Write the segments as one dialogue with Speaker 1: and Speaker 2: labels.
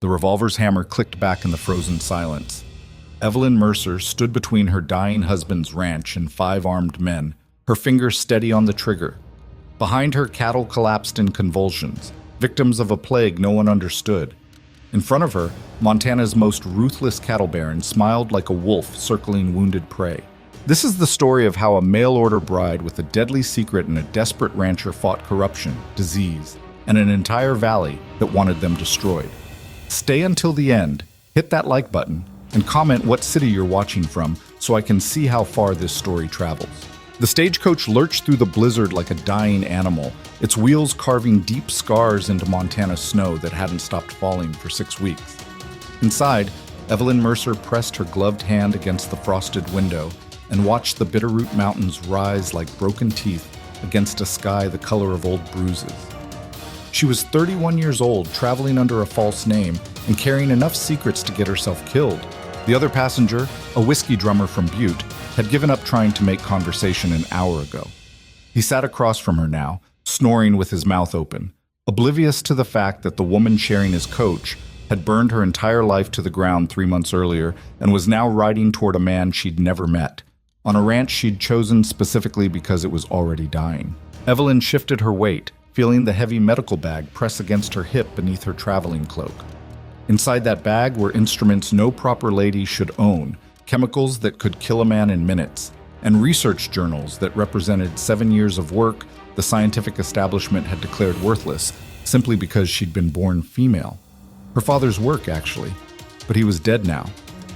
Speaker 1: The revolver's hammer clicked back in the frozen silence. Evelyn Mercer stood between her dying husband's ranch and 5 armed men, her fingers steady on the trigger. Behind her, cattle collapsed in convulsions, victims of a plague no one understood. In front of her, Montana's most ruthless cattle baron smiled like a wolf circling wounded prey. This is the story of how a mail-order bride with a deadly secret and a desperate rancher fought corruption, disease, and an entire valley that wanted them destroyed. Stay until the end, hit that like button, and comment what city you're watching from so I can see how far this story travels. The stagecoach lurched through the blizzard like a dying animal, its wheels carving deep scars into Montana's snow that hadn't stopped falling for 6 weeks. Inside, Evelyn Mercer pressed her gloved hand against the frosted window and watched the Bitterroot Mountains rise like broken teeth against a sky the color of old bruises. She was 31 years old, traveling under a false name and carrying enough secrets to get herself killed. The other passenger, a whiskey drummer from Butte, had given up trying to make conversation an hour ago. He sat across from her now, snoring with his mouth open, oblivious to the fact that the woman sharing his coach had burned her entire life to the ground 3 months earlier and was now riding toward a man she'd never met, on a ranch she'd chosen specifically because it was already dying. Evelyn shifted her weight, feeling the heavy medical bag press against her hip beneath her traveling cloak. Inside that bag were instruments no proper lady should own, chemicals that could kill a man in minutes, and research journals that represented 7 years of work the scientific establishment had declared worthless simply because she'd been born female. Her father's work, actually, but he was dead now,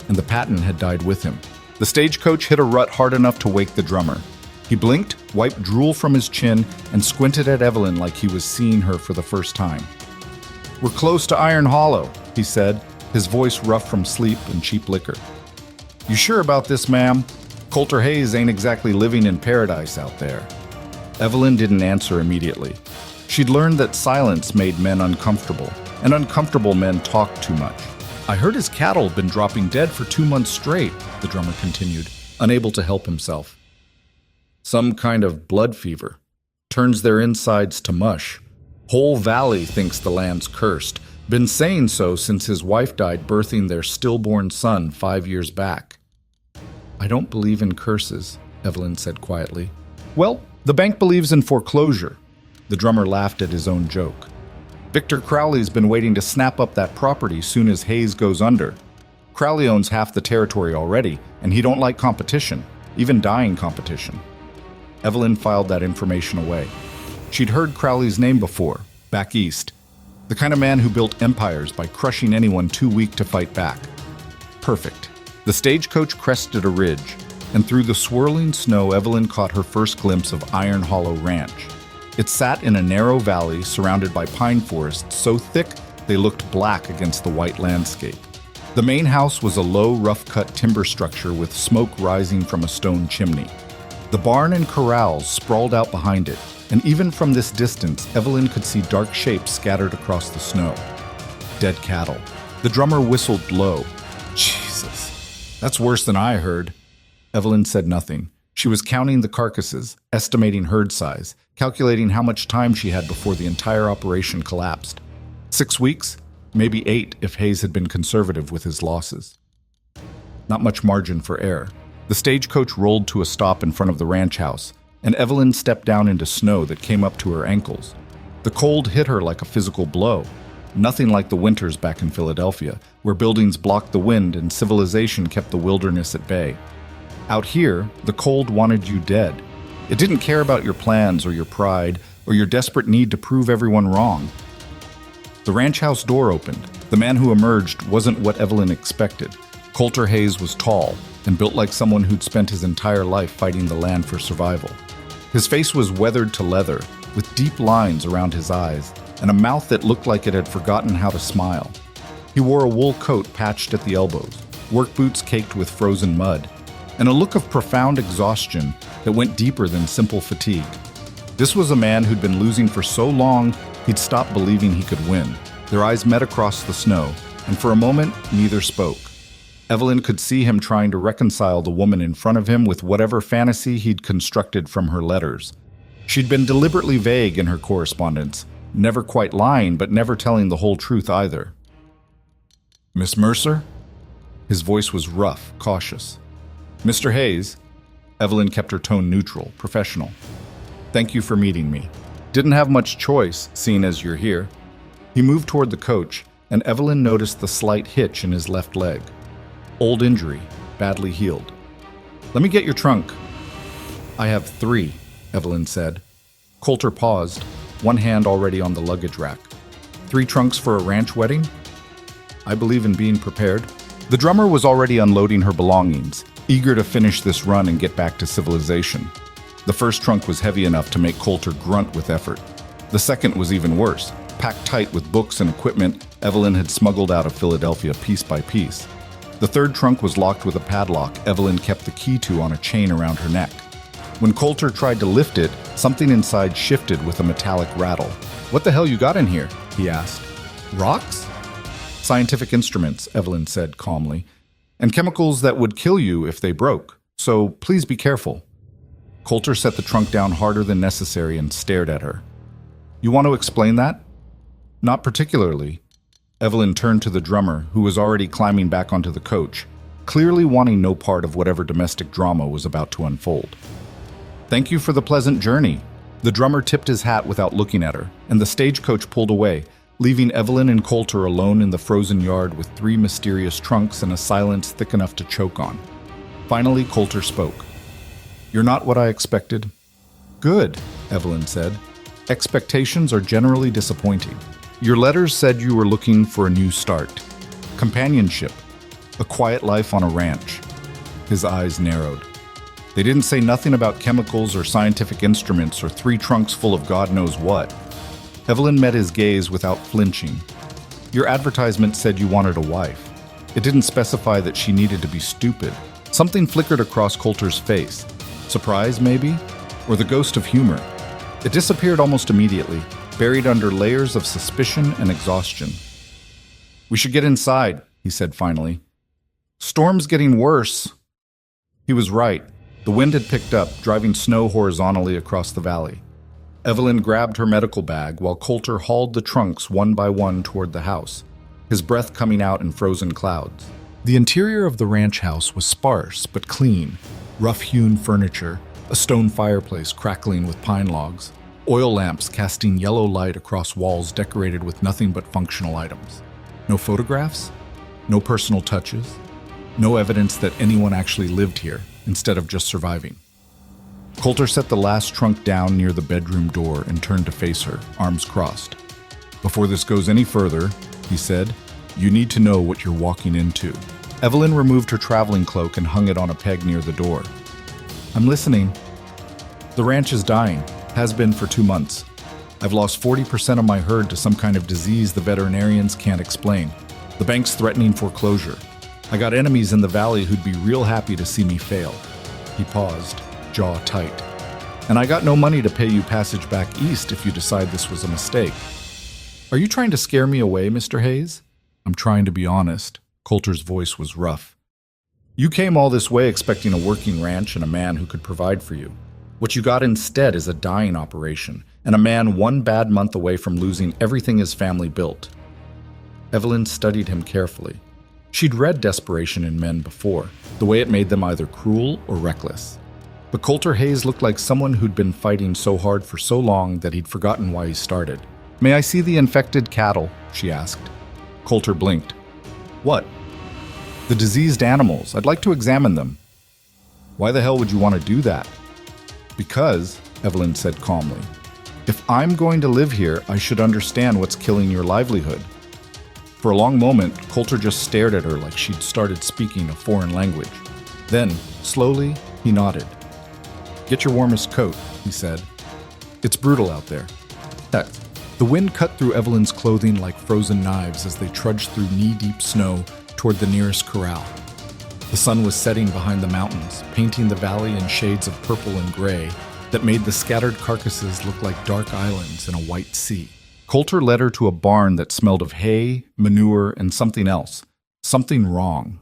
Speaker 1: and the patent had died with him. The stagecoach hit a rut hard enough to wake the drummer. He blinked, wiped drool from his chin, and squinted at Evelyn like he was seeing her for the first time. "We're close to Iron Hollow," he said, his voice rough from sleep and cheap liquor. "You sure about this, ma'am? Coulter Hayes ain't exactly living in paradise out there." Evelyn didn't answer immediately. She'd learned that silence made men uncomfortable, and uncomfortable men talked too much. "I heard his cattle been dropping dead for 2 months straight," the drummer continued, unable to help himself. "Some kind of blood fever. Turns their insides to mush. Whole valley thinks the land's cursed. Been saying so since his wife died birthing their stillborn son 5 years back." "I don't believe in curses," Evelyn said quietly. "Well, the bank believes in foreclosure." The drummer laughed at his own joke. "Victor Crowley's been waiting to snap up that property soon as Hayes goes under. Crowley owns half the territory already, and he don't like competition, even dying competition." Evelyn filed that information away. She'd heard Crowley's name before, back east. The kind of man who built empires by crushing anyone too weak to fight back. Perfect. The stagecoach crested a ridge, and through the swirling snow, Evelyn caught her first glimpse of Iron Hollow Ranch. It sat in a narrow valley surrounded by pine forests so thick they looked black against the white landscape. The main house was a low, rough-cut timber structure with smoke rising from a stone chimney. The barn and corrals sprawled out behind it, and even from this distance, Evelyn could see dark shapes scattered across the snow. Dead cattle. The drummer whistled low. "Jesus, that's worse than I heard." Evelyn said nothing. She was counting the carcasses, estimating herd size, calculating how much time she had before the entire operation collapsed. 6 weeks? Maybe 8 if Hayes had been conservative with his losses. Not much margin for error. The stagecoach rolled to a stop in front of the ranch house, and Evelyn stepped down into snow that came up to her ankles. The cold hit her like a physical blow. Nothing like the winters back in Philadelphia, where buildings blocked the wind and civilization kept the wilderness at bay. Out here, the cold wanted you dead. It didn't care about your plans or your pride or your desperate need to prove everyone wrong. The ranch house door opened. The man who emerged wasn't what Evelyn expected. Coulter Hayes was tall and built like someone who'd spent his entire life fighting the land for survival. His face was weathered to leather, with deep lines around his eyes, and a mouth that looked like it had forgotten how to smile. He wore a wool coat patched at the elbows, work boots caked with frozen mud, and a look of profound exhaustion that went deeper than simple fatigue. This was a man who'd been losing for so long, he'd stopped believing he could win. Their eyes met across the snow, and for a moment, neither spoke. Evelyn could see him trying to reconcile the woman in front of him with whatever fantasy he'd constructed from her letters. She'd been deliberately vague in her correspondence, never quite lying, but never telling the whole truth either. Miss Mercer? His voice was rough, cautious. Mr. Hayes? Evelyn kept her tone neutral, professional. Thank you for meeting me. Didn't have much choice, seeing as you're here. He moved toward the coach, and Evelyn noticed the slight hitch in his left leg. Old injury, badly healed. Let me get your trunk. I have 3, Evelyn said. Coulter paused, one hand already on the luggage rack. 3 trunks for a ranch wedding? I believe in being prepared. The drummer was already unloading her belongings, eager to finish this run and get back to civilization. The first trunk was heavy enough to make Coulter grunt with effort. The second was even worse, packed tight with books and equipment Evelyn had smuggled out of Philadelphia piece by piece. The third trunk was locked with a padlock Evelyn kept the key to on a chain around her neck. When Coulter tried to lift it, something inside shifted with a metallic rattle. What the hell you got in here? He asked. Rocks? Scientific instruments, Evelyn said calmly, and chemicals that would kill you if they broke, so please be careful. Coulter set the trunk down harder than necessary and stared at her. You want to explain that? Not particularly. Evelyn turned to the drummer, who was already climbing back onto the coach, clearly wanting no part of whatever domestic drama was about to unfold. Thank you for the pleasant journey. The drummer tipped his hat without looking at her, and the stagecoach pulled away, leaving Evelyn and Coulter alone in the frozen yard with 3 mysterious trunks and a silence thick enough to choke on. Finally, Coulter spoke. You're not what I expected. Good, Evelyn said. Expectations are generally disappointing. Your letters said you were looking for a new start. Companionship. A quiet life on a ranch. His eyes narrowed. They didn't say nothing about chemicals or scientific instruments or 3 trunks full of God knows what. Evelyn met his gaze without flinching. Your advertisement said you wanted a wife. It didn't specify that she needed to be stupid. Something flickered across Coulter's face. Surprise, maybe? Or the ghost of humor. It disappeared almost immediately, buried under layers of suspicion and exhaustion. We should get inside, he said finally. Storm's getting worse. He was right. The wind had picked up, driving snow horizontally across the valley. Evelyn grabbed her medical bag while Coulter hauled the trunks one by one toward the house, his breath coming out in frozen clouds. The interior of the ranch house was sparse but clean, rough-hewn furniture, a stone fireplace crackling with pine logs, oil lamps casting yellow light across walls decorated with nothing but functional items. No photographs, no personal touches, no evidence that anyone actually lived here instead of just surviving. Coulter set the last trunk down near the bedroom door and turned to face her, arms crossed. Before this goes any further, he said, you need to know what you're walking into. Evelyn removed her traveling cloak and hung it on a peg near the door. I'm listening. The ranch is dying, has been for 2 months. I've lost 40% of my herd to some kind of disease the veterinarians can't explain. The bank's threatening foreclosure. I got enemies in the valley who'd be real happy to see me fail. He paused, jaw tight. And I got no money to pay you passage back east if you decide this was a mistake. Are you trying to scare me away, Mr. Hayes? I'm trying to be honest. Coulter's voice was rough. You came all this way expecting a working ranch and a man who could provide for you. What you got instead is a dying operation, and a man 1 bad month away from losing everything his family built. Evelyn studied him carefully. She'd read desperation in men before, the way it made them either cruel or reckless. But Coulter Hayes looked like someone who'd been fighting so hard for so long that he'd forgotten why he started. May I see the infected cattle? She asked. Coulter blinked. What? The diseased animals. I'd like to examine them. Why the hell would you want to do that? Because, Evelyn said calmly, if I'm going to live here, I should understand what's killing your livelihood. For a long moment, Coulter just stared at her like she'd started speaking a foreign language. Then, slowly, he nodded. Get your warmest coat, he said. It's brutal out there. Heck, the wind cut through Evelyn's clothing like frozen knives as they trudged through knee-deep snow toward the nearest corral. The sun was setting behind the mountains, painting the valley in shades of purple and gray that made the scattered carcasses look like dark islands in a white sea. Coulter led her to a barn that smelled of hay, manure, and something else. Something wrong.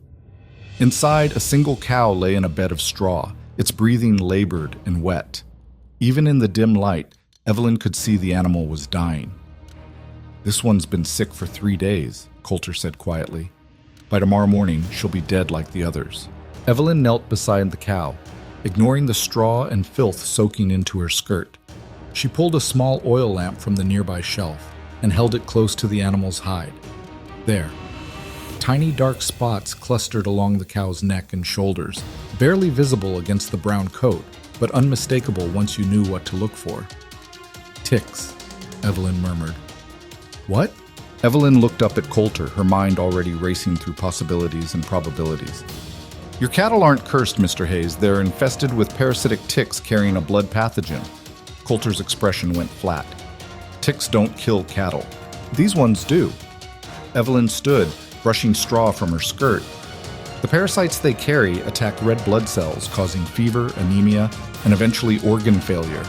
Speaker 1: Inside, a single cow lay in a bed of straw, its breathing labored and wet. Even in the dim light, Evelyn could see the animal was dying. This one's been sick for 3 days, Coulter said quietly. By tomorrow morning, she'll be dead like the others. Evelyn knelt beside the cow, ignoring the straw and filth soaking into her skirt. She pulled a small oil lamp from the nearby shelf and held it close to the animal's hide. There. Tiny dark spots clustered along the cow's neck and shoulders, barely visible against the brown coat, but unmistakable once you knew what to look for. Ticks, Evelyn murmured. What? Evelyn looked up at Coulter, her mind already racing through possibilities and probabilities. Your cattle aren't cursed, Mr. Hayes. They're infested with parasitic ticks carrying a blood pathogen. Coulter's expression went flat. Ticks don't kill cattle. These ones do. Evelyn stood, brushing straw from her skirt. The parasites they carry attack red blood cells, causing fever, anemia, and eventually organ failure.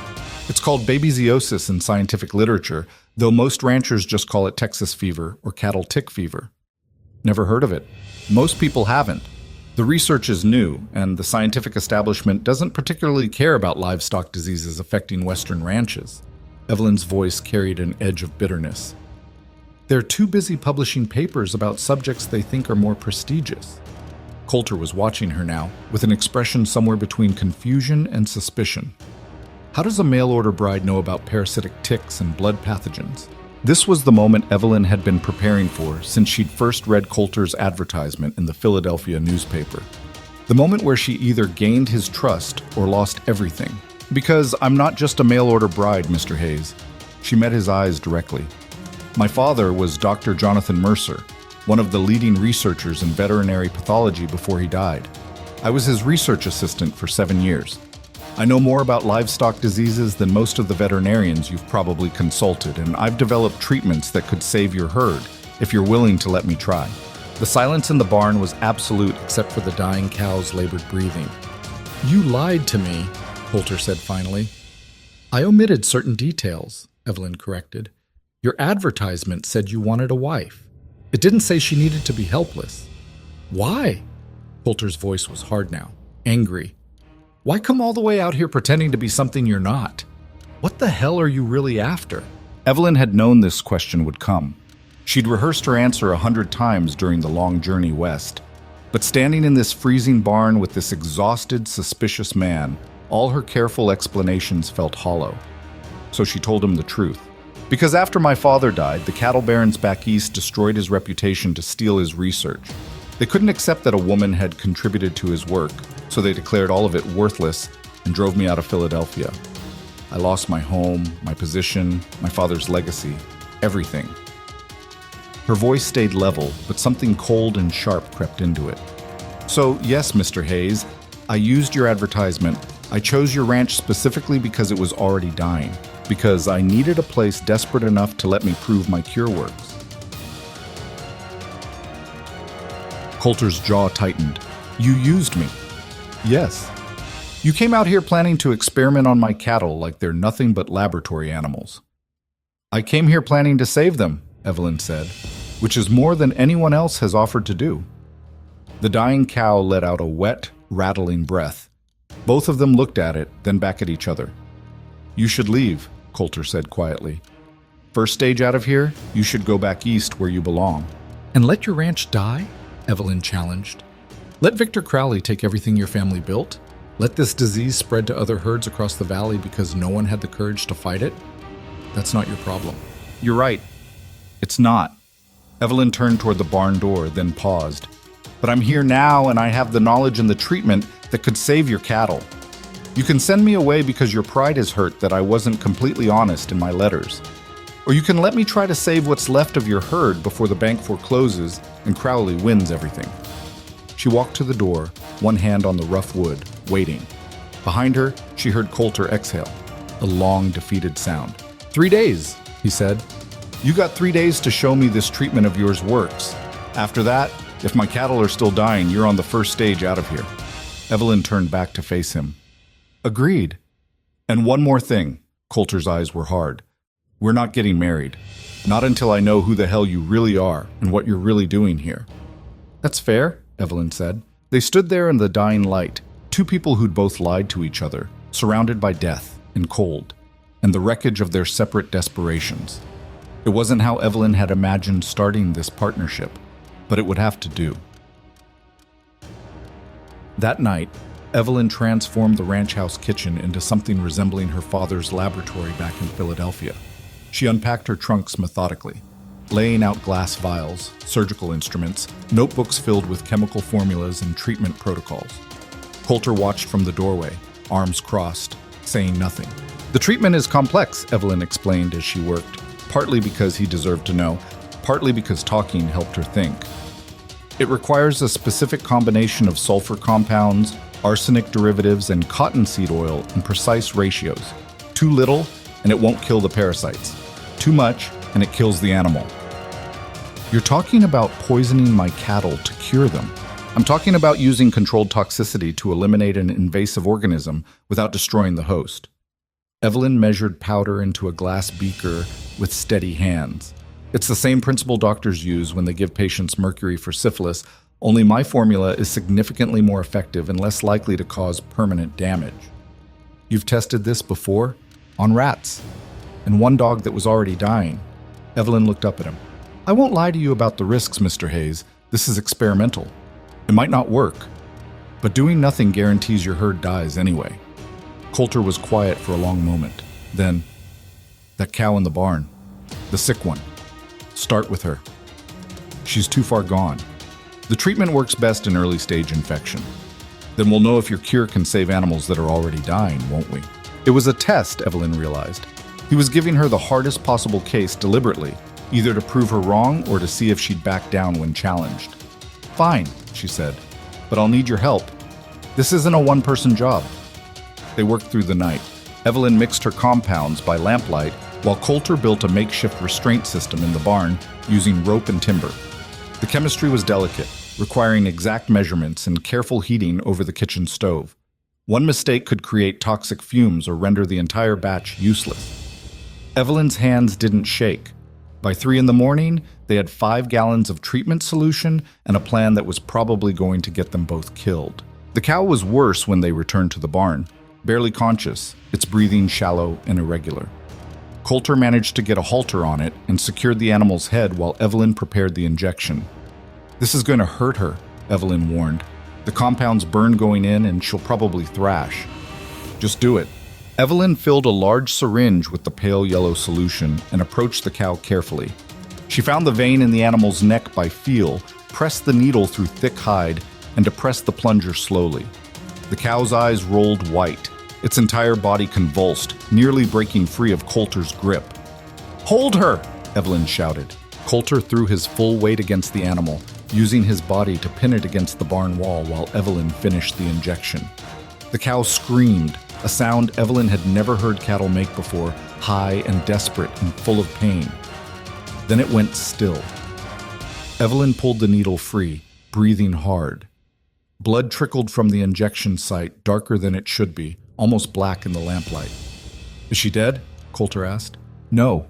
Speaker 1: It's called babesiosis in scientific literature, though most ranchers just call it Texas fever or cattle tick fever. Never heard of it. Most people haven't. The research is new, and the scientific establishment doesn't particularly care about livestock diseases affecting Western ranches. Evelyn's voice carried an edge of bitterness. They're too busy publishing papers about subjects they think are more prestigious. Coulter was watching her now, with an expression somewhere between confusion and suspicion. How does a mail-order bride know about parasitic ticks and blood pathogens? This was the moment Evelyn had been preparing for since she'd first read Coulter's advertisement in the Philadelphia newspaper. The moment where she either gained his trust or lost everything. Because I'm not just a mail-order bride, Mr. Hayes. She met his eyes directly. My father was Dr. Jonathan Mercer, one of the leading researchers in veterinary pathology before he died. I was his research assistant for 7 years. I know more about livestock diseases than most of the veterinarians you've probably consulted, and I've developed treatments that could save your herd, if you're willing to let me try. The silence in the barn was absolute except for the dying cow's labored breathing. You lied to me, Coulter said finally. I omitted certain details, Evelyn corrected. Your advertisement said you wanted a wife. It didn't say she needed to be helpless. Why? Coulter's voice was hard now, angry. Why come all the way out here pretending to be something you're not? What the hell are you really after? Evelyn had known this question would come. She'd rehearsed her answer 100 times during the long journey west. But standing in this freezing barn with this exhausted, suspicious man, all her careful explanations felt hollow. So she told him the truth. Because after my father died, the cattle barons back east destroyed his reputation to steal his research. They couldn't accept that a woman had contributed to his work, so they declared all of it worthless and drove me out of Philadelphia. I lost my home, my position, my father's legacy, everything. Her voice stayed level, but something cold and sharp crept into it. So, yes, Mr. Hayes, I used your advertisement. I chose your ranch specifically because it was already dying, because I needed a place desperate enough to let me prove my cure works. Coulter's jaw tightened. You used me. Yes. You came out here planning to experiment on my cattle like they're nothing but laboratory animals. I came here planning to save them, Evelyn said, which is more than anyone else has offered to do. The dying cow let out a wet, rattling breath. Both of them looked at it, then back at each other. You should leave, Coulter said quietly. First stage out of here, you should go back east where you belong. And let your ranch die? Evelyn challenged. Let Victor Crowley take everything your family built? Let this disease spread to other herds across the valley because no one had the courage to fight it? That's not your problem. You're right. It's not. Evelyn turned toward the barn door, then paused. But I'm here now, and I have the knowledge and the treatment that could save your cattle. You can send me away because your pride is hurt that I wasn't completely honest in my letters. Or you can let me try to save what's left of your herd before the bank forecloses and Crowley wins everything. She walked to the door, one hand on the rough wood, waiting. Behind her, she heard Coulter exhale, a long, defeated sound. 3 days, he said. You got 3 days to show me this treatment of yours works. After that, if my cattle are still dying, you're on the first stage out of here. Evelyn turned back to face him. Agreed. And one more thing. Coulter's eyes were hard. We're not getting married. Not until I know who the hell you really are and what you're really doing here. That's fair, Evelyn said. They stood there in the dying light, two people who'd both lied to each other, surrounded by death and cold, and the wreckage of their separate desperations. It wasn't how Evelyn had imagined starting this partnership, but it would have to do. That night, Evelyn transformed the ranch house kitchen into something resembling her father's laboratory back in Philadelphia. She unpacked her trunks methodically, laying out glass vials, surgical instruments, notebooks filled with chemical formulas and treatment protocols. Coulter watched from the doorway, arms crossed, saying nothing. "The treatment is complex," Evelyn explained as she worked, partly because he deserved to know, partly because talking helped her think. "It requires a specific combination of sulfur compounds, arsenic derivatives, and cottonseed oil in precise ratios. Too little, and it won't kill the parasites. Too much, and it kills the animal." "You're talking about poisoning my cattle to cure them. I'm talking about using controlled toxicity to eliminate an invasive organism without destroying the host." Evelyn measured powder into a glass beaker with steady hands. "It's the same principle doctors use when they give patients mercury for syphilis, only my formula is significantly more effective and less likely to cause permanent damage." "You've tested this before?" "On rats. And one dog that was already dying." Evelyn looked up at him. "I won't lie to you about the risks, Mr. Hayes. This is experimental. It might not work, but doing nothing guarantees your herd dies anyway." Coulter was quiet for a long moment. Then, "That cow in the barn, the sick one. Start with her. She's too far gone. The treatment works best in early-stage infection. Then we'll know if your cure can save animals that are already dying, won't we?" It was a test, Evelyn realized. He was giving her the hardest possible case deliberately, either to prove her wrong or to see if she'd back down when challenged. "Fine," she said, "but I'll need your help. This isn't a one-person job." They worked through the night. Evelyn mixed her compounds by lamplight, while Coulter built a makeshift restraint system in the barn using rope and timber. The chemistry was delicate, requiring exact measurements and careful heating over the kitchen stove. One mistake could create toxic fumes or render the entire batch useless. Evelyn's hands didn't shake. By 3 a.m, they had 5 gallons of treatment solution and a plan that was probably going to get them both killed. The cow was worse when they returned to the barn, barely conscious, its breathing shallow and irregular. Coulter managed to get a halter on it and secured the animal's head while Evelyn prepared the injection. "This is going to hurt her," Evelyn warned. "The compounds burn going in and she'll probably thrash." "Just do it." Evelyn filled a large syringe with the pale yellow solution and approached the cow carefully. She found the vein in the animal's neck by feel, pressed the needle through thick hide, and depressed the plunger slowly. The cow's eyes rolled white. Its entire body convulsed, nearly breaking free of Coulter's grip. "Hold her!" Evelyn shouted. Coulter threw his full weight against the animal, using his body to pin it against the barn wall while Evelyn finished the injection. The cow screamed, a sound Evelyn had never heard cattle make before, high and desperate and full of pain. Then it went still. Evelyn pulled the needle free, breathing hard. Blood trickled from the injection site, darker than it should be, almost black in the lamplight. "Is she dead?" Coulter asked. "No.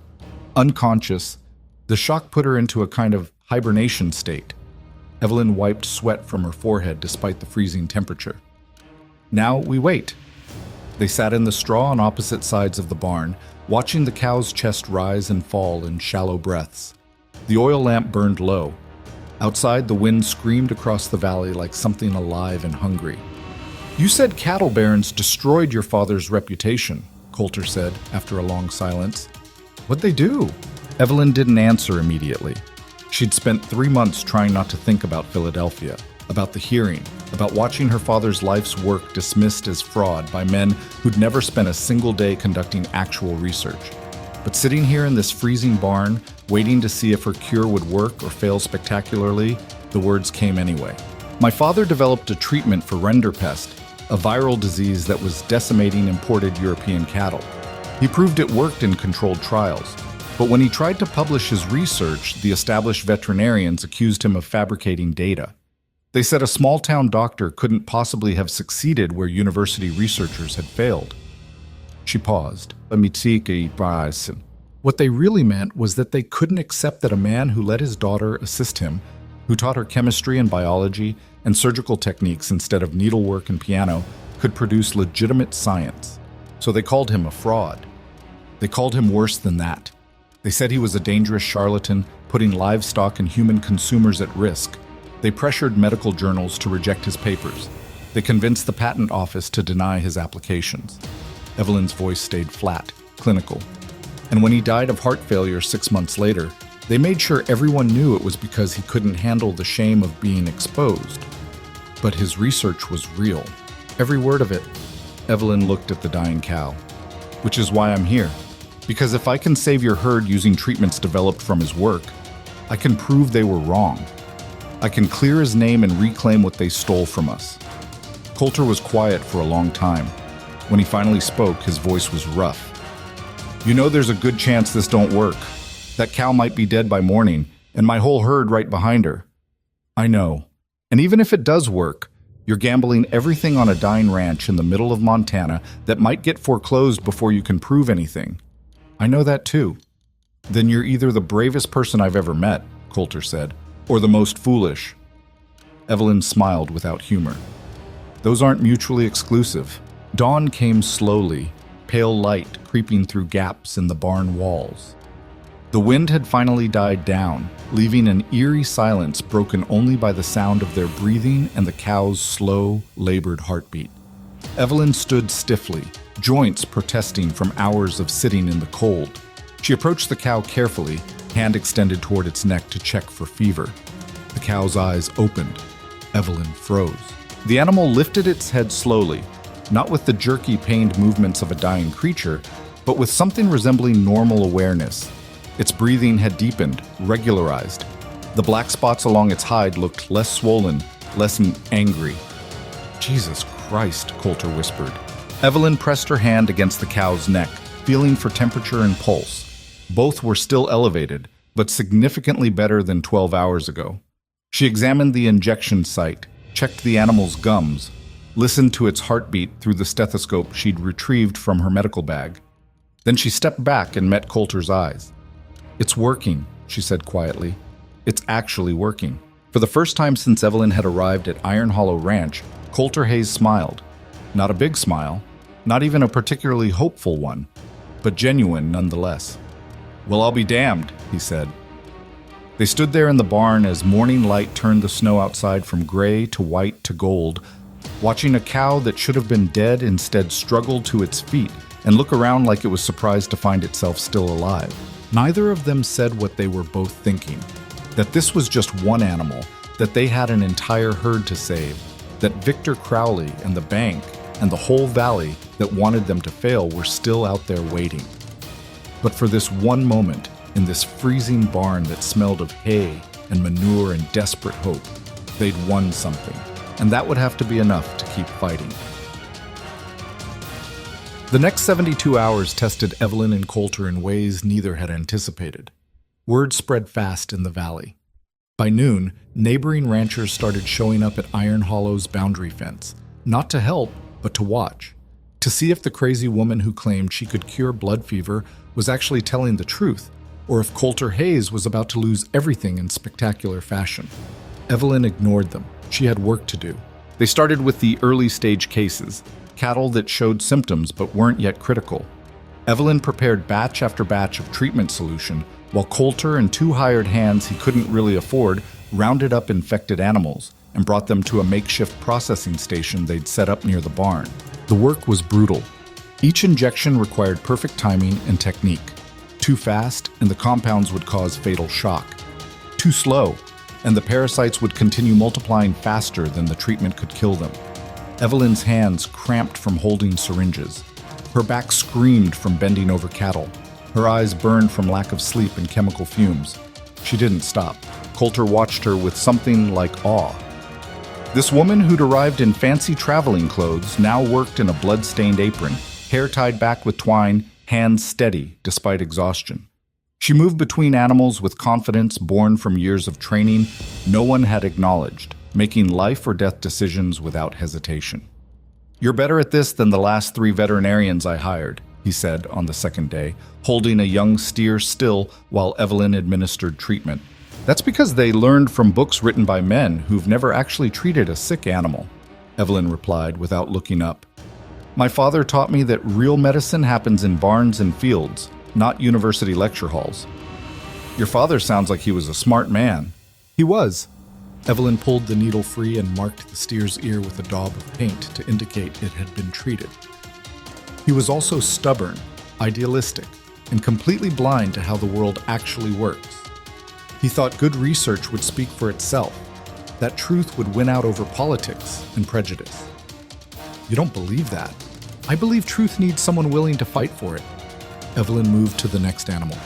Speaker 1: Unconscious. The shock put her into a kind of hibernation state." Evelyn wiped sweat from her forehead despite the freezing temperature. "Now we wait." They sat in the straw on opposite sides of the barn, watching the cow's chest rise and fall in shallow breaths. The oil lamp burned low. Outside, the wind screamed across the valley like something alive and hungry. "You said cattle barons destroyed your father's reputation," Coulter said after a long silence. "What'd they do?" Evelyn didn't answer immediately. She'd spent 3 months trying not to think about Philadelphia, about the hearing, about watching her father's life's work dismissed as fraud by men who'd never spent a single day conducting actual research. But sitting here in this freezing barn, waiting to see if her cure would work or fail spectacularly, the words came anyway. "My father developed a treatment for rinderpest, a viral disease that was decimating imported European cattle. He proved it worked in controlled trials. But when he tried to publish his research, the established veterinarians accused him of fabricating data. They said a small-town doctor couldn't possibly have succeeded where university researchers had failed." She paused. What they really meant was that they couldn't accept that a man who let his daughter assist him, who taught her chemistry and biology and surgical techniques instead of needlework and piano, could produce legitimate science. So they called him a fraud. They called him worse than that. They said he was a dangerous charlatan, putting livestock and human consumers at risk. They pressured medical journals to reject his papers. They convinced the patent office to deny his applications. Evelyn's voice stayed flat, clinical. And when he died of heart failure 6 months later, they made sure everyone knew it was because he couldn't handle the shame of being exposed. But his research was real. Every word of it. Evelyn looked at the dying cow. Which is why I'm here. Because if I can save your herd using treatments developed from his work, I can prove they were wrong. I can clear his name and reclaim what they stole from us. Coulter was quiet for a long time. When he finally spoke, his voice was rough. You know there's a good chance this don't work. That cow might be dead by morning, and my whole herd right behind her. I know. And even if it does work, you're gambling everything on a dying ranch in the middle of Montana that might get foreclosed before you can prove anything. I know that too. Then you're either the bravest person I've ever met, Coulter said, or the most foolish. Evelyn smiled without humor. Those aren't mutually exclusive. Dawn came slowly, pale light creeping through gaps in the barn walls. The wind had finally died down, leaving an eerie silence broken only by the sound of their breathing and the cow's slow, labored heartbeat. Evelyn stood stiffly, joints protesting from hours of sitting in the cold. She approached the cow carefully, hand extended toward its neck to check for fever. The cow's eyes opened. Evelyn froze. The animal lifted its head slowly, not with the jerky, pained movements of a dying creature, but with something resembling normal awareness. Its breathing had deepened, regularized. The black spots along its hide looked less swollen, less angry. Jesus Christ, Coulter whispered. Evelyn pressed her hand against the cow's neck, feeling for temperature and pulse. Both were still elevated, but significantly better than 12 hours ago. She examined the injection site, checked the animal's gums, listened to its heartbeat through the stethoscope she'd retrieved from her medical bag. Then she stepped back and met Coulter's eyes. It's working, she said quietly. It's actually working. For the first time since Evelyn had arrived at Iron Hollow Ranch, Coulter Hayes smiled. Not a big smile, not even a particularly hopeful one, but genuine nonetheless. Well, I'll be damned, he said. They stood there in the barn as morning light turned the snow outside from gray to white to gold, watching a cow that should have been dead instead struggle to its feet and look around like it was surprised to find itself still alive. Neither of them said what they were both thinking, that this was just one animal, that they had an entire herd to save, that Victor Crowley and the bank and the whole valley that wanted them to fail were still out there waiting. But for this one moment, in this freezing barn that smelled of hay and manure and desperate hope, they'd won something, and that would have to be enough to keep fighting. The next 72 hours tested Evelyn and Coulter in ways neither had anticipated. Word spread fast in the valley. By noon, neighboring ranchers started showing up at Iron Hollow's boundary fence, not to help, but to watch, to see if the crazy woman who claimed she could cure blood fever was actually telling the truth, or if Coulter Hayes was about to lose everything in spectacular fashion. Evelyn ignored them. She had work to do. They started with the early-stage cases, cattle that showed symptoms but weren't yet critical. Evelyn prepared batch after batch of treatment solution, while Coulter and two hired hands he couldn't really afford rounded up infected animals and brought them to a makeshift processing station they'd set up near the barn. The work was brutal. Each injection required perfect timing and technique. Too fast, and the compounds would cause fatal shock. Too slow, and the parasites would continue multiplying faster than the treatment could kill them. Evelyn's hands cramped from holding syringes. Her back screamed from bending over cattle. Her eyes burned from lack of sleep and chemical fumes. She didn't stop. Coulter watched her with something like awe. This woman who'd arrived in fancy traveling clothes now worked in a blood-stained apron, hair tied back with twine, hands steady despite exhaustion. She moved between animals with confidence born from years of training no one had acknowledged, making life or death decisions without hesitation. You're better at this than the last 3 veterinarians I hired, he said on the second day, holding a young steer still while Evelyn administered treatment. That's because they learned from books written by men who've never actually treated a sick animal, Evelyn replied without looking up. My father taught me that real medicine happens in barns and fields, not university lecture halls. Your father sounds like he was a smart man. He was. Evelyn pulled the needle free and marked the steer's ear with a daub of paint to indicate it had been treated. He was also stubborn, idealistic, and completely blind to how the world actually works. He thought good research would speak for itself, that truth would win out over politics and prejudice. You don't believe that? I believe truth needs someone willing to fight for it. Evelyn moved to the next animal.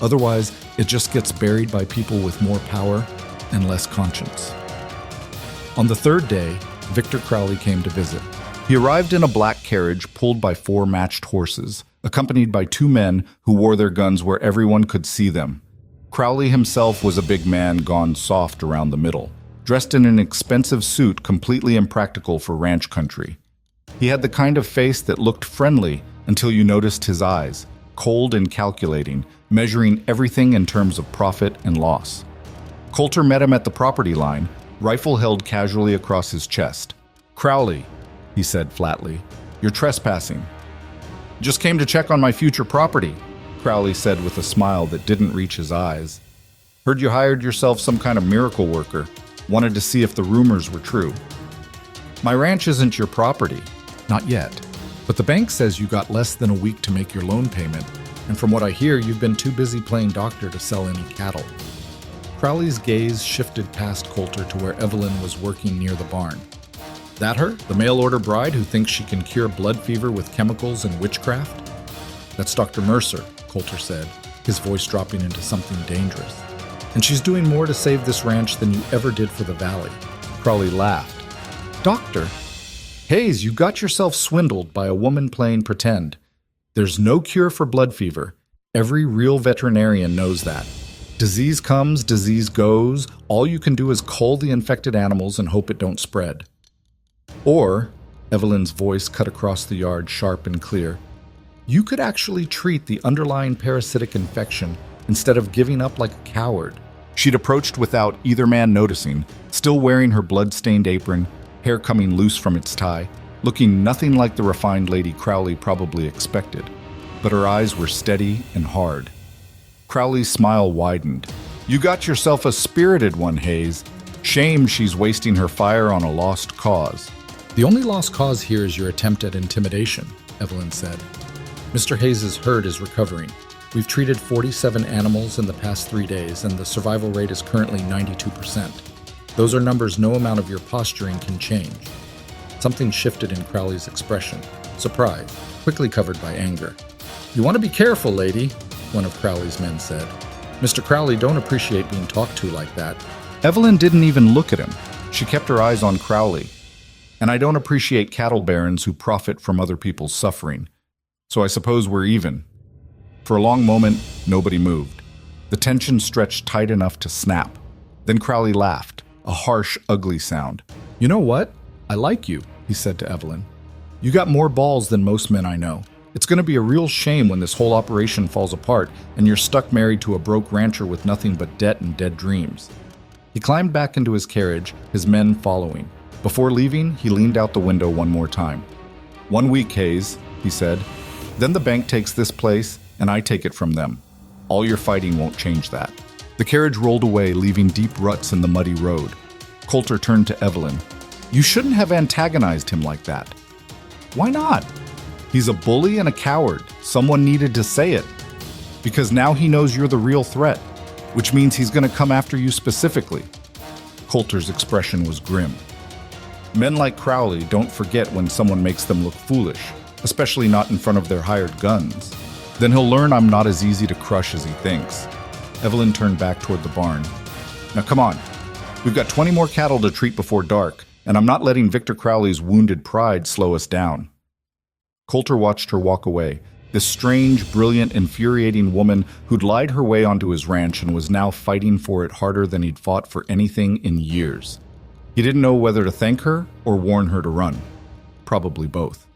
Speaker 1: Otherwise, it just gets buried by people with more power and less conscience. On the third day, Victor Crowley came to visit. He arrived in a black carriage pulled by 4 matched horses, accompanied by 2 men who wore their guns where everyone could see them. Crowley himself was a big man gone soft around the middle, dressed in an expensive suit completely impractical for ranch country. He had the kind of face that looked friendly until you noticed his eyes, cold and calculating, measuring everything in terms of profit and loss. Coulter met him at the property line, rifle held casually across his chest. "Crowley," he said flatly, "you're trespassing." "Just came to check on my future property," Crowley said with a smile that didn't reach his eyes. "Heard you hired yourself some kind of miracle worker. Wanted to see if the rumors were true." "My ranch isn't your property." "Not yet. But the bank says you got less than a week to make your loan payment, and from what I hear, you've been too busy playing doctor to sell any cattle." Crowley's gaze shifted past Coulter to where Evelyn was working near the barn. "That her? The mail-order bride who thinks she can cure blood fever with chemicals and witchcraft?" "That's Dr. Mercer," Coulter said, his voice dropping into something dangerous. "And she's doing more to save this ranch than you ever did for the valley." Crowley laughed. "Doctor? Hayes, you got yourself swindled by a woman playing pretend. There's no cure for blood fever. Every real veterinarian knows that. Disease comes, disease goes. All you can do is cull the infected animals and hope it don't spread. Or," Evelyn's voice cut across the yard sharp and clear, "you could actually treat the underlying parasitic infection instead of giving up like a coward." She'd approached without either man noticing, still wearing her blood-stained apron, hair coming loose from its tie, looking nothing like the refined Lady Crowley probably expected. But her eyes were steady and hard. Crowley's smile widened. "You got yourself a spirited one, Hayes. Shame she's wasting her fire on a lost cause." "The only lost cause here is your attempt at intimidation," Evelyn said. "Mr. Hayes' herd is recovering. We've treated 47 animals in the past 3 days, and the survival rate is currently 92%. Those are numbers no amount of your posturing can change." Something shifted in Crowley's expression. Surprise, quickly covered by anger. "You want to be careful, lady," one of Crowley's men said. "Mr. Crowley don't appreciate being talked to like that." Evelyn didn't even look at him. She kept her eyes on Crowley. "And I don't appreciate cattle barons who profit from other people's suffering. So I suppose we're even." For a long moment, nobody moved. The tension stretched tight enough to snap. Then Crowley laughed, a harsh, ugly sound. "You know what? I like you," he said to Evelyn. "You got more balls than most men I know. It's going to be a real shame when this whole operation falls apart and you're stuck married to a broke rancher with nothing but debt and dead dreams." He climbed back into his carriage, his men following. Before leaving, he leaned out the window one more time. "1 week, Hayes," he said. "Then the bank takes this place, and I take it from them. All your fighting won't change that." The carriage rolled away, leaving deep ruts in the muddy road. Coulter turned to Evelyn. "You shouldn't have antagonized him like that." "Why not?" "He's a bully and a coward. Someone needed to say it. Because now he knows you're the real threat, which means he's going to come after you specifically." Coulter's expression was grim. Men like Crowley don't forget when someone makes them look foolish, especially not in front of their hired guns. Then he'll learn I'm not as easy to crush as he thinks. Evelyn turned back toward the barn. "Now come on. We've got 20 more cattle to treat before dark, and I'm not letting Victor Crowley's wounded pride slow us down." Coulter watched her walk away, this strange, brilliant, infuriating woman who'd lied her way onto his ranch and was now fighting for it harder than he'd fought for anything in years. He didn't know whether to thank her or warn her to run. Probably both.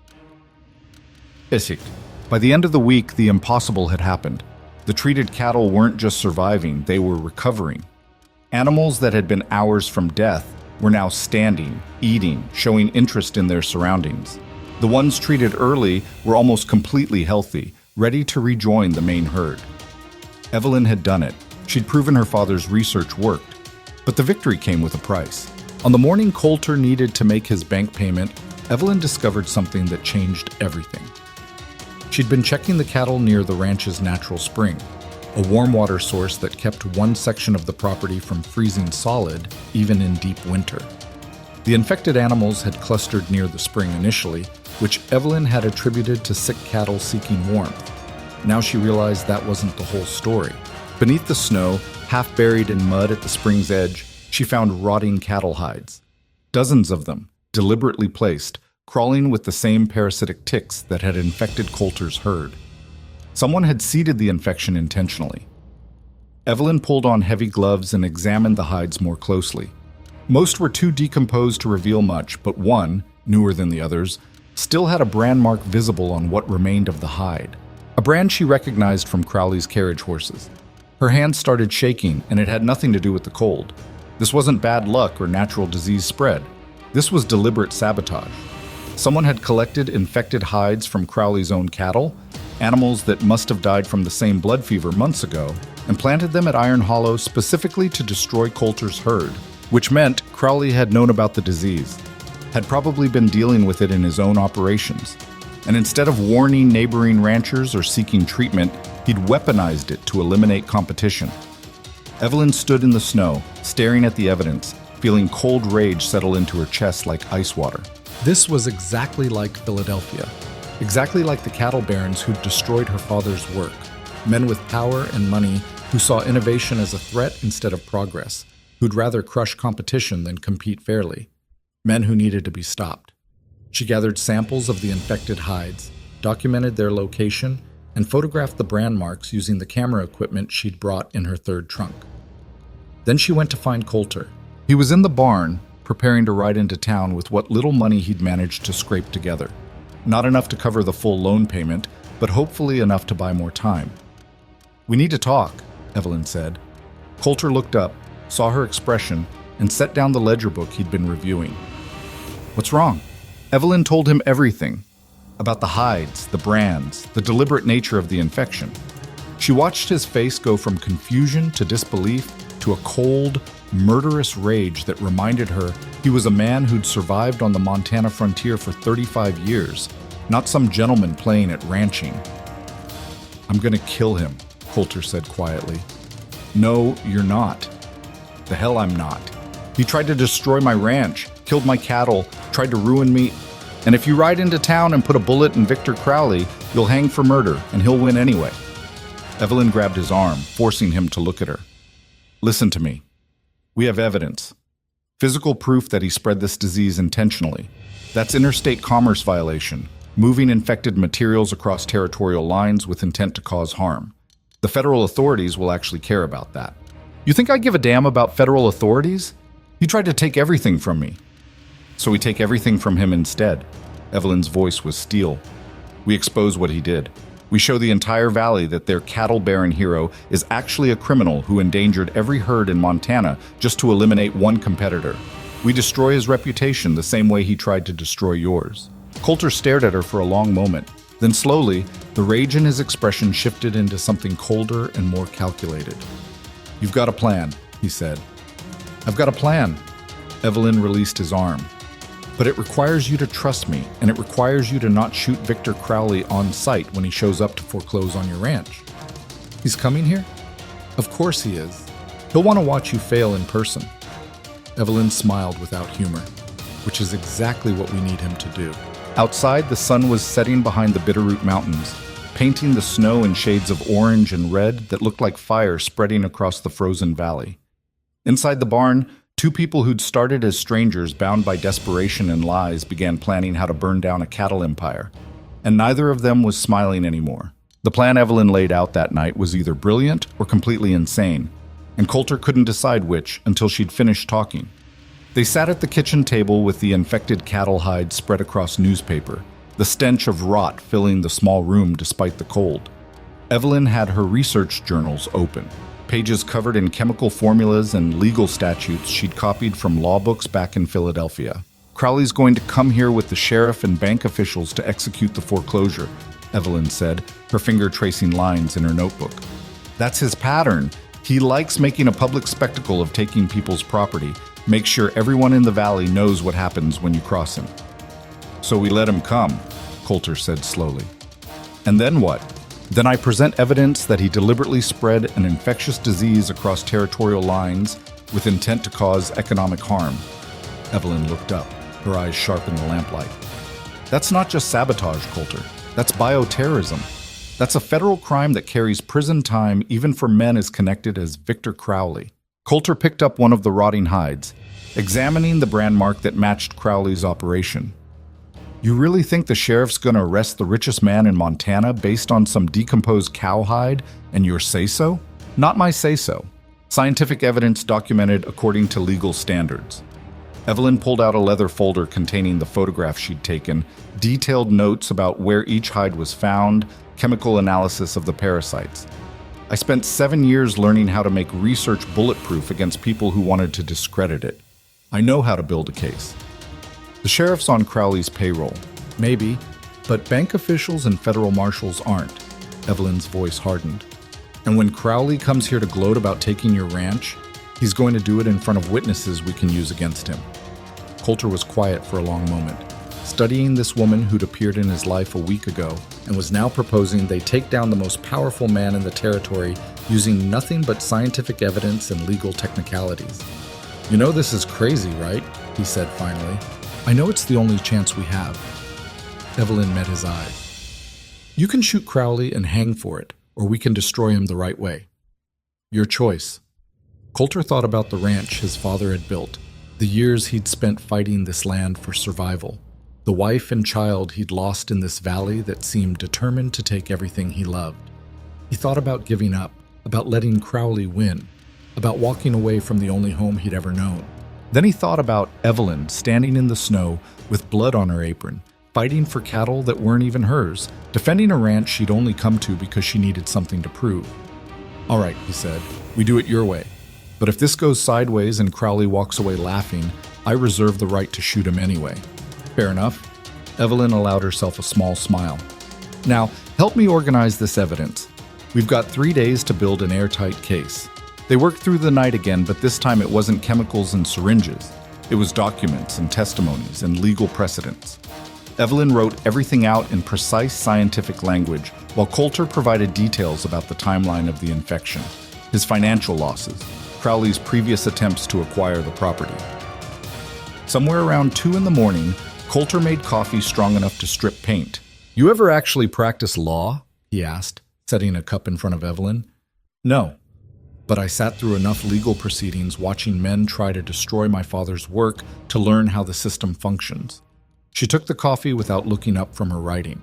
Speaker 1: Isik. By the end of the week, the impossible had happened. The treated cattle weren't just surviving, they were recovering. Animals that had been hours from death were now standing, eating, showing interest in their surroundings. The ones treated early were almost completely healthy, ready to rejoin the main herd. Evelyn had done it. She'd proven her father's research worked. But the victory came with a price. On the morning Coulter needed to make his bank payment, Evelyn discovered something that changed everything. She'd been checking the cattle near the ranch's natural spring, a warm water source that kept one section of the property from freezing solid even in deep winter. The infected animals had clustered near the spring initially, which Evelyn had attributed to sick cattle seeking warmth. Now she realized that wasn't the whole story. Beneath the snow, half buried in mud at the spring's edge, she found rotting cattle hides. Dozens of them, deliberately placed, crawling with the same parasitic ticks that had infected Coulter's herd. Someone had seeded the infection intentionally. Evelyn pulled on heavy gloves and examined the hides more closely. Most were too decomposed to reveal much, but one, newer than the others, still had a brand mark visible on what remained of the hide. A brand she recognized from Crowley's carriage horses. Her hand started shaking, and it had nothing to do with the cold. This wasn't bad luck or natural disease spread. This was deliberate sabotage. Someone had collected infected hides from Crowley's own cattle, animals that must have died from the same blood fever months ago, and planted them at Iron Hollow specifically to destroy Coulter's herd, which meant Crowley had known about the disease, had probably been dealing with it in his own operations. And instead of warning neighboring ranchers or seeking treatment, he'd weaponized it to eliminate competition. Evelyn stood in the snow, staring at the evidence, feeling cold rage settle into her chest like ice water. This was exactly like Philadelphia. Exactly like the cattle barons who'd destroyed her father's work. Men with power and money who saw innovation as a threat instead of progress, who'd rather crush competition than compete fairly. Men who needed to be stopped. She gathered samples of the infected hides, documented their location, and photographed the brand marks using the camera equipment she'd brought in her third trunk. Then she went to find Coulter. He was in the barn, preparing to ride into town with what little money he'd managed to scrape together. Not enough to cover the full loan payment, but hopefully enough to buy more time. "We need to talk," Evelyn said. Coulter looked up, saw her expression, and set down the ledger book he'd been reviewing. "What's wrong?" Evelyn told him everything. About the hides, the brands, the deliberate nature of the infection. She watched his face go from confusion to disbelief to a cold, murderous rage that reminded her he was a man who'd survived on the Montana frontier for 35 years, not some gentleman playing at ranching. "I'm gonna kill him," Coulter said quietly. "No, you're not." "The hell I'm not. He tried to destroy my ranch, killed my cattle, tried to ruin me. And if you ride into town and put a bullet in Victor Crowley, you'll hang for murder, and he'll win anyway." Evelyn grabbed his arm, forcing him to look at her. "Listen to me. We have evidence. Physical proof that he spread this disease intentionally. That's interstate commerce violation, moving infected materials across territorial lines with intent to cause harm. The federal authorities will actually care about that." "You think I give a damn about federal authorities? He tried to take everything from me." "So we take everything from him instead." Evelyn's voice was steel. "We expose what he did. We show the entire valley that their cattle baron hero is actually a criminal who endangered every herd in Montana just to eliminate one competitor. We destroy his reputation the same way he tried to destroy yours." Coulter stared at her for a long moment. Then slowly, the rage in his expression shifted into something colder and more calculated. "You've got a plan," he said. "I've got a plan." Evelyn released his arm. "But it requires you to trust me, and it requires you to not shoot Victor Crowley on sight when he shows up to foreclose on your ranch." "He's coming here?" "Of course he is. He'll want to watch you fail in person." Evelyn smiled without humor, which is exactly what we need him to do. Outside, the sun was setting behind the Bitterroot Mountains, painting the snow in shades of orange and red that looked like fire spreading across the frozen valley. Inside the barn, two people who'd started as strangers bound by desperation and lies began planning how to burn down a cattle empire, and neither of them was smiling anymore. The plan Evelyn laid out that night was either brilliant or completely insane, and Coulter couldn't decide which until she'd finished talking. They sat at the kitchen table with the infected cattle hide spread across newspaper, the stench of rot filling the small room despite the cold. Evelyn had her research journals open, pages covered in chemical formulas and legal statutes she'd copied from law books back in Philadelphia. "Crowley's going to come here with the sheriff and bank officials to execute the foreclosure," Evelyn said, her finger tracing lines in her notebook. "That's his pattern. He likes making a public spectacle of taking people's property. Make sure everyone in the valley knows what happens when you cross him. So we let him come, Coulter said slowly. And then what? Then I present evidence that he deliberately spread an infectious disease across territorial lines with intent to cause economic harm. Evelyn looked up, her eyes sharp in the lamplight. That's not just sabotage, Coulter. That's bioterrorism. That's a federal crime that carries prison time even for men as connected as Victor Crowley. Coulter picked up one of the rotting hides, examining the brand mark that matched Crowley's operation. You really think the sheriff's gonna arrest the richest man in Montana based on some decomposed cowhide and your say-so? Not my say-so. Scientific evidence documented according to legal standards. Evelyn pulled out a leather folder containing the photograph she'd taken, detailed notes about where each hide was found, chemical analysis of the parasites. I spent 7 years learning how to make research bulletproof against people who wanted to discredit it. I know how to build a case. The sheriff's on Crowley's payroll. Maybe, but bank officials and federal marshals aren't. Evelyn's voice hardened. And when Crowley comes here to gloat about taking your ranch, he's going to do it in front of witnesses we can use against him. Coulter was quiet for a long moment, studying this woman who'd appeared in his life a week ago and was now proposing they take down the most powerful man in the territory using nothing but scientific evidence and legal technicalities. You know this is crazy, right? He said finally. I know it's the only chance we have. Evelyn met his eyes. You can shoot Crowley and hang for it, or we can destroy him the right way. Your choice. Coulter thought about the ranch his father had built, the years he'd spent fighting this land for survival, the wife and child he'd lost in this valley that seemed determined to take everything he loved. He thought about giving up, about letting Crowley win, about walking away from the only home he'd ever known. Then he thought about Evelyn standing in the snow with blood on her apron, fighting for cattle that weren't even hers, defending a ranch she'd only come to because she needed something to prove. All right, he said, we do it your way. But if this goes sideways and Crowley walks away laughing, I reserve the right to shoot him anyway. Fair enough. Evelyn allowed herself a small smile. Now, help me organize this evidence. We've got 3 days to build an airtight case. They worked through the night again, but this time it wasn't chemicals and syringes. It was documents and testimonies and legal precedents. Evelyn wrote everything out in precise scientific language, while Coulter provided details about the timeline of the infection, his financial losses, Crowley's previous attempts to acquire the property. Somewhere around 2 in the morning, Coulter made coffee strong enough to strip paint. You ever actually practice law? He asked, setting a cup in front of Evelyn. No. But I sat through enough legal proceedings watching men try to destroy my father's work to learn how the system functions. She took the coffee without looking up from her writing.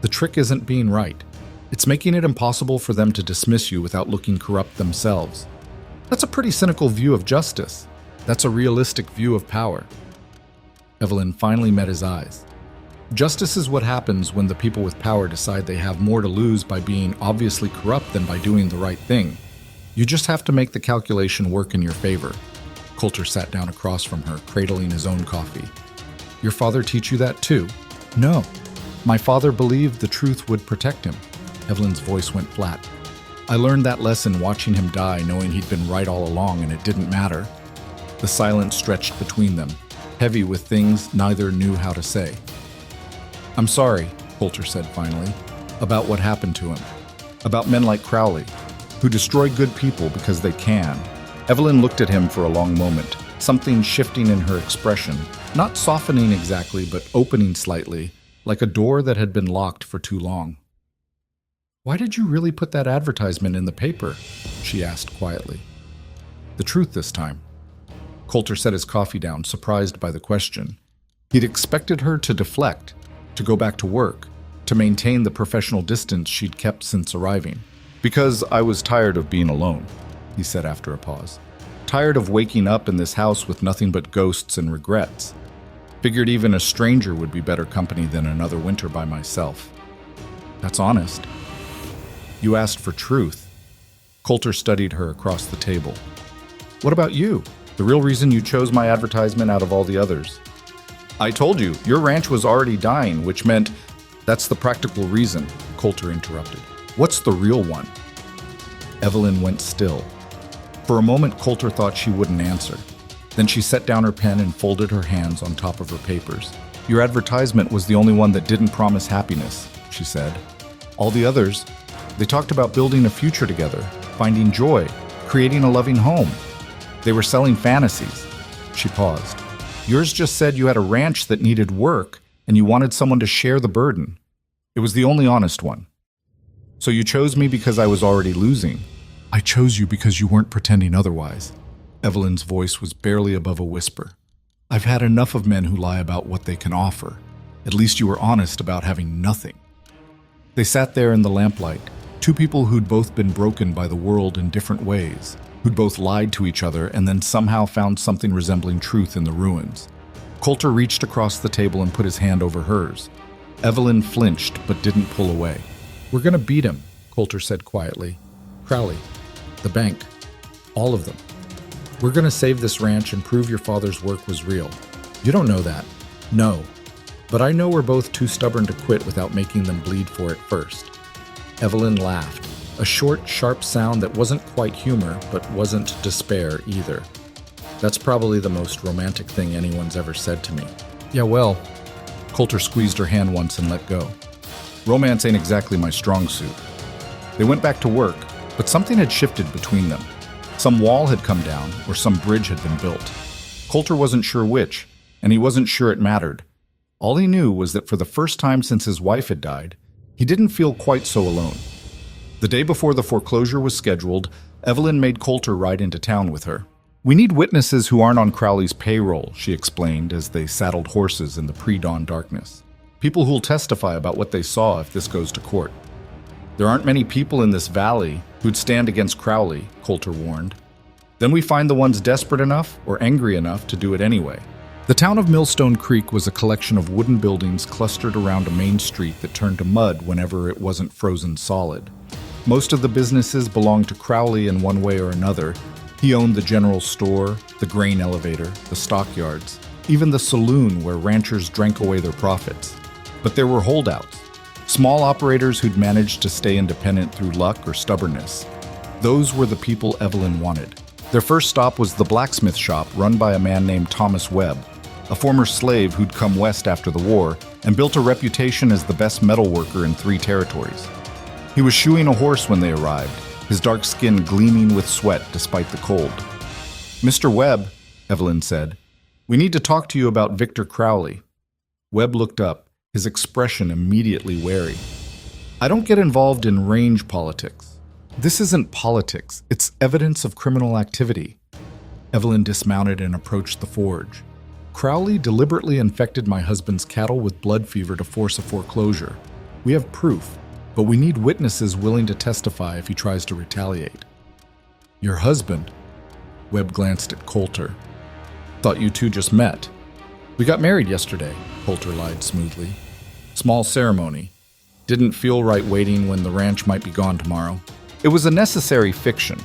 Speaker 1: The trick isn't being right. It's making it impossible for them to dismiss you without looking corrupt themselves. That's a pretty cynical view of justice. That's a realistic view of power. Evelyn finally met his eyes. Justice is what happens when the people with power decide they have more to lose by being obviously corrupt than by doing the right thing. You just have to make the calculation work in your favor. Coulter sat down across from her, cradling his own coffee. Your father teach you that too? No. My father believed the truth would protect him. Evelyn's voice went flat. I learned that lesson watching him die, knowing he'd been right all along and it didn't matter. The silence stretched between them, heavy with things neither knew how to say. I'm sorry, Coulter said finally, about what happened to him. About men like Crowley, who destroy good people because they can. Evelyn looked at him for a long moment, something shifting in her expression, not softening exactly, but opening slightly, like a door that had been locked for too long. Why did you really put that advertisement in the paper? She asked quietly. The truth this time. Coulter set his coffee down, surprised by the question. He'd expected her to deflect, to go back to work, to maintain the professional distance she'd kept since arriving. Because I was tired of being alone, he said after a pause. Tired of waking up in this house with nothing but ghosts and regrets. Figured even a stranger would be better company than another winter by myself. That's honest. You asked for truth. Coulter studied her across the table. What about you? The real reason you chose my advertisement out of all the others? I told you, your ranch was already dying, which meant that's the practical reason, Coulter interrupted. What's the real one? Evelyn went still, For a moment, Coulter thought she wouldn't answer. Then she set down her pen and folded her hands on top of her papers. "Your advertisement was the only one that didn't promise happiness," she said. "All the others, they talked about building a future together, finding joy, creating a loving home. They were selling fantasies." She paused. "Yours just said you had a ranch that needed work and you wanted someone to share the burden. It was the only honest one. So you chose me because I was already losing." "I chose you because you weren't pretending otherwise." Evelyn's voice was barely above a whisper. "I've had enough of men who lie about what they can offer. At least you were honest about having nothing." They sat there in the lamplight, two people who'd both been broken by the world in different ways, who'd both lied to each other and then somehow found something resembling truth in the ruins. Coulter reached across the table and put his hand over hers. Evelyn flinched but didn't pull away. "We're gonna beat him," Coulter said quietly. "Crowley, the bank, all of them. We're gonna save this ranch and prove your father's work was real. You don't know that." "No, but I know we're both too stubborn to quit without making them bleed for it first." Evelyn laughed, a short, sharp sound that wasn't quite humor but wasn't despair either. "That's probably the most romantic thing anyone's ever said to me." "Yeah, well," Coulter squeezed her hand once and let go. "Romance ain't exactly my strong suit." They went back to work, but something had shifted between them. Some wall had come down, or some bridge had been built. Coulter wasn't sure which, and he wasn't sure it mattered. All he knew was that for the first time since his wife had died, he didn't feel quite so alone. The day before the foreclosure was scheduled, Evelyn made Coulter ride into town with her. "We need witnesses who aren't on Crowley's payroll," she explained as they saddled horses in the pre-dawn darkness. "People who'll testify about what they saw if this goes to court." "There aren't many people in this valley who'd stand against Crowley," Coulter warned. "Then we find the ones desperate enough or angry enough to do it anyway." The town of Millstone Creek was a collection of wooden buildings clustered around a main street that turned to mud whenever it wasn't frozen solid. Most of the businesses belonged to Crowley in one way or another. He owned the general store, the grain elevator, the stockyards, even the saloon where ranchers drank away their profits. But there were holdouts, small operators who'd managed to stay independent through luck or stubbornness. Those were the people Evelyn wanted. Their first stop was the blacksmith shop run by a man named Thomas Webb, a former slave who'd come west after the war and built a reputation as the best metal worker in 3 territories. He was shoeing a horse when they arrived, his dark skin gleaming with sweat despite the cold. "Mr. Webb," Evelyn said, "we need to talk to you about Victor Crowley." Webb looked up, his expression immediately wary. "I don't get involved in range politics." "This isn't politics, it's evidence of criminal activity." Evelyn dismounted and approached the forge. "Crowley deliberately infected my husband's cattle with blood fever to force a foreclosure. We have proof, but we need witnesses willing to testify if he tries to retaliate." "Your husband?" Webb glanced at Coulter. "Thought you two just met." "We got married yesterday," Coulter lied smoothly. "Small ceremony. Didn't feel right waiting when the ranch might be gone tomorrow." It was a necessary fiction.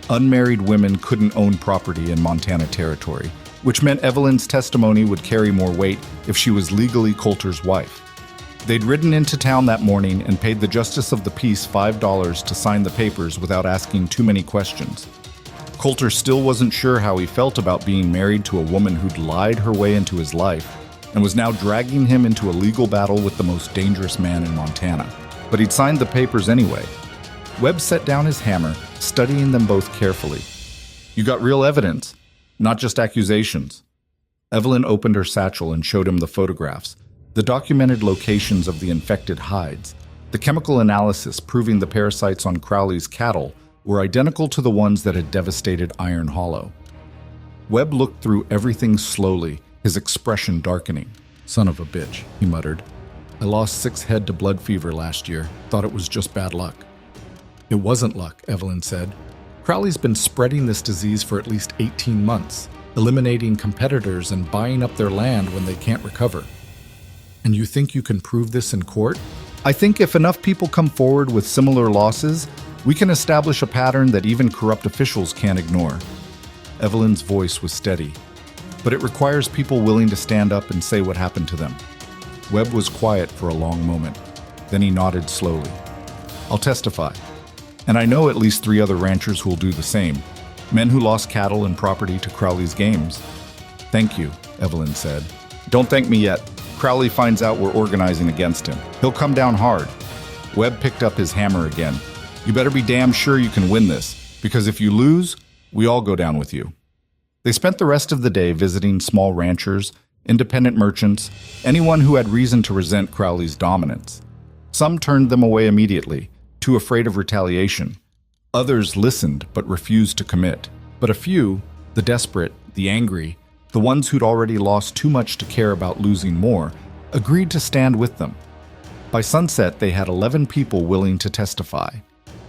Speaker 1: Unmarried women couldn't own property in Montana Territory, which meant Evelyn's testimony would carry more weight if she was legally Coulter's wife. They'd ridden into town that morning and paid the justice of the peace $5 to sign the papers without asking too many questions. Coulter still wasn't sure how he felt about being married to a woman who'd lied her way into his life and was now dragging him into a legal battle with the most dangerous man in Montana. But he'd signed the papers anyway. Webb set down his hammer, studying them both carefully. "You got real evidence, not just accusations." Evelyn opened her satchel and showed him the photographs, the documented locations of the infected hides, the chemical analysis proving the parasites on Crowley's cattle were identical to the ones that had devastated Iron Hollow. Webb looked through everything slowly, his expression darkening. "Son of a bitch," he muttered. "I lost 6 head to blood fever last year. Thought it was just bad luck." "It wasn't luck," Evelyn said. "Crowley's been spreading this disease for at least 18 months, eliminating competitors and buying up their land when they can't recover." "And you think you can prove this in court?" "I think if enough people come forward with similar losses, we can establish a pattern that even corrupt officials can't ignore." Evelyn's voice was steady. "But it requires people willing to stand up and say what happened to them." Webb was quiet for a long moment. Then he nodded slowly. "I'll testify. And I know at least 3 other ranchers who will do the same. Men who lost cattle and property to Crowley's games. Thank you, Evelyn said. Don't thank me yet. Crowley finds out we're organizing against him. He'll come down hard. Webb picked up his hammer again. You better be damn sure you can win this, because if you lose, we all go down with you. They spent the rest of the day visiting small ranchers, independent merchants, anyone who had reason to resent Crowley's dominance. Some turned them away immediately, too afraid of retaliation. Others listened but refused to commit. But a few, the desperate, the angry, the ones who'd already lost too much to care about losing more, agreed to stand with them. By sunset, they had 11 people willing to testify.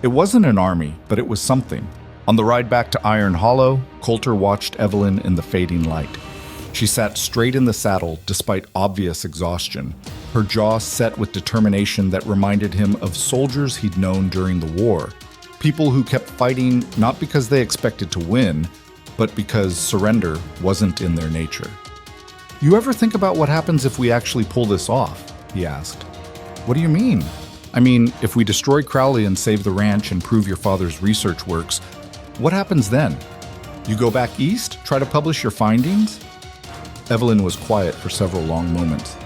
Speaker 1: It wasn't an army, but it was something. On the ride back to Iron Hollow, Coulter watched Evelyn in the fading light. She sat straight in the saddle despite obvious exhaustion, her jaw set with determination that reminded him of soldiers he'd known during the war. People who kept fighting not because they expected to win, but because surrender wasn't in their nature. You ever think about what happens if we actually pull this off? He asked. What do you mean? I mean, if we destroy Crowley and save the ranch and prove your father's research works, what happens then? You go back east, try to publish your findings? Evelyn was quiet for several long moments.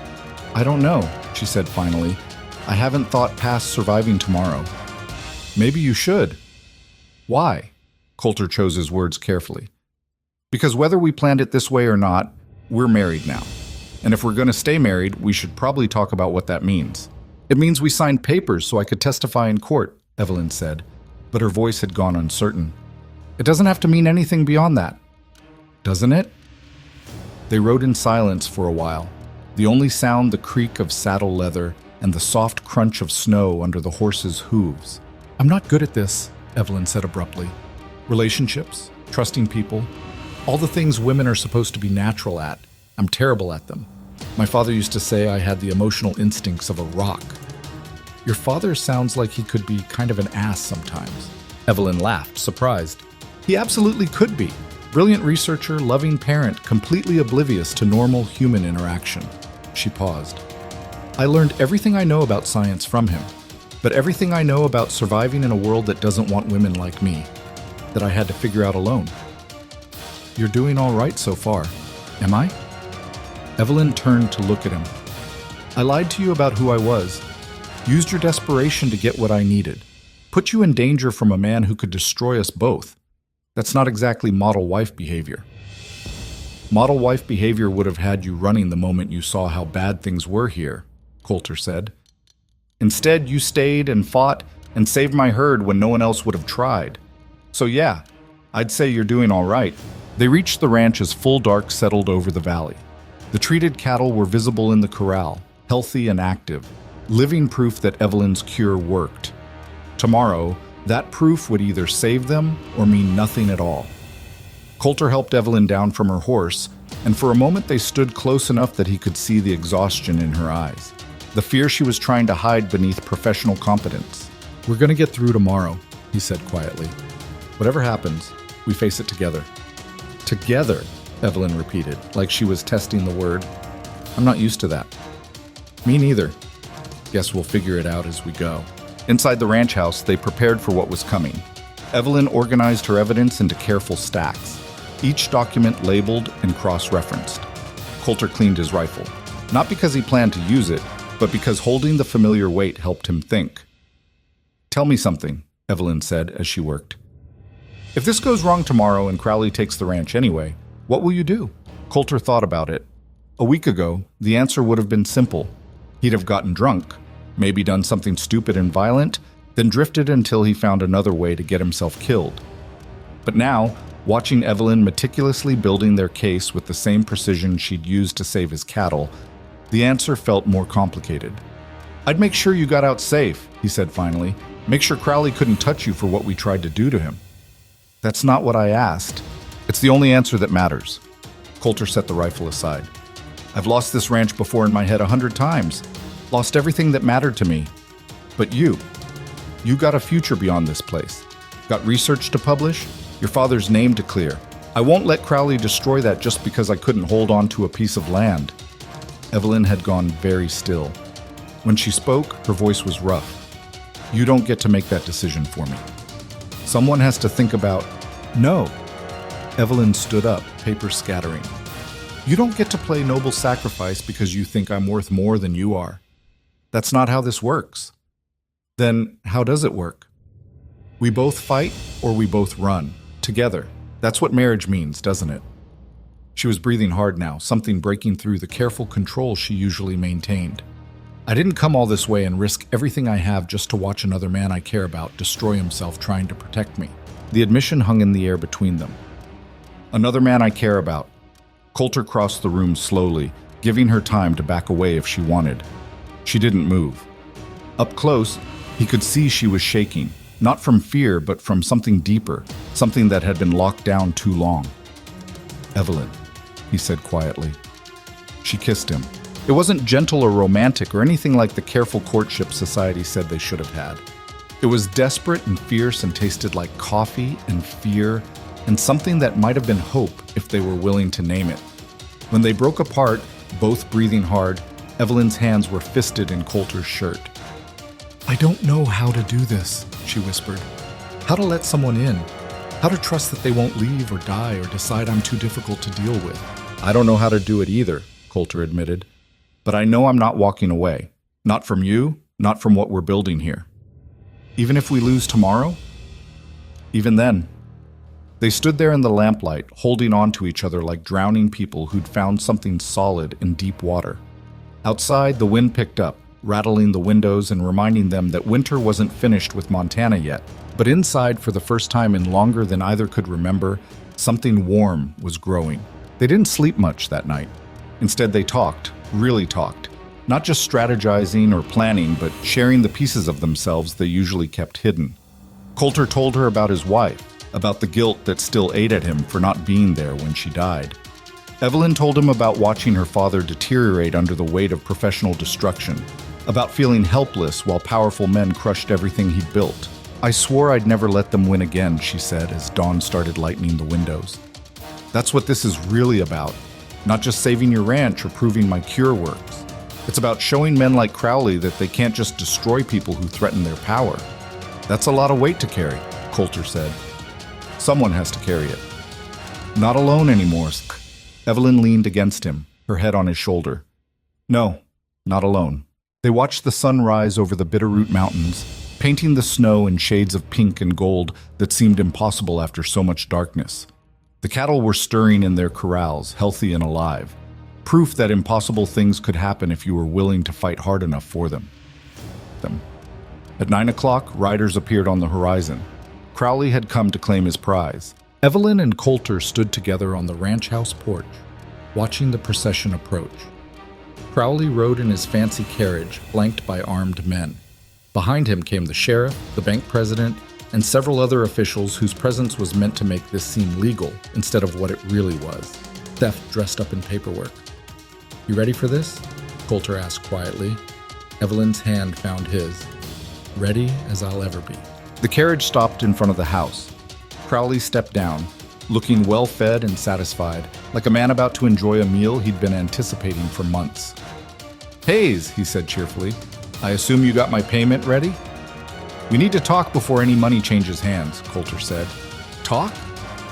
Speaker 1: I don't know, she said finally. I haven't thought past surviving tomorrow. Maybe you should. Why? Coulter chose his words carefully. Because whether we planned it this way or not, we're married now. And if we're going to stay married, we should probably talk about what that means. It means we signed papers so I could testify in court, Evelyn said, but her voice had gone uncertain. It doesn't have to mean anything beyond that. Doesn't it? They rode in silence for a while, the only sound the creak of saddle leather and the soft crunch of snow under the horses' hooves. I'm not good at this, Evelyn said abruptly. Relationships, trusting people, all the things women are supposed to be natural at. I'm terrible at them. My father used to say I had the emotional instincts of a rock. Your father sounds like he could be kind of an ass sometimes. Evelyn laughed, surprised. He absolutely could be. Brilliant researcher, loving parent, completely oblivious to normal human interaction. She paused. I learned everything I know about science from him, but everything I know about surviving in a world that doesn't want women like me, that I had to figure out alone. You're doing all right so far, am I? Evelyn turned to look at him. I lied to you about who I was, used your desperation to get what I needed, put you in danger from a man who could destroy us both. That's not exactly model wife behavior. Model wife behavior would have had you running the moment you saw how bad things were here, Coulter said. Instead, you stayed and fought and saved my herd when no one else would have tried. So yeah, I'd say you're doing all right. They reached the ranch as full dark settled over the valley. The treated cattle were visible in the corral, healthy and active, living proof that Evelyn's cure worked. Tomorrow, that proof would either save them or mean nothing at all. Coulter helped Evelyn down from her horse, and for a moment they stood close enough that he could see the exhaustion in her eyes, the fear she was trying to hide beneath professional competence. We're going to get through tomorrow, he said quietly. Whatever happens, we face it together. Together, Evelyn repeated, like she was testing the word. I'm not used to that. Me neither. Guess we'll figure it out as we go. Inside the ranch house, they prepared for what was coming. Evelyn organized her evidence into careful stacks, each document labeled and cross-referenced. Coulter cleaned his rifle, not because he planned to use it, but because holding the familiar weight helped him think. Tell me something, Evelyn said as she worked. If this goes wrong tomorrow and Crowley takes the ranch anyway, what will you do? Coulter thought about it. A week ago, the answer would have been simple. He'd have gotten drunk, maybe done something stupid and violent, then drifted until he found another way to get himself killed. But now, watching Evelyn meticulously building their case with the same precision she'd used to save his cattle, the answer felt more complicated. I'd make sure you got out safe, he said finally. Make sure Crowley couldn't touch you for what we tried to do to him. That's not what I asked. It's the only answer that matters. Coulter set the rifle aside. I've lost this ranch before in my head 100 times. Lost everything that mattered to me. But you got a future beyond this place. Got research to publish, your father's name to clear. I won't let Crowley destroy that just because I couldn't hold on to a piece of land. Evelyn had gone very still. When she spoke, her voice was rough. You don't get to make that decision for me. Someone has to think about... No, Evelyn stood up, paper scattering. You don't get to play noble sacrifice because you think I'm worth more than you are. That's not how this works. Then how does it work? We both fight or we both run, together. That's what marriage means, doesn't it? She was breathing hard now, something breaking through the careful control she usually maintained. I didn't come all this way and risk everything I have just to watch another man I care about destroy himself trying to protect me. The admission hung in the air between them. Another man I care about. Coulter crossed the room slowly, giving her time to back away if she wanted. She didn't move. Up close, he could see she was shaking, not from fear, but from something deeper, something that had been locked down too long. Evelyn, he said quietly. She kissed him. It wasn't gentle or romantic or anything like the careful courtship society said they should have had. It was desperate and fierce and tasted like coffee and fear and something that might have been hope if they were willing to name it. When they broke apart, both breathing hard, Evelyn's hands were fisted in Coulter's shirt. I don't know how to do this, she whispered. How to let someone in. How to trust that they won't leave or die or decide I'm too difficult to deal with. I don't know how to do it either, Coulter admitted. But I know I'm not walking away. Not from you, not from what we're building here. Even if we lose tomorrow? Even then. They stood there in the lamplight, holding on to each other like drowning people who'd found something solid in deep water. Outside, the wind picked up, rattling the windows and reminding them that winter wasn't finished with Montana yet. But inside, for the first time in longer than either could remember, something warm was growing. They didn't sleep much that night. Instead, they talked, really talked. Not just strategizing or planning, but sharing the pieces of themselves they usually kept hidden. Coulter told her about his wife, about the guilt that still ate at him for not being there when she died. Evelyn told him about watching her father deteriorate under the weight of professional destruction, about feeling helpless while powerful men crushed everything he'd built. I swore I'd never let them win again, she said as dawn started lightening the windows. That's what this is really about. Not just saving your ranch or proving my cure works. It's about showing men like Crowley that they can't just destroy people who threaten their power. That's a lot of weight to carry, Coulter said. Someone has to carry it. Not alone anymore. Evelyn leaned against him, her head on his shoulder. No, not alone. They watched the sun rise over the Bitterroot Mountains, painting the snow in shades of pink and gold that seemed impossible after so much darkness. The cattle were stirring in their corrals, healthy and alive. Proof that impossible things could happen if you were willing to fight hard enough for them. At 9 o'clock, riders appeared on the horizon. Crowley had come to claim his prize. Evelyn and Coulter stood together on the ranch house porch, watching the procession approach. Crowley rode in his fancy carriage, flanked by armed men. Behind him came the sheriff, the bank president, and several other officials whose presence was meant to make this seem legal instead of what it really was. Theft dressed up in paperwork. You ready for this? Coulter asked quietly. Evelyn's hand found his. Ready as I'll ever be. The carriage stopped in front of the house. Crowley stepped down, looking well-fed and satisfied, like a man about to enjoy a meal he'd been anticipating for months. Hayes, he said cheerfully, I assume you got my payment ready? We need to talk before any money changes hands, Coulter said. Talk?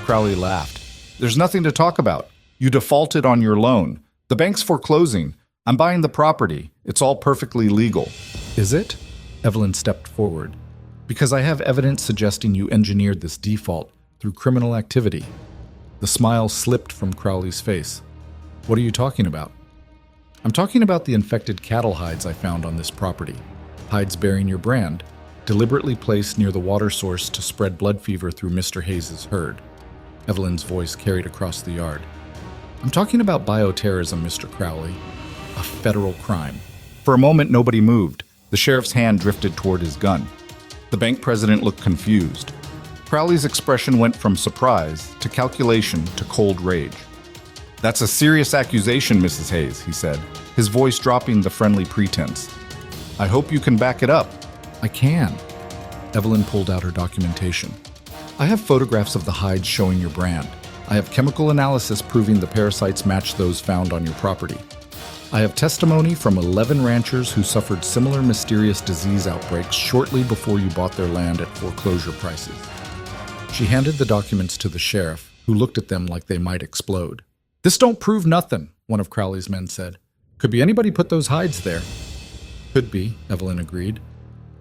Speaker 1: Crowley laughed. There's nothing to talk about. You defaulted on your loan. The bank's foreclosing. I'm buying the property. It's all perfectly legal. Is it? Evelyn stepped forward. Because I have evidence suggesting you engineered this default through criminal activity. The smile slipped from Crowley's face. What are you talking about? I'm talking about the infected cattle hides I found on this property. Hides bearing your brand, deliberately placed near the water source to spread blood fever through Mr. Hayes' herd. Evelyn's voice carried across the yard. I'm talking about bioterrorism, Mr. Crowley. A federal crime. For a moment, nobody moved. The sheriff's hand drifted toward his gun. The bank president looked confused. Crowley's expression went from surprise to calculation to cold rage. That's a serious accusation, Mrs. Hayes, he said, his voice dropping the friendly pretense. I hope you can back it up. I can. Evelyn pulled out her documentation. I have photographs of the hides showing your brand. I have chemical analysis proving the parasites match those found on your property. I have testimony from 11 ranchers who suffered similar mysterious disease outbreaks shortly before you bought their land at foreclosure prices. She handed the documents to the sheriff, who looked at them like they might explode. "This don't prove nothing," one of Crowley's men said. "Could be anybody put those hides there." "Could be," Evelyn agreed.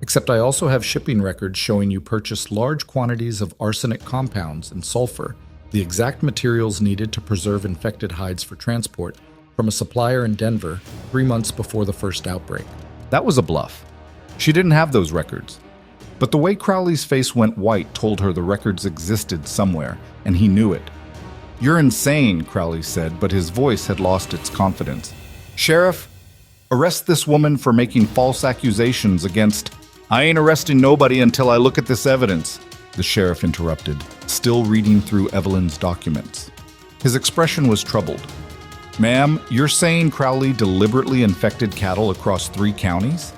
Speaker 1: "Except I also have shipping records showing you purchased large quantities of arsenic compounds and sulfur, the exact materials needed to preserve infected hides for transport, from a supplier in Denver 3 months before the first outbreak." That was a bluff. She didn't have those records. But the way Crowley's face went white told her the records existed somewhere, and he knew it. "You're insane," Crowley said, but his voice had lost its confidence. "Sheriff, arrest this woman for making false accusations against—" "I ain't arresting nobody until I look at this evidence," the sheriff interrupted, still reading through Evelyn's documents. His expression was troubled. "Ma'am, you're saying Crowley deliberately infected cattle across 3 counties?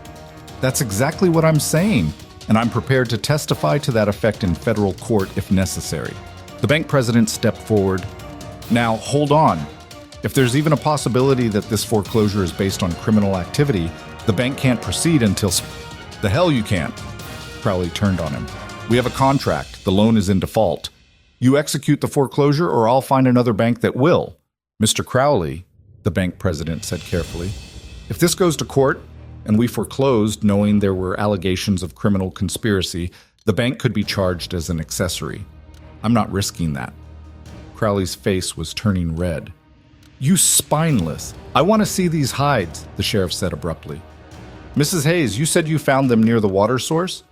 Speaker 1: That's exactly what I'm saying, and I'm prepared to testify to that effect in federal court if necessary." The bank president stepped forward. "Now, hold on. If there's even a possibility that this foreclosure is based on criminal activity, the bank can't proceed until—" "The hell you can't." Crowley turned on him. "We have a contract. The loan is in default. You execute the foreclosure or I'll find another bank that will." "Mr. Crowley," the bank president said carefully, "if this goes to court and we foreclosed knowing there were allegations of criminal conspiracy, the bank could be charged as an accessory. I'm not risking that." Crowley's face was turning red. "You spineless! I want to see these hides," the sheriff said abruptly. "Mrs. Hayes, you said you found them near the water source?"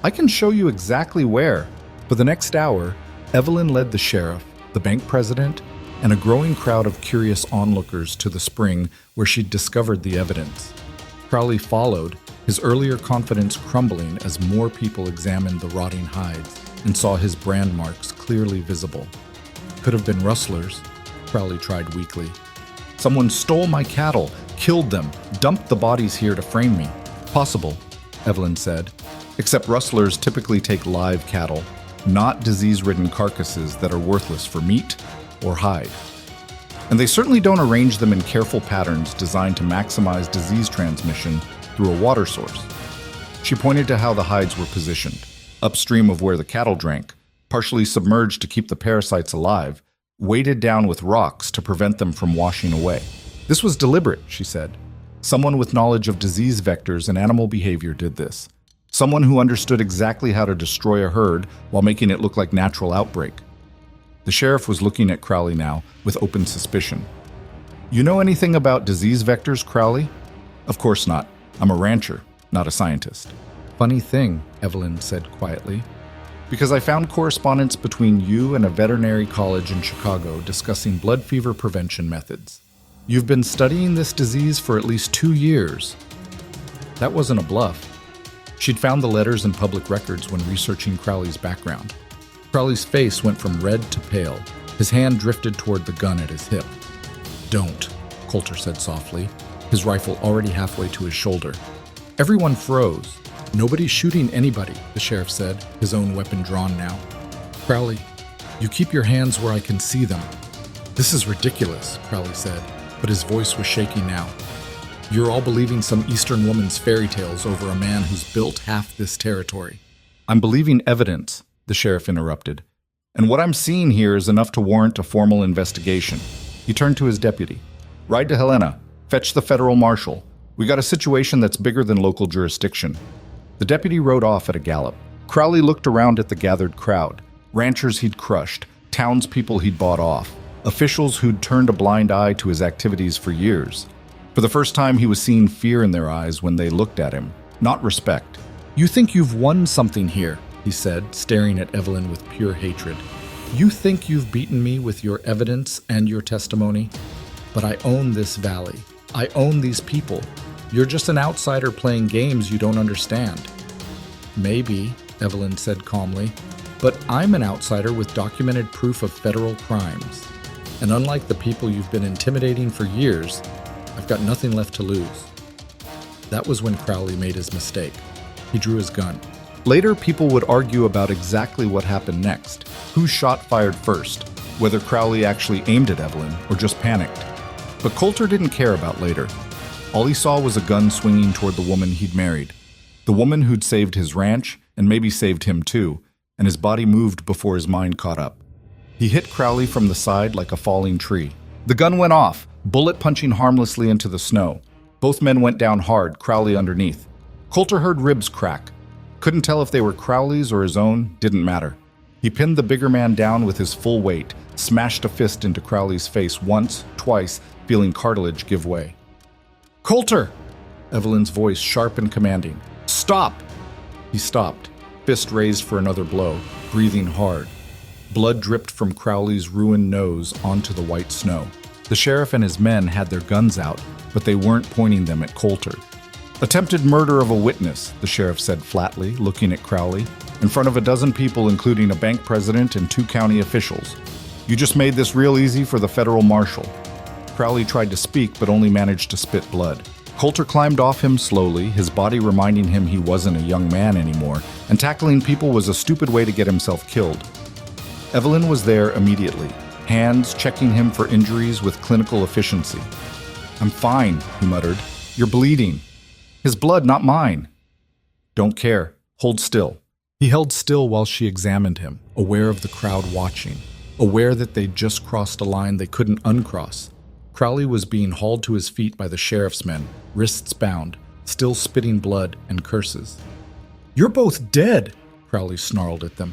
Speaker 1: "I can show you exactly where." For the next hour, Evelyn led the sheriff, the bank president, and a growing crowd of curious onlookers to the spring where she'd discovered the evidence. Crowley followed, his earlier confidence crumbling as more people examined the rotting hides and saw his brand marks clearly visible. "Could have been rustlers," Crowley tried weakly. "Someone stole my cattle, killed them, dumped the bodies here to frame me." "Possible," Evelyn said, "except rustlers typically take live cattle, not disease-ridden carcasses that are worthless for meat or hide. And they certainly don't arrange them in careful patterns designed to maximize disease transmission through a water source." She pointed to how the hides were positioned, upstream of where the cattle drank, partially submerged to keep the parasites alive, weighted down with rocks to prevent them from washing away. "This was deliberate," she said. "Someone with knowledge of disease vectors and animal behavior did this. Someone who understood exactly how to destroy a herd while making it look like natural outbreak." The sheriff was looking at Crowley now with open suspicion. "You know anything about disease vectors, Crowley?" "Of course not. I'm a rancher, not a scientist." "Funny thing," Evelyn said quietly, "because I found correspondence between you and a veterinary college in Chicago discussing blood fever prevention methods. You've been studying this disease for at least 2 years." That wasn't a bluff. She'd found the letters and public records when researching Crowley's background. Crowley's face went from red to pale. His hand drifted toward the gun at his hip. "Don't," Coulter said softly, his rifle already halfway to his shoulder. Everyone froze. "Nobody's shooting anybody," the sheriff said, his own weapon drawn now. "Crowley, you keep your hands where I can see them." "This is ridiculous," Crowley said, but his voice was shaking now. "You're all believing some Eastern woman's fairy tales over a man who's built half this territory." "I'm believing evidence," the sheriff interrupted. "And what I'm seeing here is enough to warrant a formal investigation." He turned to his deputy. "Ride to Helena. Fetch the federal marshal. We got a situation that's bigger than local jurisdiction." The deputy rode off at a gallop. Crowley looked around at the gathered crowd. Ranchers he'd crushed, townspeople he'd bought off, officials who'd turned a blind eye to his activities for years. For the first time, he was seeing fear in their eyes when they looked at him, not respect. "You think you've won something here," he said, staring at Evelyn with pure hatred. "You think you've beaten me with your evidence and your testimony? But I own this valley. I own these people. You're just an outsider playing games you don't understand." "Maybe," Evelyn said calmly, "but I'm an outsider with documented proof of federal crimes. And unlike the people you've been intimidating for years, I've got nothing left to lose." That was when Crowley made his mistake. He drew his gun. Later, people would argue about exactly what happened next. Whose shot fired first, whether Crowley actually aimed at Evelyn or just panicked. But Coulter didn't care about later. All he saw was a gun swinging toward the woman he'd married. The woman who'd saved his ranch, and maybe saved him too, and his body moved before his mind caught up. He hit Crowley from the side like a falling tree. The gun went off, bullet punching harmlessly into the snow. Both men went down hard, Crowley underneath. Coulter heard ribs crack. Couldn't tell if they were Crowley's or his own, didn't matter. He pinned the bigger man down with his full weight, smashed a fist into Crowley's face once, twice, feeling cartilage give way. "Coulter!" Evelyn's voice sharp and commanding. "Stop!" He stopped, fist raised for another blow, breathing hard. Blood dripped from Crowley's ruined nose onto the white snow. The sheriff and his men had their guns out, but they weren't pointing them at Coulter. "Attempted murder of a witness," the sheriff said flatly, looking at Crowley, "in front of a dozen people, including a bank president and 2 county officials. You just made this real easy for the federal marshal." Crowley tried to speak, but only managed to spit blood. Coulter climbed off him slowly, his body reminding him he wasn't a young man anymore, and tackling people was a stupid way to get himself killed. Evelyn was there immediately, hands checking him for injuries with clinical efficiency. "I'm fine," he muttered. "You're bleeding." "His blood, not mine." "Don't care. Hold still." He held still while she examined him, aware of the crowd watching, aware that they'd just crossed a line they couldn't uncross. Crowley was being hauled to his feet by the sheriff's men, wrists bound, still spitting blood and curses. "You're both dead," Crowley snarled at them.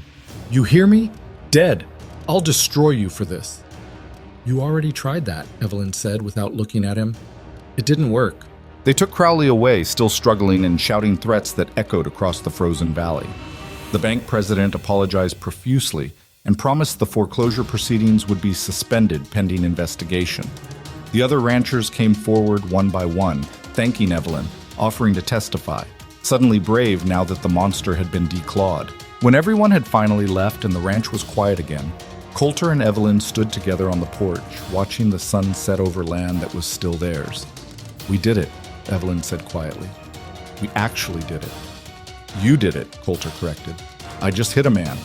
Speaker 1: "You hear me? Dead. I'll destroy you for this." "You already tried that," Evelyn said without looking at him. "It didn't work." They took Crowley away, still struggling and shouting threats that echoed across the frozen valley. The bank president apologized profusely and promised the foreclosure proceedings would be suspended pending investigation. The other ranchers came forward one by one, thanking Evelyn, offering to testify, suddenly brave now that the monster had been declawed. When everyone had finally left and the ranch was quiet again, Coulter and Evelyn stood together on the porch, watching the sun set over land that was still theirs. "We did it," Evelyn said quietly. "We actually did it." "You did it," Coulter corrected. "I just hit a man.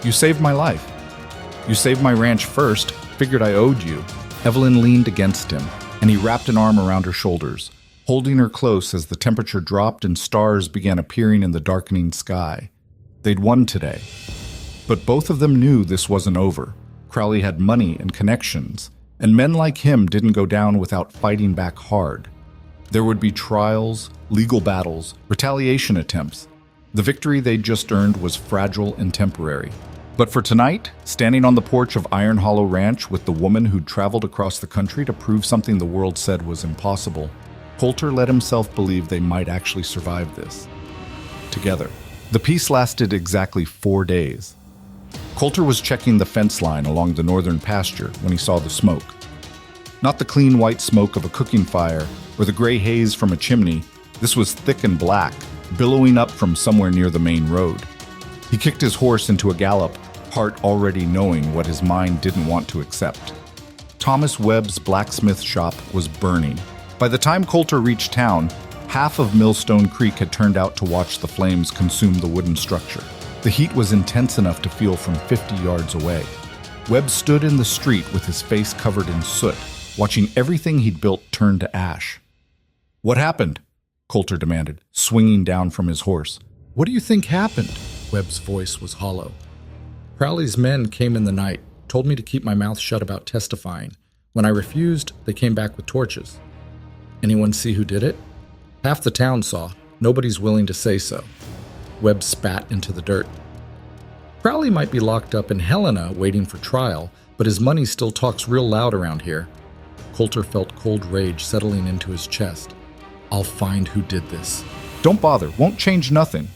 Speaker 1: You saved my life. You saved my ranch first, figured I owed you." Evelyn leaned against him, and he wrapped an arm around her shoulders, holding her close as the temperature dropped and stars began appearing in the darkening sky. They'd won today. But both of them knew this wasn't over. Crowley had money and connections, and men like him didn't go down without fighting back hard. There would be trials, legal battles, retaliation attempts. The victory they'd just earned was fragile and temporary. But for tonight, standing on the porch of Iron Hollow Ranch with the woman who'd traveled across the country to prove something the world said was impossible, Coulter let himself believe they might actually survive this. Together. The peace lasted exactly 4 days. Coulter was checking the fence line along the northern pasture when he saw the smoke. Not the clean white smoke of a cooking fire or the gray haze from a chimney. This was thick and black, billowing up from somewhere near the main road. He kicked his horse into a gallop, heart already knowing what his mind didn't want to accept. Thomas Webb's blacksmith shop was burning. By the time Coulter reached town, half of Millstone Creek had turned out to watch the flames consume the wooden structure. The heat was intense enough to feel from 50 yards away. Webb stood in the street with his face covered in soot, watching everything he'd built turn to ash. "What happened?" Coulter demanded, swinging down from his horse. "What do you think happened?" Webb's voice was hollow. "Crowley's men came in the night, told me to keep my mouth shut about testifying. When I refused, they came back with torches. Anyone see who did it? Half the town saw. Nobody's willing to say so." Webb spat into the dirt. "Crowley might be locked up in Helena waiting for trial, but his money still talks real loud around here." Coulter felt cold rage settling into his chest. "I'll find who did this." "Don't bother, won't change nothing."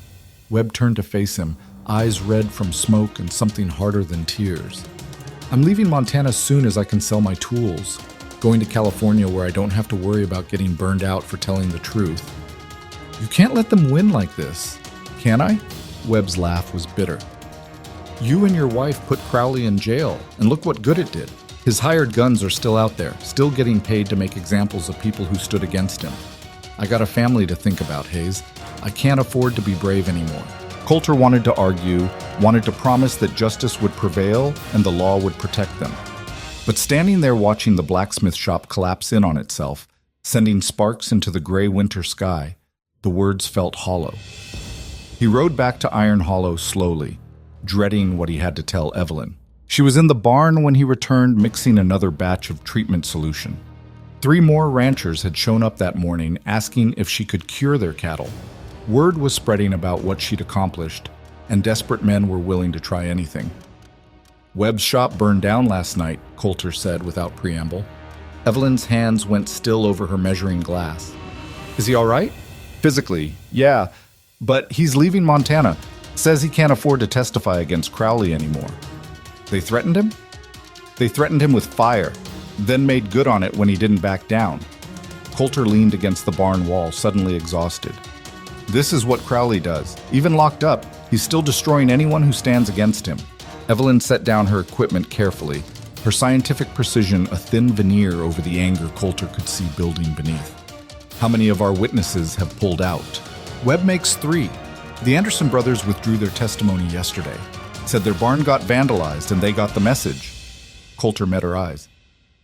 Speaker 1: Webb turned to face him, eyes red from smoke and something harder than tears. "I'm leaving Montana soon as I can sell my tools. Going to California where I don't have to worry about getting burned out for telling the truth." "You can't let them win like this." "Can I?" Webb's laugh was bitter. "You and your wife put Crowley in jail, and look what good it did. His hired guns are still out there, still getting paid to make examples of people who stood against him. I got a family to think about, Hayes. I can't afford to be brave anymore." Coulter wanted to argue, wanted to promise that justice would prevail and the law would protect them. But standing there watching the blacksmith shop collapse in on itself, sending sparks into the gray winter sky, the words felt hollow. He rode back to Iron Hollow slowly, dreading what he had to tell Evelyn. She was in the barn when he returned, mixing another batch of treatment solution. 3 more ranchers had shown up that morning, asking if she could cure their cattle. Word was spreading about what she'd accomplished, and desperate men were willing to try anything. Webb's shop burned down last night, Coulter said without preamble. Evelyn's hands went still over her measuring glass. Is he all right? Physically, yeah, but he's leaving Montana. Says he can't afford to testify against Crowley anymore. They threatened him? They threatened him with fire, then made good on it when he didn't back down. Coulter leaned against the barn wall, suddenly exhausted. This is what Crowley does. Even locked up, he's still destroying anyone who stands against him. Evelyn set down her equipment carefully, her scientific precision a thin veneer over the anger Coulter could see building beneath. How many of our witnesses have pulled out? Webb makes 3. The Anderson brothers withdrew their testimony yesterday. Said their barn got vandalized and they got the message. Coulter met her eyes.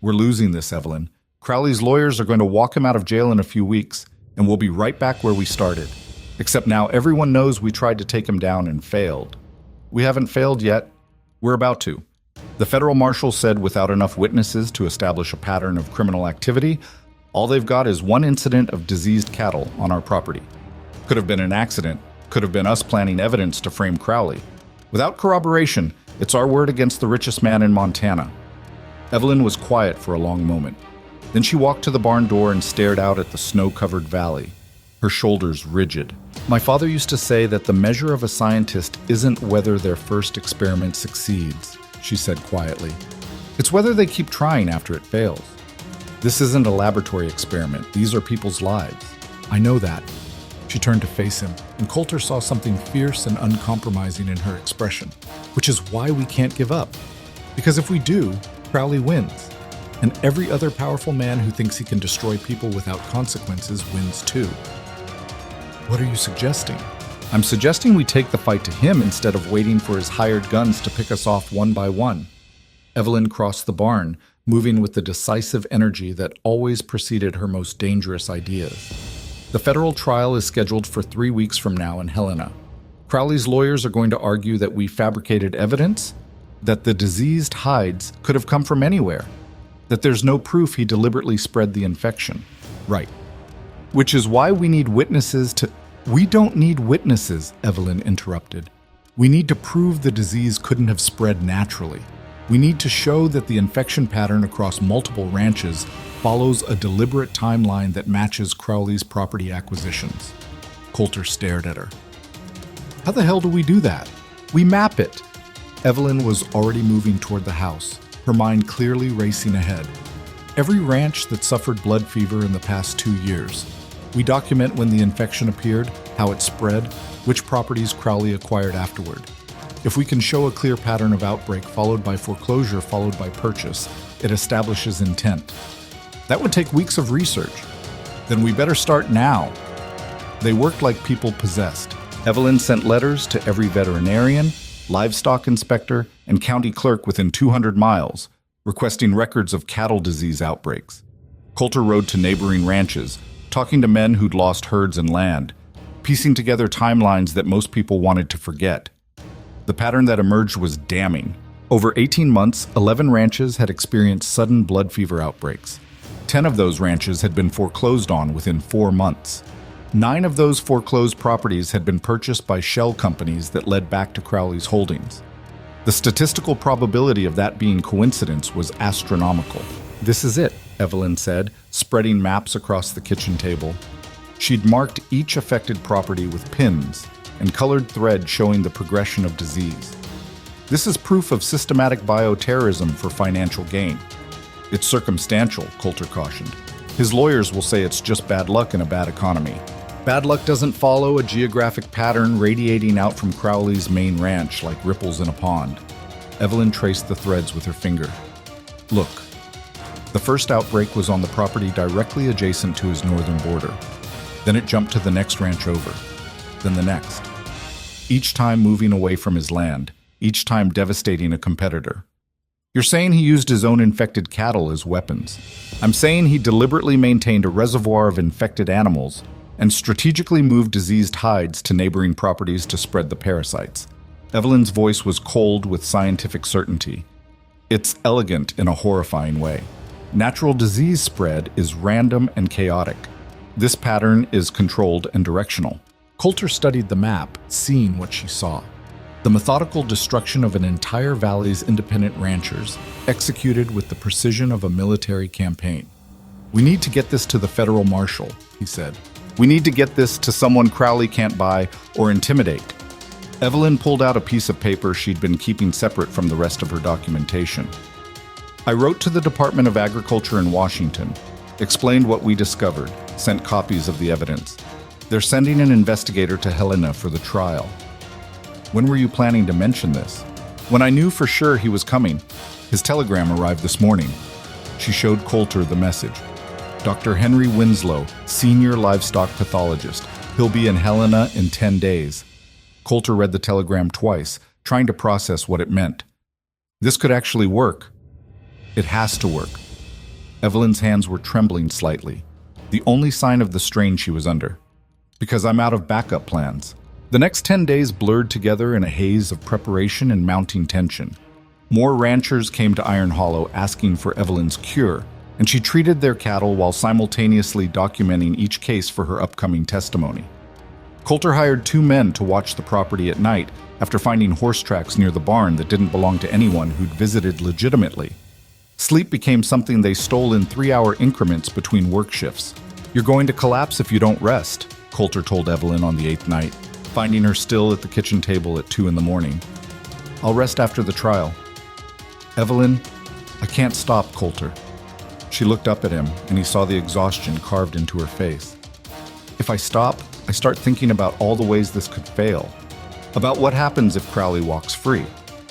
Speaker 1: We're losing this, Evelyn. Crowley's lawyers are going to walk him out of jail in a few weeks, and we'll be right back where we started. Except now everyone knows we tried to take him down and failed. We haven't failed yet. We're about to. The federal marshal said without enough witnesses to establish a pattern of criminal activity, all they've got is 1 incident of diseased cattle on our property. Could have been an accident. Could have been us planting evidence to frame Crowley. Without corroboration, it's our word against the richest man in Montana. Evelyn was quiet for a long moment. Then she walked to the barn door and stared out at the snow-covered valley, her shoulders rigid. My father used to say that the measure of a scientist isn't whether their first experiment succeeds, she said quietly. It's whether they keep trying after it fails. This isn't a laboratory experiment. These are people's lives. I know that. She turned to face him, and Coulter saw something fierce and uncompromising in her expression, which is why we can't give up. Because if we do, Crowley wins. And every other powerful man who thinks he can destroy people without consequences wins too. What are you suggesting? I'm suggesting we take the fight to him instead of waiting for his hired guns to pick us off one by one. Evelyn crossed the barn, moving with the decisive energy that always preceded her most dangerous ideas. The federal trial is scheduled for 3 weeks from now in Helena. Crowley's lawyers are going to argue that we fabricated evidence, that the diseased hides could have come from anywhere, that there's no proof he deliberately spread the infection. Right. Which is why we need witnesses to... We don't need witnesses, Evelyn interrupted. We need to prove the disease couldn't have spread naturally. We need to show that the infection pattern across multiple ranches follows a deliberate timeline that matches Crowley's property acquisitions. Coulter stared at her. How the hell do we do that? We map it. Evelyn was already moving toward the house, her mind clearly racing ahead. Every ranch that suffered blood fever in the past 2 years. We document when the infection appeared, how it spread, which properties Crowley acquired afterward. If we can show a clear pattern of outbreak followed by foreclosure followed by purchase, it establishes intent. That would take weeks of research. Then we better start now. They worked like people possessed. Evelyn sent letters to every veterinarian, livestock inspector, and county clerk within 200 miles, requesting records of cattle disease outbreaks. Coulter rode to neighboring ranches, talking to men who'd lost herds and land, piecing together timelines that most people wanted to forget. The pattern that emerged was damning. Over 18 months, 11 ranches had experienced sudden blood fever outbreaks. 10 of those ranches had been foreclosed on within 4 months. 9 of those foreclosed properties had been purchased by shell companies that led back to Crowley's holdings. The statistical probability of that being coincidence was astronomical. This is it, Evelyn said, spreading maps across the kitchen table. She'd marked each affected property with pins and colored thread showing the progression of disease. This is proof of systematic bioterrorism for financial gain. It's circumstantial, Coulter cautioned. His lawyers will say it's just bad luck in a bad economy. Bad luck doesn't follow a geographic pattern radiating out from Crowley's main ranch like ripples in a pond. Evelyn traced the threads with her finger. Look, the first outbreak was on the property directly adjacent to his northern border. Then it jumped to the next ranch over, then the next. Each time moving away from his land, each time devastating a competitor. You're saying he used his own infected cattle as weapons. I'm saying he deliberately maintained a reservoir of infected animals and strategically moved diseased hides to neighboring properties to spread the parasites. Evelyn's voice was cold with scientific certainty, It's elegant in a horrifying way. Natural disease spread is random and chaotic. This pattern is controlled and directional. Coulter studied the map, seeing what she saw. The methodical destruction of an entire valley's independent ranchers, executed with the precision of a military campaign. "We need to get this to the federal marshal," he said. "We need to get this to someone Crowley can't buy or intimidate." Evelyn pulled out a piece of paper she'd been keeping separate from the rest of her documentation. "I wrote to the Department of Agriculture in Washington, explained what we discovered, sent copies of the evidence. They're sending an investigator to Helena for the trial." "When were you planning to mention this?" "When I knew for sure he was coming. His telegram arrived this morning." She showed Coulter the message. "Dr. Henry Winslow, senior livestock pathologist. He'll be in Helena in 10 days. Coulter read the telegram twice, trying to process what it meant. This could actually work. It has to work. Evelyn's hands were trembling slightly, the only sign of the strain she was under. "Because I'm out of backup plans." The next 10 days blurred together in a haze of preparation and mounting tension. More ranchers came to Iron Hollow asking for Evelyn's cure, and she treated their cattle while simultaneously documenting each case for her upcoming testimony. Coulter hired 2 men to watch the property at night after finding horse tracks near the barn that didn't belong to anyone who'd visited legitimately. Sleep became something they stole in 3-hour increments between work shifts. "You're going to collapse if you don't rest," Coulter told Evelyn on the 8th night, finding her still at the kitchen table at 2 in the morning. "I'll rest after the trial." "Evelyn, I can't stop, Coulter." She looked up at him, and he saw the exhaustion carved into her face. "If I stop, I start thinking about all the ways this could fail. About what happens if Crowley walks free.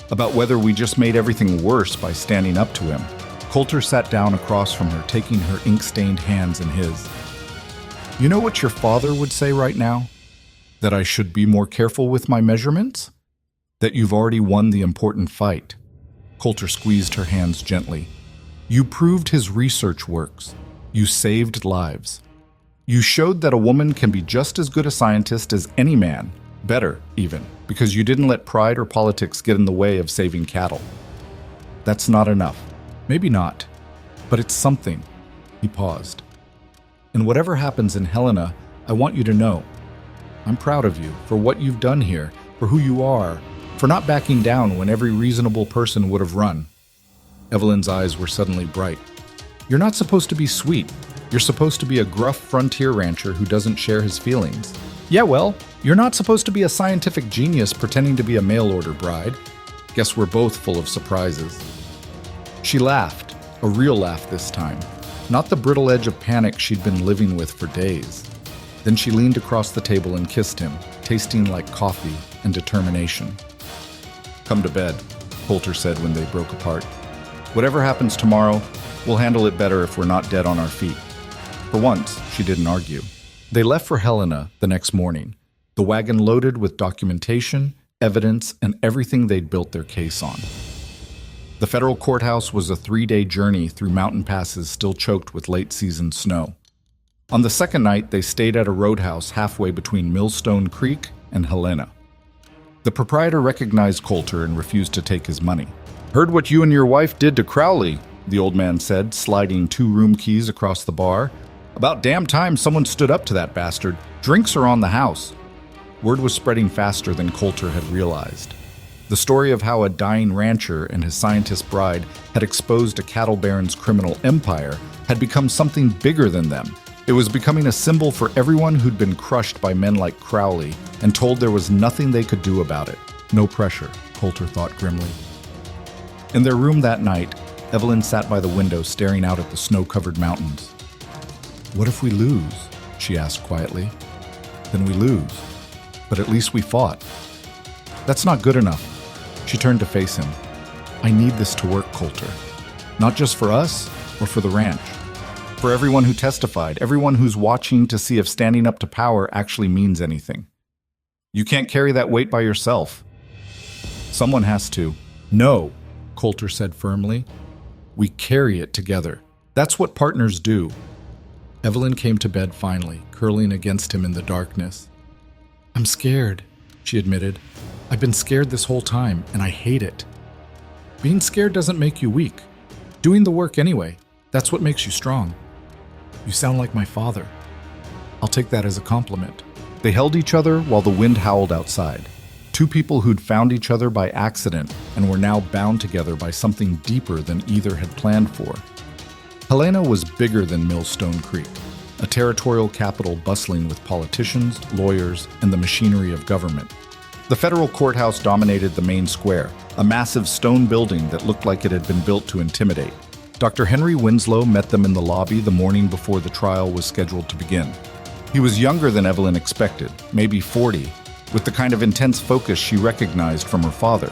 Speaker 1: About whether we just made everything worse by standing up to him." Coulter sat down across from her, taking her ink-stained hands in his. "You know what your father would say right now? That I should be more careful with my measurements? That you've already won the important fight." Coulter squeezed her hands gently. "You proved his research works. You saved lives. You showed that a woman can be just as good a scientist as any man, better even, because you didn't let pride or politics get in the way of saving cattle. That's not enough. Maybe not, but it's something." He paused. "And whatever happens in Helena, I want you to know, I'm proud of you for what you've done here, for who you are, for not backing down when every reasonable person would have run." Evelyn's eyes were suddenly bright. "You're not supposed to be sweet. You're supposed to be a gruff frontier rancher who doesn't share his feelings. Yeah, well, you're not supposed to be a scientific genius pretending to be a mail-order bride. Guess we're both full of surprises." She laughed, a real laugh this time, not the brittle edge of panic she'd been living with for days. Then she leaned across the table and kissed him, tasting like coffee and determination. "Come to bed," Coulter said when they broke apart. "Whatever happens tomorrow, we'll handle it better if we're not dead on our feet." For once, she didn't argue. They left for Helena the next morning, the wagon loaded with documentation, evidence, and everything they'd built their case on. The federal courthouse was a 3-day journey through mountain passes still choked with late-season snow. On the second night, they stayed at a roadhouse halfway between Millstone Creek and Helena. The proprietor recognized Coulter and refused to take his money. "Heard what you and your wife did to Crowley," the old man said, sliding 2 room keys across the bar. "About damn time someone stood up to that bastard. Drinks are on the house." Word was spreading faster than Coulter had realized. The story of how a dying rancher and his scientist bride had exposed a cattle baron's criminal empire had become something bigger than them. It was becoming a symbol for everyone who'd been crushed by men like Crowley and told there was nothing they could do about it. No pressure, Coulter thought grimly. In their room that night, Evelyn sat by the window staring out at the snow-covered mountains. "What if we lose?" she asked quietly. "Then we lose. But at least we fought." "That's not good enough." She turned to face him. "I need this to work, Coulter. Not just for us or for the ranch. For everyone who testified, everyone who's watching to see if standing up to power actually means anything. You can't carry that weight by yourself. Someone has to." "No," Coulter said firmly. "We carry it together. That's what partners do." Evelyn came to bed finally, curling against him in the darkness. "I'm scared," she admitted. "I've been scared this whole time, and I hate it." Being scared doesn't make you weak. Doing the work anyway, that's what makes you strong. You sound like my father. I'll take that as a compliment. They held each other while the wind howled outside. Two people who'd found each other by accident and were now bound together by something deeper than either had planned for. Helena was bigger than Millstone Creek, a territorial capital bustling with politicians, lawyers, and the machinery of government. The federal courthouse dominated the main square, a massive stone building that looked like it had been built to intimidate. Dr. Henry Winslow met them in the lobby the morning before the trial was scheduled to begin. He was younger than Evelyn expected, maybe 40, with the kind of intense focus she recognized from her father.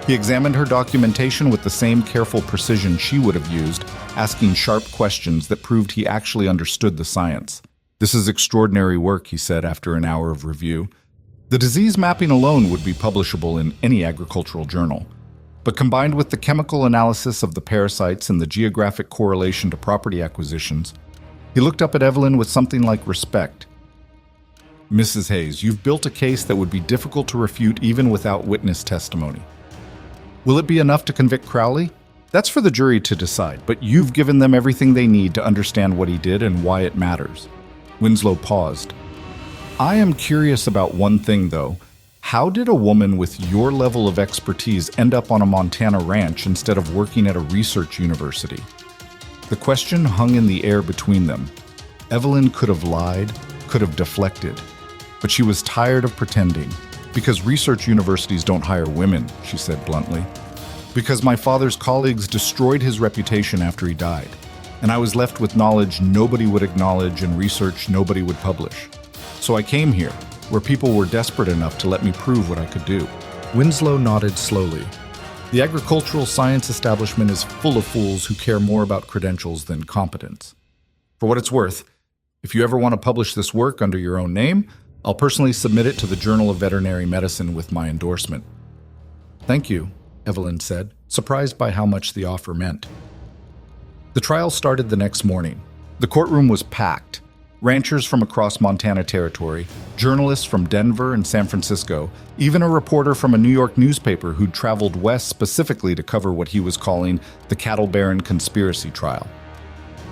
Speaker 1: He examined her documentation with the same careful precision she would have used, asking sharp questions that proved he actually understood the science. "This is extraordinary work," he said after an hour of review. The disease mapping alone would be publishable in any agricultural journal. But combined with the chemical analysis of the parasites and the geographic correlation to property acquisitions, he looked up at Evelyn with something like respect. "Mrs. Hayes, you've built a case that would be difficult to refute even without witness testimony. Will it be enough to convict Crowley? That's for the jury to decide, but you've given them everything they need to understand what he did and why it matters." Winslow paused. "I am curious about one thing, though. How did a woman with your level of expertise end up on a Montana ranch instead of working at a research university?" The question hung in the air between them. Evelyn could have lied, could have deflected, but she was tired of pretending. "Because research universities don't hire women," she said bluntly. "Because my father's colleagues destroyed his reputation after he died, and I was left with knowledge nobody would acknowledge and research nobody would publish. So I came here, where people were desperate enough to let me prove what I could do." Winslow nodded slowly. "The agricultural science establishment is full of fools who care more about credentials than competence. For what it's worth, if you ever want to publish this work under your own name, I'll personally submit it to the Journal of Veterinary Medicine with my endorsement." "Thank you," Evelyn said, surprised by how much the offer meant. The trial started the next morning. The courtroom was packed. Ranchers from across Montana territory, journalists from Denver and San Francisco, even a reporter from a New York newspaper who'd traveled west specifically to cover what he was calling the cattle baron conspiracy trial.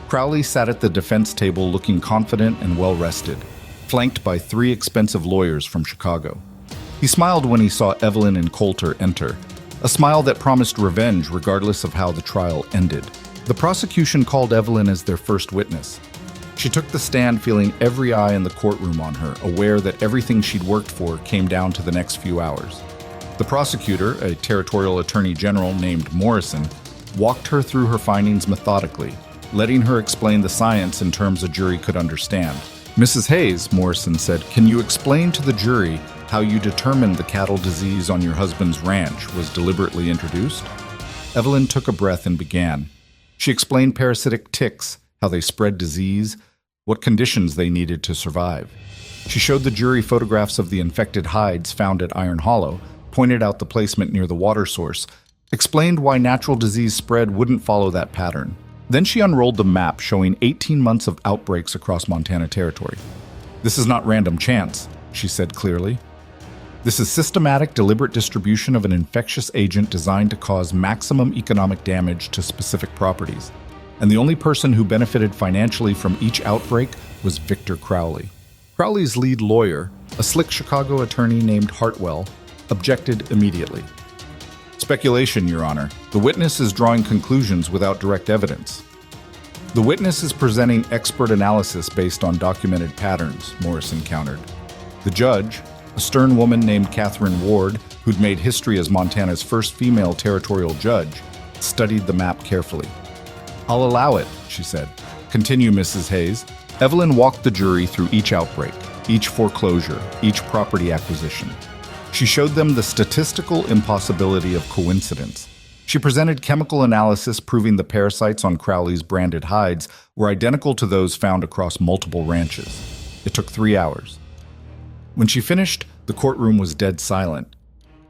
Speaker 1: Crowley sat at the defense table looking confident and well-rested, flanked by 3 expensive lawyers from Chicago. He smiled when he saw Evelyn and Coulter enter, a smile that promised revenge regardless of how the trial ended. The prosecution called Evelyn as their first witness. She took the stand feeling every eye in the courtroom on her, aware that everything she'd worked for came down to the next few hours. The prosecutor, a territorial attorney general named Morrison, walked her through her findings methodically, letting her explain the science in terms a jury could understand. "Mrs. Hayes," Morrison said, "can you explain to the jury how you determined the cattle disease on your husband's ranch was deliberately introduced?" Evelyn took a breath and began. She explained parasitic ticks, how they spread disease, what conditions they needed to survive. She showed the jury photographs of the infected hides found at Iron Hollow, pointed out the placement near the water source, explained why natural disease spread wouldn't follow that pattern. Then she unrolled the map showing 18 months of outbreaks across Montana territory. "This is not random chance," she said clearly. "This is systematic, deliberate distribution of an infectious agent designed to cause maximum economic damage to specific properties. And the only person who benefited financially from each outbreak was Victor Crowley." Crowley's lead lawyer, a slick Chicago attorney named Hartwell, objected immediately. "Speculation, Your Honor. The witness is drawing conclusions without direct evidence." "The witness is presenting expert analysis based on documented patterns," Morrison countered. The judge, a stern woman named Catherine Ward, who'd made history as Montana's first female territorial judge, studied the map carefully. "I'll allow it," she said. "Continue, Mrs. Hayes." Evelyn walked the jury through each outbreak, each foreclosure, each property acquisition. She showed them the statistical impossibility of coincidence. She presented chemical analysis proving the parasites on Crowley's branded hides were identical to those found across multiple ranches. It took 3 hours. When she finished, the courtroom was dead silent.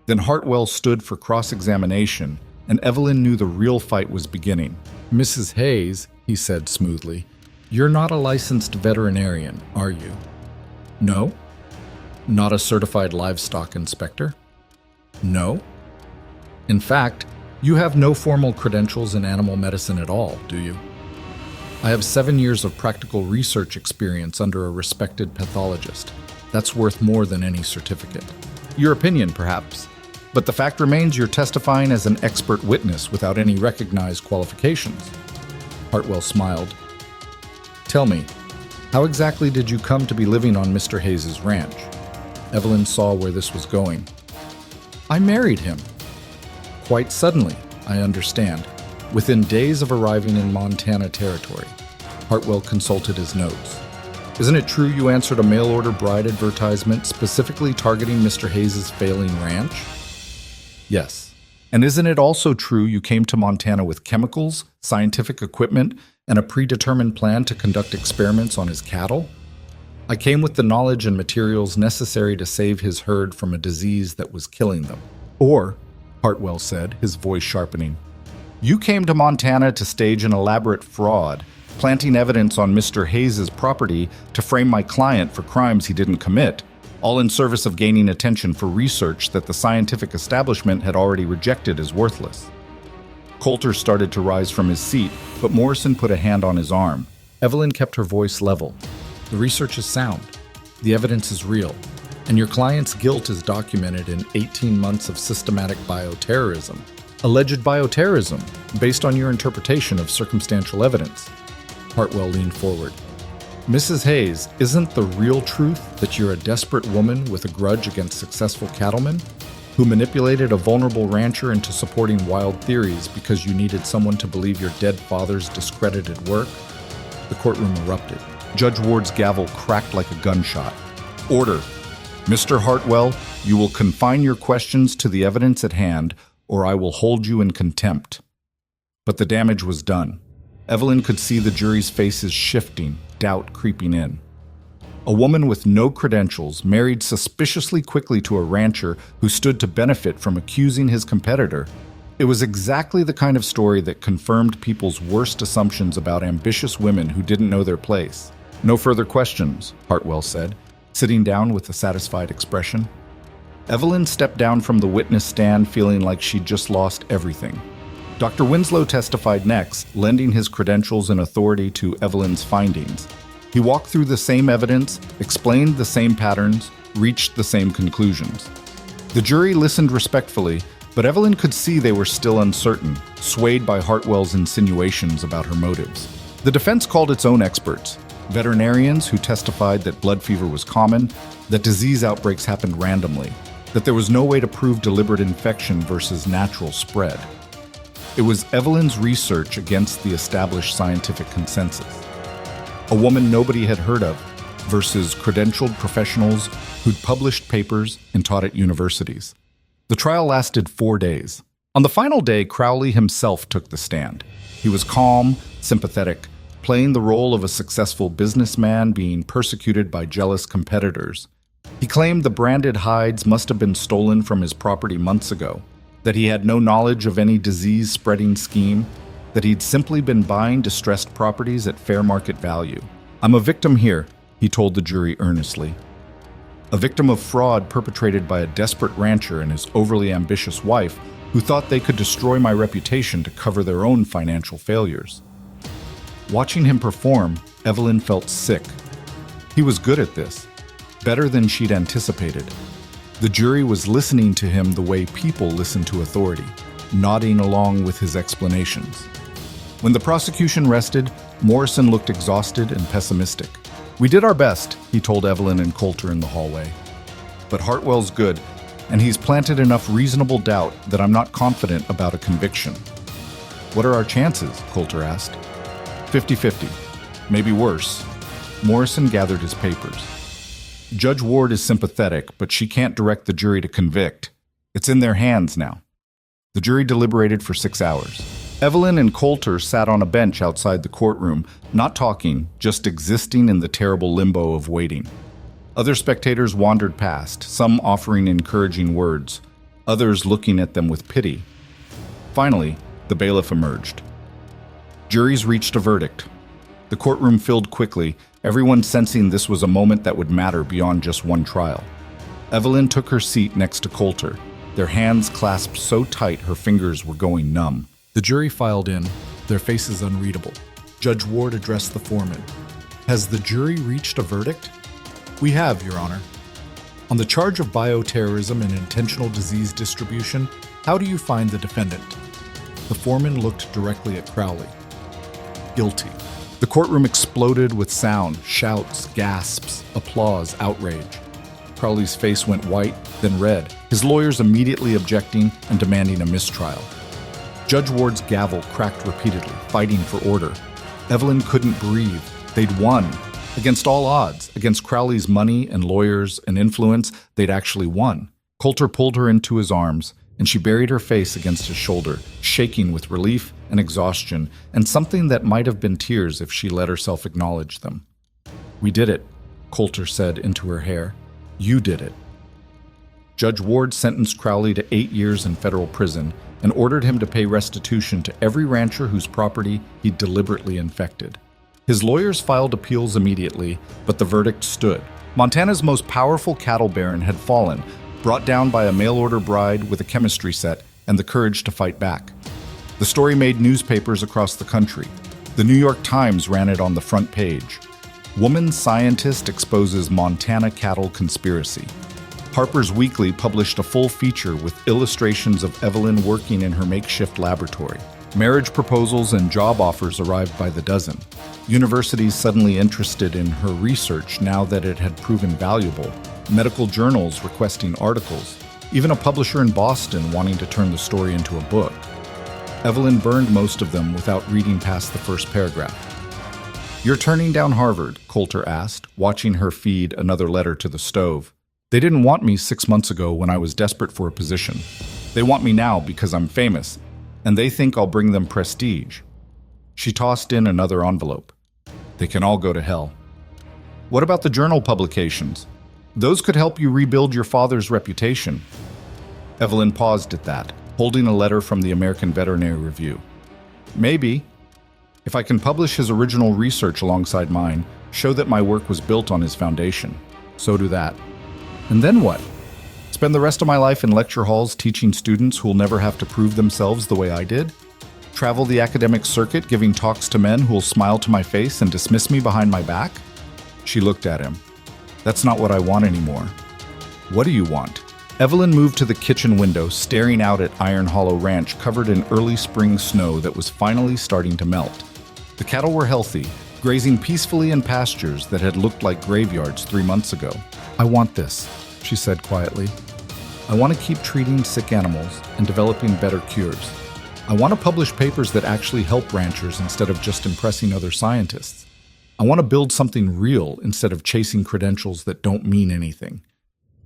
Speaker 1: Then Hartwell stood for cross-examination, and Evelyn knew the real fight was beginning. "Mrs. Hayes," he said smoothly, "you're not a licensed veterinarian, are you?" "No." "Not a certified livestock inspector?" "No." "In fact, You have no formal credentials in animal medicine at all, do you? I have 7 years of practical research experience under a respected pathologist. That's worth more than any certificate. Your opinion, perhaps. But the fact remains you're testifying as an expert witness without any recognized qualifications. Hartwell smiled. Tell me, how exactly did you come to be living on Mr. Hayes' ranch? Evelyn saw where this was going. I married him. Quite suddenly, I understand. Within days of arriving in Montana territory. Hartwell consulted his notes. Isn't it true you answered a mail-order bride advertisement specifically targeting Mr. Hayes' failing ranch? Yes. And isn't it also true you came to Montana with chemicals, scientific equipment, and a predetermined plan to conduct experiments on his cattle? I came with the knowledge and materials necessary to save his herd from a disease that was killing them. Or, Hartwell said, his voice sharpening, you came to Montana to stage an elaborate fraud, planting evidence on Mr. Hayes' property to frame my client for crimes he didn't commit, all in service of gaining attention for research that the scientific establishment had already rejected as worthless. Coulter started to rise from his seat, but Morrison put a hand on his arm. Evelyn kept her voice level. The research is sound. The evidence is real. And your client's guilt is documented in 18 months of systematic bioterrorism. Alleged bioterrorism, based on your interpretation of circumstantial evidence. Hartwell leaned forward. Mrs. Hayes, isn't the real truth that you're a desperate woman with a grudge against successful cattlemen who manipulated a vulnerable rancher into supporting wild theories because you needed someone to believe your dead father's discredited work? The courtroom erupted. Judge Ward's gavel cracked like a gunshot. Order. Mr. Hartwell, you will confine your questions to the evidence at hand, or I will hold you in contempt. But the damage was done. Evelyn could see the jury's faces shifting, doubt creeping in. A woman with no credentials married suspiciously quickly to a rancher who stood to benefit from accusing his competitor. It was exactly the kind of story that confirmed people's worst assumptions about ambitious women who didn't know their place. No further questions, Hartwell said, sitting down with a satisfied expression. Evelyn stepped down from the witness stand feeling like she'd just lost everything. Dr. Winslow testified next, lending his credentials and authority to Evelyn's findings. He walked through the same evidence, explained the same patterns, reached the same conclusions. The jury listened respectfully, but Evelyn could see they were still uncertain, swayed by Hartwell's insinuations about her motives. The defense called its own experts, veterinarians who testified that blood fever was common, that disease outbreaks happened randomly, that there was no way to prove deliberate infection versus natural spread. It was Evelyn's research against the established scientific consensus. A woman nobody had heard of versus credentialed professionals who'd published papers and taught at universities. The trial lasted 4 days. On the final day, Crowley himself took the stand. He was calm, sympathetic, playing the role of a successful businessman being persecuted by jealous competitors. He claimed the branded hides must have been stolen from his property months ago, that he had no knowledge of any disease-spreading scheme, that he'd simply been buying distressed properties at fair market value. I'm a victim here, he told the jury earnestly. A victim of fraud perpetrated by a desperate rancher and his overly ambitious wife who thought they could destroy my reputation to cover their own financial failures. Watching him perform, Evelyn felt sick. He was good at this, better than she'd anticipated. The jury was listening to him the way people listen to authority, nodding along with his explanations. When the prosecution rested, Morrison looked exhausted and pessimistic. We did our best, he told Evelyn and Coulter in the hallway. But Hartwell's good, and he's planted enough reasonable doubt that I'm not confident about a conviction. What are our chances? Coulter asked. 50-50. Maybe worse. Morrison gathered his papers. Judge Ward is sympathetic, but she can't direct the jury to convict. It's in their hands now. The jury deliberated for 6 hours. Evelyn and Coulter sat on a bench outside the courtroom, not talking, just existing in the terrible limbo of waiting. Other spectators wandered past, some offering encouraging words, others looking at them with pity. Finally, the bailiff emerged. Juries reached a verdict. The courtroom filled quickly, everyone sensing this was a moment that would matter beyond just one trial. Evelyn took her seat next to Coulter. their hands clasped so tight her fingers were going numb. The jury filed in, their faces unreadable. Judge Ward addressed the foreman. "Has the jury reached a verdict?" "We have, Your Honor." "On the charge of bioterrorism and intentional disease distribution, how do you find the defendant?" The foreman looked directly at Crowley. "Guilty." The courtroom exploded with sound, shouts, gasps, applause, outrage. Crowley's face went white, then red, his lawyers immediately objecting and demanding a mistrial. Judge Ward's gavel cracked repeatedly, fighting for order. Evelyn couldn't breathe. They'd won. Against all odds, against Crowley's money and lawyers and influence, they'd actually won. Coulter pulled her into his arms, and she buried her face against his shoulder, shaking with relief and exhaustion, and something that might have been tears if she let herself acknowledge them. "We did it," Coulter said into her hair. "You did it." Judge Ward sentenced Crowley to 8 years in federal prison and ordered him to pay restitution to every rancher whose property he deliberately infected. His lawyers filed appeals immediately, but the verdict stood. Montana's most powerful cattle baron had fallen, brought down by a mail-order bride with a chemistry set and the courage to fight back. The story made newspapers across the country. The New York Times ran it on the front page. "Woman Scientist Exposes Montana Cattle Conspiracy." Harper's Weekly published a full feature with illustrations of Evelyn working in her makeshift laboratory. Marriage proposals and job offers arrived by the dozen. Universities suddenly interested in her research now that it had proven valuable. Medical journals requesting articles. Even a publisher in Boston wanting to turn the story into a book. Evelyn burned most of them without reading past the first paragraph. "You're turning down Harvard?" Coulter asked, watching her feed another letter to the stove. "They didn't want me 6 months ago when I was desperate for a position. They want me now because I'm famous, and they think I'll bring them prestige." She tossed in another envelope. "They can all go to hell." "What about the journal publications? Those could help you rebuild your father's reputation." Evelyn paused at that, holding a letter from the American Veterinary Review. "Maybe. If I can publish his original research alongside mine, show that my work was built on his foundation. So do that. And then what? Spend the rest of my life in lecture halls teaching students who'll never have to prove themselves the way I did? Travel the academic circuit giving talks to men who'll smile to my face and dismiss me behind my back?" She looked at him. "That's not what I want anymore." "What do you want?" Evelyn moved to the kitchen window, staring out at Iron Hollow Ranch covered in early spring snow that was finally starting to melt. The cattle were healthy, grazing peacefully in pastures that had looked like graveyards 3 months ago. "I want this," she said quietly. "I want to keep treating sick animals and developing better cures. I want to publish papers that actually help ranchers instead of just impressing other scientists. I want to build something real instead of chasing credentials that don't mean anything."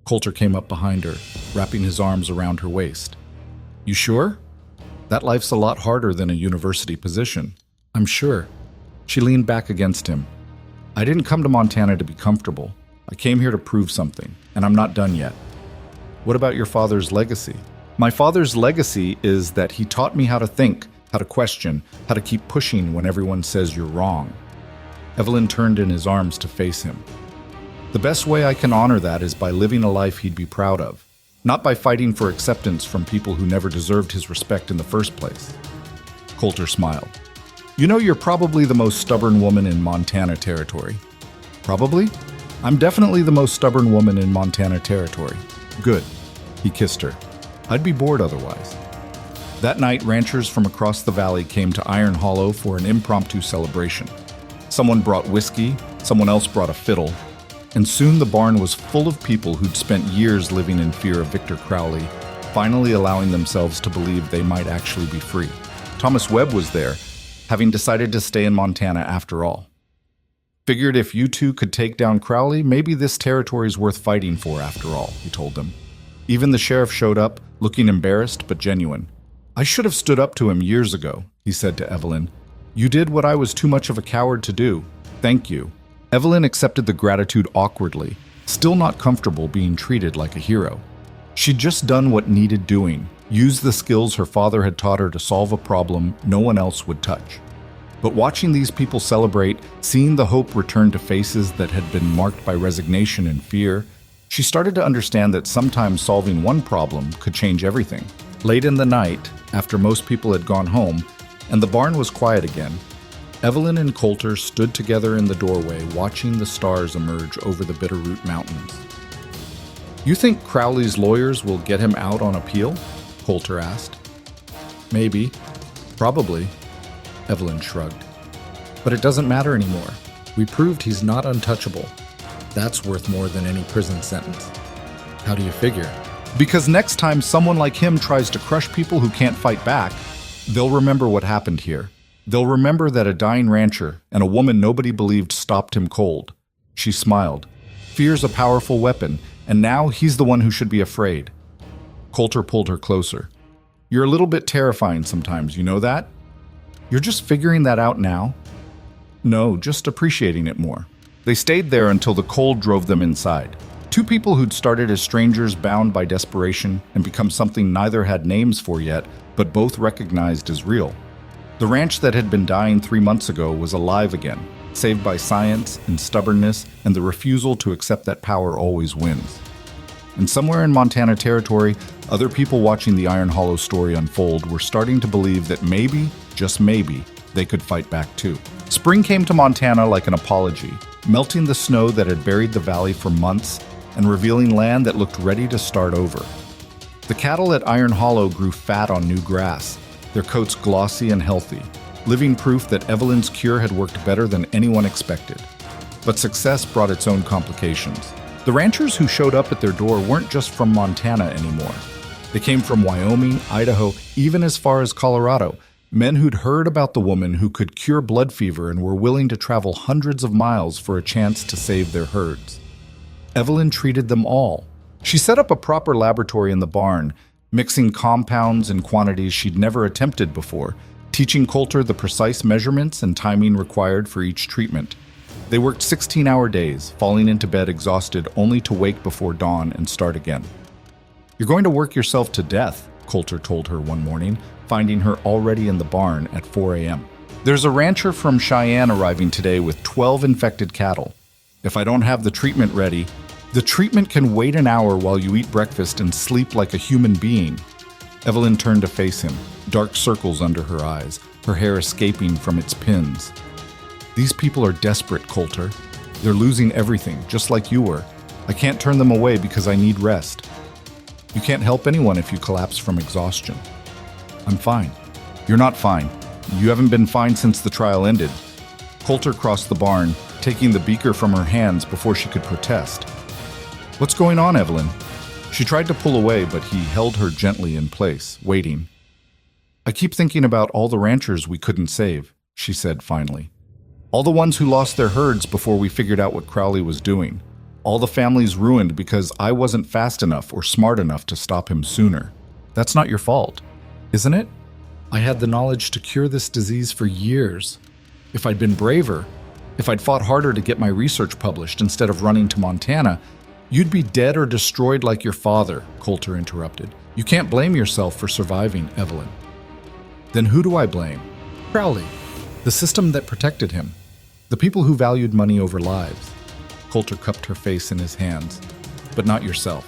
Speaker 1: Coulter came up behind her, wrapping his arms around her waist. "You sure? That life's a lot harder than a university position." "I'm sure." She leaned back against him. "I didn't come to Montana to be comfortable. I came here to prove something, and I'm not done yet." "What about your father's legacy?" "My father's legacy is that he taught me how to think, how to question, how to keep pushing when everyone says you're wrong." Evelyn turned in his arms to face him. "The best way I can honor that is by living a life he'd be proud of, not by fighting for acceptance from people who never deserved his respect in the first place." Coulter smiled. "You know, you're probably the most stubborn woman in Montana territory." "Probably? I'm definitely the most stubborn woman in Montana territory." "Good." He kissed her. "I'd be bored otherwise." That night, ranchers from across the valley came to Iron Hollow for an impromptu celebration. Someone brought whiskey, someone else brought a fiddle, and soon the barn was full of people who'd spent years living in fear of Victor Crowley, finally allowing themselves to believe they might actually be free. Thomas Webb was there, having decided to stay in Montana after all. "Figured if you two could take down Crowley, maybe this territory's worth fighting for after all," he told them. Even the sheriff showed up, looking embarrassed but genuine. "I should have stood up to him years ago," he said to Evelyn. "You did what I was too much of a coward to do. Thank you." Evelyn accepted the gratitude awkwardly, still not comfortable being treated like a hero. She'd just done what needed doing, used the skills her father had taught her to solve a problem no one else would touch. But watching these people celebrate, seeing the hope return to faces that had been marked by resignation and fear, She started to understand that sometimes solving one problem could change everything. Late in the night, after most people had gone home, and the barn was quiet again, Evelyn and Coulter stood together in the doorway watching the stars emerge over the Bitterroot Mountains. "You think Crowley's lawyers will get him out on appeal?" Coulter asked. "Maybe. Probably," Evelyn shrugged. "But it doesn't matter anymore. We proved he's not untouchable. That's worth more than any prison sentence." "How do you figure?" "Because next time someone like him tries to crush people who can't fight back, they'll remember what happened here. They'll remember that a dying rancher and a woman nobody believed stopped him cold." She smiled. "Fear's a powerful weapon, and now he's the one who should be afraid." Coulter pulled her closer. "You're a little bit terrifying sometimes, you know that? You're just figuring that out now?" "No, just appreciating it more." They stayed there until the cold drove them inside. Two people who'd started as strangers bound by desperation and become something neither had names for yet, but both recognized as real. The ranch that had been dying 3 months ago was alive again, saved by science and stubbornness and the refusal to accept that power always wins. And somewhere in Montana Territory, other people watching the Iron Hollow story unfold were starting to believe that maybe, just maybe, they could fight back too. Spring came to Montana like an apology, melting the snow that had buried the valley for months and revealing land that looked ready to start over. The cattle at Iron Hollow grew fat on new grass, their coats glossy and healthy, living proof that Evelyn's cure had worked better than anyone expected. But success brought its own complications. The ranchers who showed up at their door weren't just from Montana anymore. They came from Wyoming, Idaho, even as far as Colorado, men who'd heard about the woman who could cure blood fever and were willing to travel hundreds of miles for a chance to save their herds. Evelyn treated them all. She set up a proper laboratory in the barn, mixing compounds in quantities she'd never attempted before, teaching Coulter the precise measurements and timing required for each treatment. They worked 16-hour days, falling into bed exhausted only to wake before dawn and start again. "You're going to work yourself to death," Coulter told her one morning, finding her already in the barn at 4 a.m. "There's a rancher from Cheyenne arriving today with 12 infected cattle. If I don't have the treatment ready, the treatment can wait an hour while you eat breakfast and sleep like a human being." Evelyn turned to face him, dark circles under her eyes, her hair escaping from its pins. "These people are desperate, Coulter. They're losing everything, just like you were. I can't turn them away because I need rest. You can't help anyone if you collapse from exhaustion." "I'm fine." "You're not fine. You haven't been fine since the trial ended." Coulter crossed the barn, taking the beaker from her hands before she could protest. "What's going on, Evelyn?" She tried to pull away, but he held her gently in place, waiting. "I keep thinking about all the ranchers we couldn't save," she said finally. "All the ones who lost their herds before we figured out what Crowley was doing. All the families ruined because I wasn't fast enough or smart enough to stop him sooner. That's not your fault, isn't it? I had the knowledge to cure this disease for years. If I'd been braver, if I'd fought harder to get my research published instead of running to Montana, you'd be dead or destroyed like your father," Coulter interrupted. "You can't blame yourself for surviving, Evelyn." "Then who do I blame?" "Crowley. The system that protected him. The people who valued money over lives." Coulter cupped her face in his hands. "But not yourself.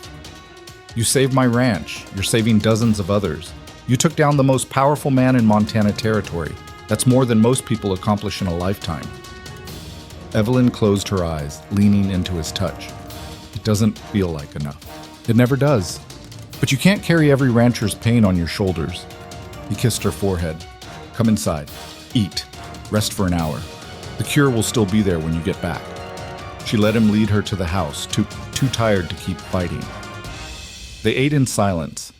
Speaker 1: You saved my ranch. You're saving dozens of others. You took down the most powerful man in Montana Territory. That's more than most people accomplish in a lifetime." Evelyn closed her eyes, leaning into his touch. "It doesn't feel like enough. It never does. But you can't carry every rancher's pain on your shoulders." He kissed her forehead. "Come inside. Eat. Rest for an hour. The cure will still be there when you get back." She let him lead her to the house, too tired to keep fighting. They ate in silence.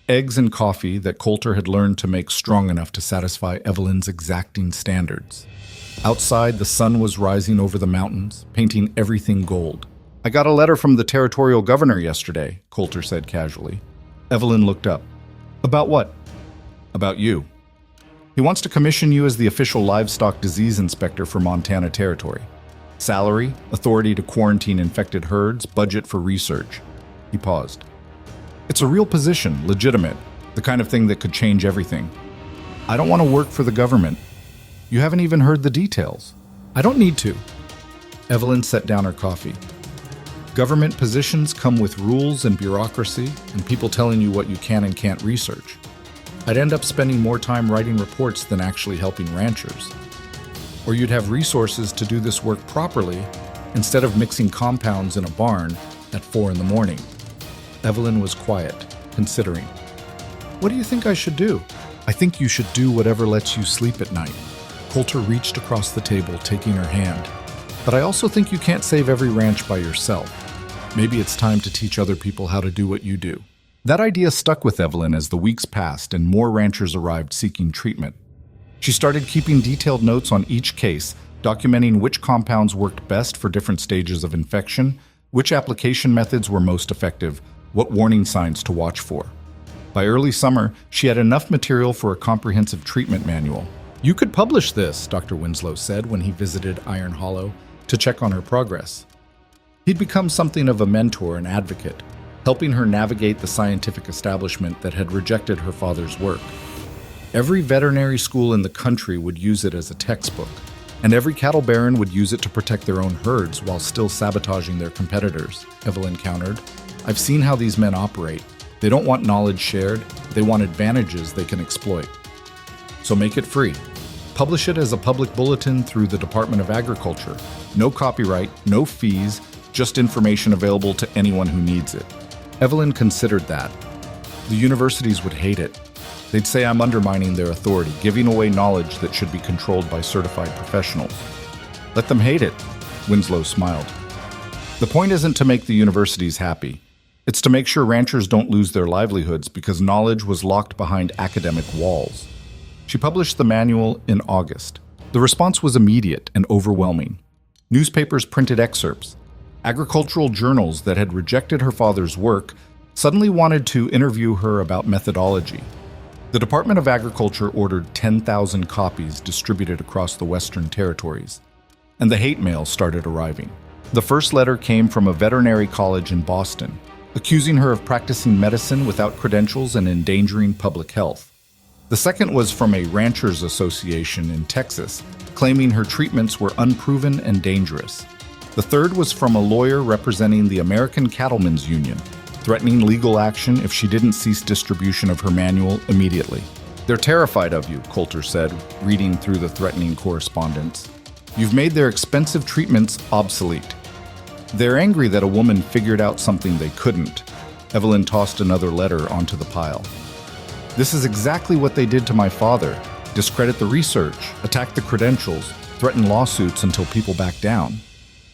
Speaker 1: Eggs and coffee that Coulter had learned to make strong enough to satisfy Evelyn's exacting standards. Outside, the sun was rising over the mountains, painting everything gold. "I got a letter from the territorial governor yesterday," Coulter said casually. Evelyn looked up. "About what?" "About you. He wants to commission you as the official livestock disease inspector for Montana Territory. Salary, authority to quarantine infected herds, budget for research." He paused. "It's a real position, legitimate, the kind of thing that could change everything. I don't want to work for the government. You haven't even heard the details." "I don't need to." Evelyn set down her coffee. Government positions come with rules and bureaucracy and people telling you what you can and can't research. I'd end up spending more time writing reports than actually helping ranchers. Or you'd have resources to do this work properly instead of mixing compounds in a barn at 4 in the morning. Evelyn was quiet, considering. What do you think I should do? I think you should do whatever lets you sleep at night. Coulter reached across the table, taking her hand. But I also think you can't save every ranch by yourself. Maybe it's time to teach other people how to do what you do. That idea stuck with Evelyn as the weeks passed and more ranchers arrived seeking treatment. She started keeping detailed notes on each case, documenting which compounds worked best for different stages of infection, which application methods were most effective, what warning signs to watch for. By early summer, she had enough material for a comprehensive treatment manual. You could publish this, Dr. Winslow said when he visited Iron Hollow to check on her progress. He'd become something of a mentor and advocate, helping her navigate the scientific establishment that had rejected her father's work. Every veterinary school in the country would use it as a textbook, and every cattle baron would use it to protect their own herds while still sabotaging their competitors, Evelyn countered. I've seen how these men operate. They don't want knowledge shared, they want advantages they can exploit. So make it free. Publish it as a public bulletin through the Department of Agriculture. No copyright, no fees, just information available to anyone who needs it. Evelyn considered that. The universities would hate it. They'd say I'm undermining their authority, giving away knowledge that should be controlled by certified professionals. Let them hate it, Winslow smiled. The point isn't to make the universities happy. It's to make sure ranchers don't lose their livelihoods because knowledge was locked behind academic walls. She published the manual in August. The response was immediate and overwhelming. Newspapers printed excerpts. Agricultural journals that had rejected her father's work suddenly wanted to interview her about methodology. The Department of Agriculture ordered 10,000 copies distributed across the Western Territories, and the hate mail started arriving. The first letter came from a veterinary college in Boston, accusing her of practicing medicine without credentials and endangering public health. The second was from a ranchers association in Texas, claiming her treatments were unproven and dangerous. The third was from a lawyer representing the American Cattlemen's Union, threatening legal action if she didn't cease distribution of her manual immediately. They're terrified of you, Coulter said, reading through the threatening correspondence. You've made their expensive treatments obsolete. They're angry that a woman figured out something they couldn't. Evelyn tossed another letter onto the pile. This is exactly what they did to my father. Discredit the research, attack the credentials, threaten lawsuits until people back down.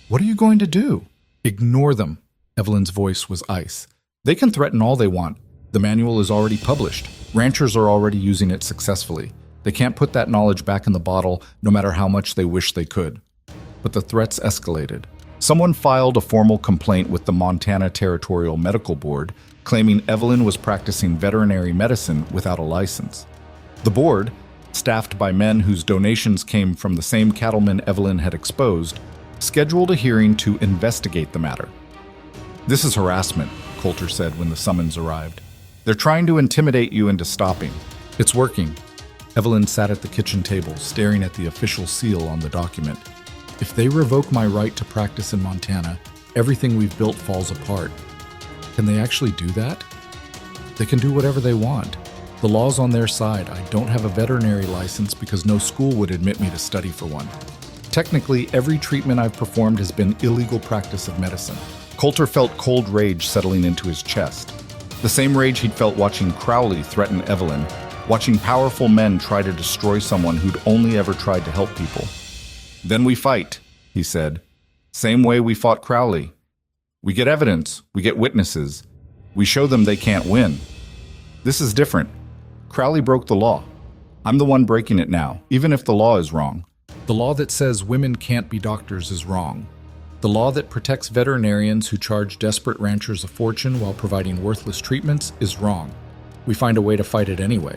Speaker 1: What are you going to do? Ignore them. Evelyn's voice was ice. They can threaten all they want. The manual is already published. Ranchers are already using it successfully. They can't put that knowledge back in the bottle, no matter how much they wish they could. But the threats escalated. Someone filed a formal complaint with the Montana Territorial Medical Board, claiming Evelyn was practicing veterinary medicine without a license. The board, staffed by men whose donations came from the same cattlemen Evelyn had exposed, scheduled a hearing to investigate the matter. This is harassment, Coulter said when the summons arrived. They're trying to intimidate you into stopping. It's working. Evelyn sat at the kitchen table, staring at the official seal on the document. If they revoke my right to practice in Montana, everything we've built falls apart. Can they actually do that? They can do whatever they want. The law's on their side. I don't have a veterinary license because no school would admit me to study for one. Technically, every treatment I've performed has been illegal practice of medicine. Coulter felt cold rage settling into his chest. The same rage he'd felt watching Crowley threaten Evelyn, watching powerful men try to destroy someone who'd only ever tried to help people. Then we fight, he said. Same way we fought Crowley. We get evidence, we get witnesses. We show them they can't win. This is different. Crowley broke the law. I'm the one breaking it now, even if the law is wrong. The law that says women can't be doctors is wrong. The law that protects veterinarians who charge desperate ranchers a fortune while providing worthless treatments is wrong. We find a way to fight it anyway.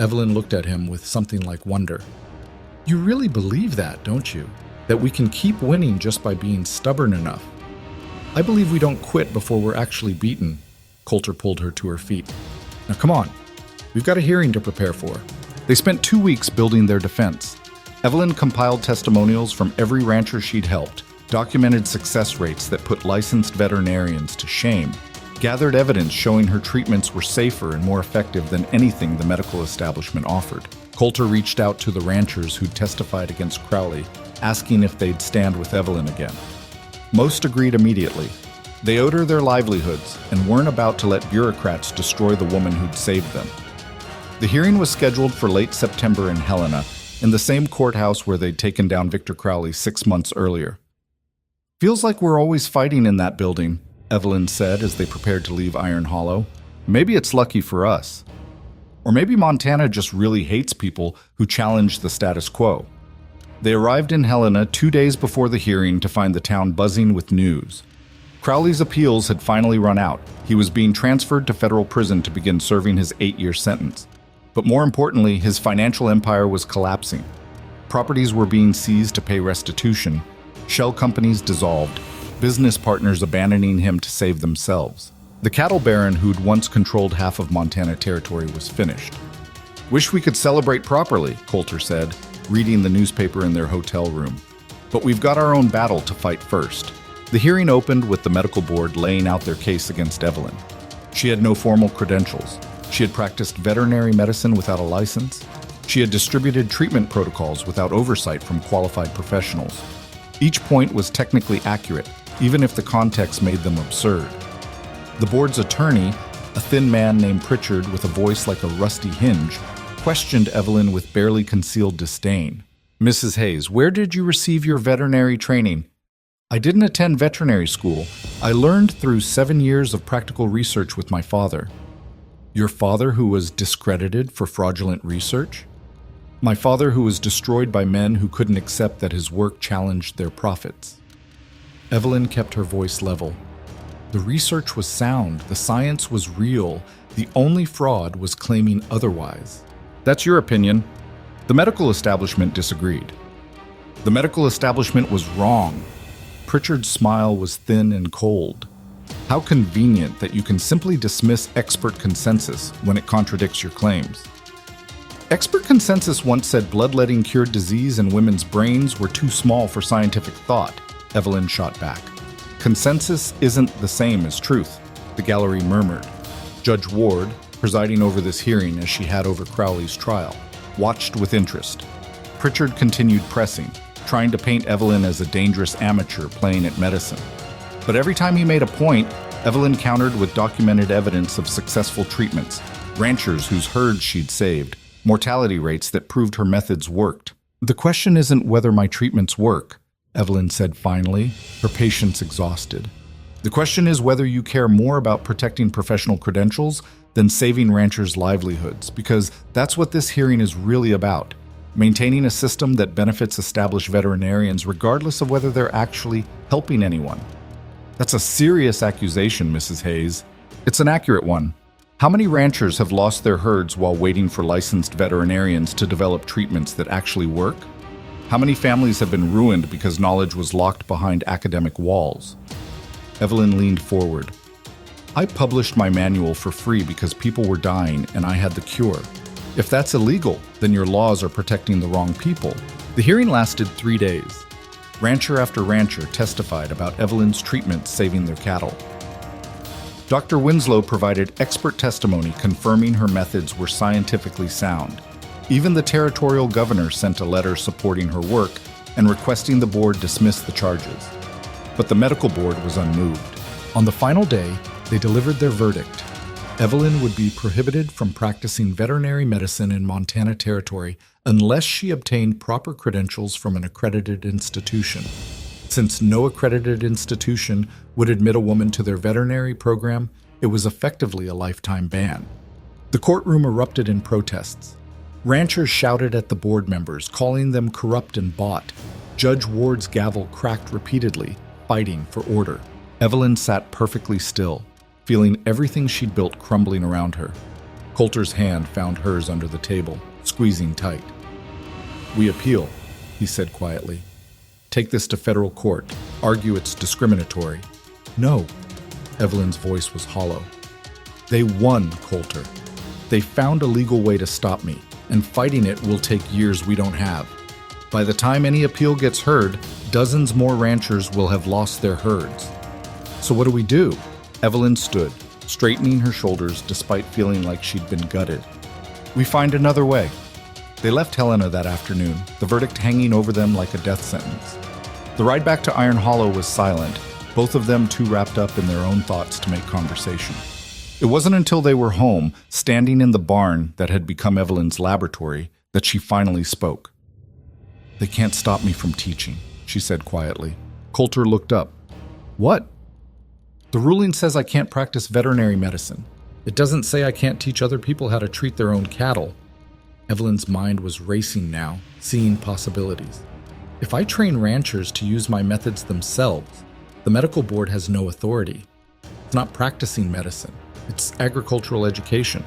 Speaker 1: Evelyn looked at him with something like wonder. You really believe that, don't you? That we can keep winning just by being stubborn enough? I believe we don't quit before we're actually beaten. Coulter pulled her to her feet. Now come on. We've got a hearing to prepare for. They spent 2 weeks building their defense. Evelyn compiled testimonials from every rancher she'd helped, documented success rates that put licensed veterinarians to shame, gathered evidence showing her treatments were safer and more effective than anything the medical establishment offered. Coulter reached out to the ranchers who testified against Crowley, asking if they'd stand with Evelyn again. Most agreed immediately. They owed her their livelihoods and weren't about to let bureaucrats destroy the woman who'd saved them. The hearing was scheduled for late September in Helena, in the same courthouse where they'd taken down Victor Crowley 6 months earlier. "Feels like we're always fighting in that building," Evelyn said as they prepared to leave Iron Hollow. "Maybe it's lucky for us. Or maybe Montana just really hates people who challenge the status quo." They arrived in Helena 2 days before the hearing to find the town buzzing with news. Crowley's appeals had finally run out. He was being transferred to federal prison to begin serving his 8-year sentence. But more importantly, his financial empire was collapsing. Properties were being seized to pay restitution, shell companies dissolved, business partners abandoning him to save themselves. The cattle baron who'd once controlled half of Montana territory was finished. "Wish we could celebrate properly," Coulter said, reading the newspaper in their hotel room. "But we've got our own battle to fight first." The hearing opened with the medical board laying out their case against Evelyn. She had no formal credentials. She had practiced veterinary medicine without a license. She had distributed treatment protocols without oversight from qualified professionals. Each point was technically accurate, even if the context made them absurd. The board's attorney, a thin man named Pritchard with a voice like a rusty hinge, questioned Evelyn with barely concealed disdain. "Mrs. Hayes, where did you receive your veterinary training?" "I didn't attend veterinary school. I learned through 7 years of practical research with my father." "Your father who was discredited for fraudulent research?" "My father who was destroyed by men who couldn't accept that his work challenged their profits." Evelyn kept her voice level. The research was sound, the science was real, the only fraud was claiming otherwise. "That's your opinion." The medical establishment disagreed. "The medical establishment was wrong." Pritchard's smile was thin and cold. "How convenient that you can simply dismiss expert consensus when it contradicts your claims." "Expert consensus once said bloodletting cured disease and women's brains were too small for scientific thought," Evelyn shot back. "Consensus isn't the same as truth," the gallery murmured. Judge Ward, presiding over this hearing as she had over Crowley's trial, watched with interest. Pritchard continued pressing, trying to paint Evelyn as a dangerous amateur playing at medicine. But every time he made a point, Evelyn countered with documented evidence of successful treatments, ranchers whose herds she'd saved, mortality rates that proved her methods worked. "The question isn't whether my treatments work," Evelyn said finally, her patience exhausted. "The question is whether you care more about protecting professional credentials than saving ranchers' livelihoods, because that's what this hearing is really about. Maintaining a system that benefits established veterinarians regardless of whether they're actually helping anyone." "That's a serious accusation, Mrs. Hayes." "It's an accurate one. How many ranchers have lost their herds while waiting for licensed veterinarians to develop treatments that actually work? How many families have been ruined because knowledge was locked behind academic walls?" Evelyn leaned forward. "I published my manual for free because people were dying and I had the cure. If that's illegal, then your laws are protecting the wrong people." The hearing lasted 3 days. Rancher after rancher testified about Evelyn's treatment saving their cattle. Dr. Winslow provided expert testimony confirming her methods were scientifically sound. Even the territorial governor sent a letter supporting her work and requesting the board dismiss the charges. But the medical board was unmoved. On the final day, they delivered their verdict. Evelyn would be prohibited from practicing veterinary medicine in Montana Territory unless she obtained proper credentials from an accredited institution. Since no accredited institution would admit a woman to their veterinary program, it was effectively a lifetime ban. The courtroom erupted in protests. Ranchers shouted at the board members, calling them corrupt and bought. Judge Ward's gavel cracked repeatedly, fighting for order. Evelyn sat perfectly still, feeling everything she'd built crumbling around her. Coulter's hand found hers under the table, squeezing tight. "We appeal," he said quietly. "Take this to federal court. Argue it's discriminatory." "No." Evelyn's voice was hollow. "They won, Coulter. They found a legal way to stop me, and fighting it will take years we don't have. By the time any appeal gets heard, dozens more ranchers will have lost their herds. So what do we do? Evelyn stood, straightening her shoulders despite feeling like she'd been gutted. We find another way. They left Helena that afternoon, the verdict hanging over them like a death sentence. The ride back to Iron Hollow was silent, both of them too wrapped up in their own thoughts to make conversation. It wasn't until they were home, standing in the barn that had become Evelyn's laboratory, that she finally spoke. "They can't stop me from teaching," she said quietly. Coulter looked up. "What?" "The ruling says I can't practice veterinary medicine. It doesn't say I can't teach other people how to treat their own cattle." Evelyn's mind was racing now, seeing possibilities. "If I train ranchers to use my methods themselves, the medical board has no authority. It's not practicing medicine. It's agricultural education.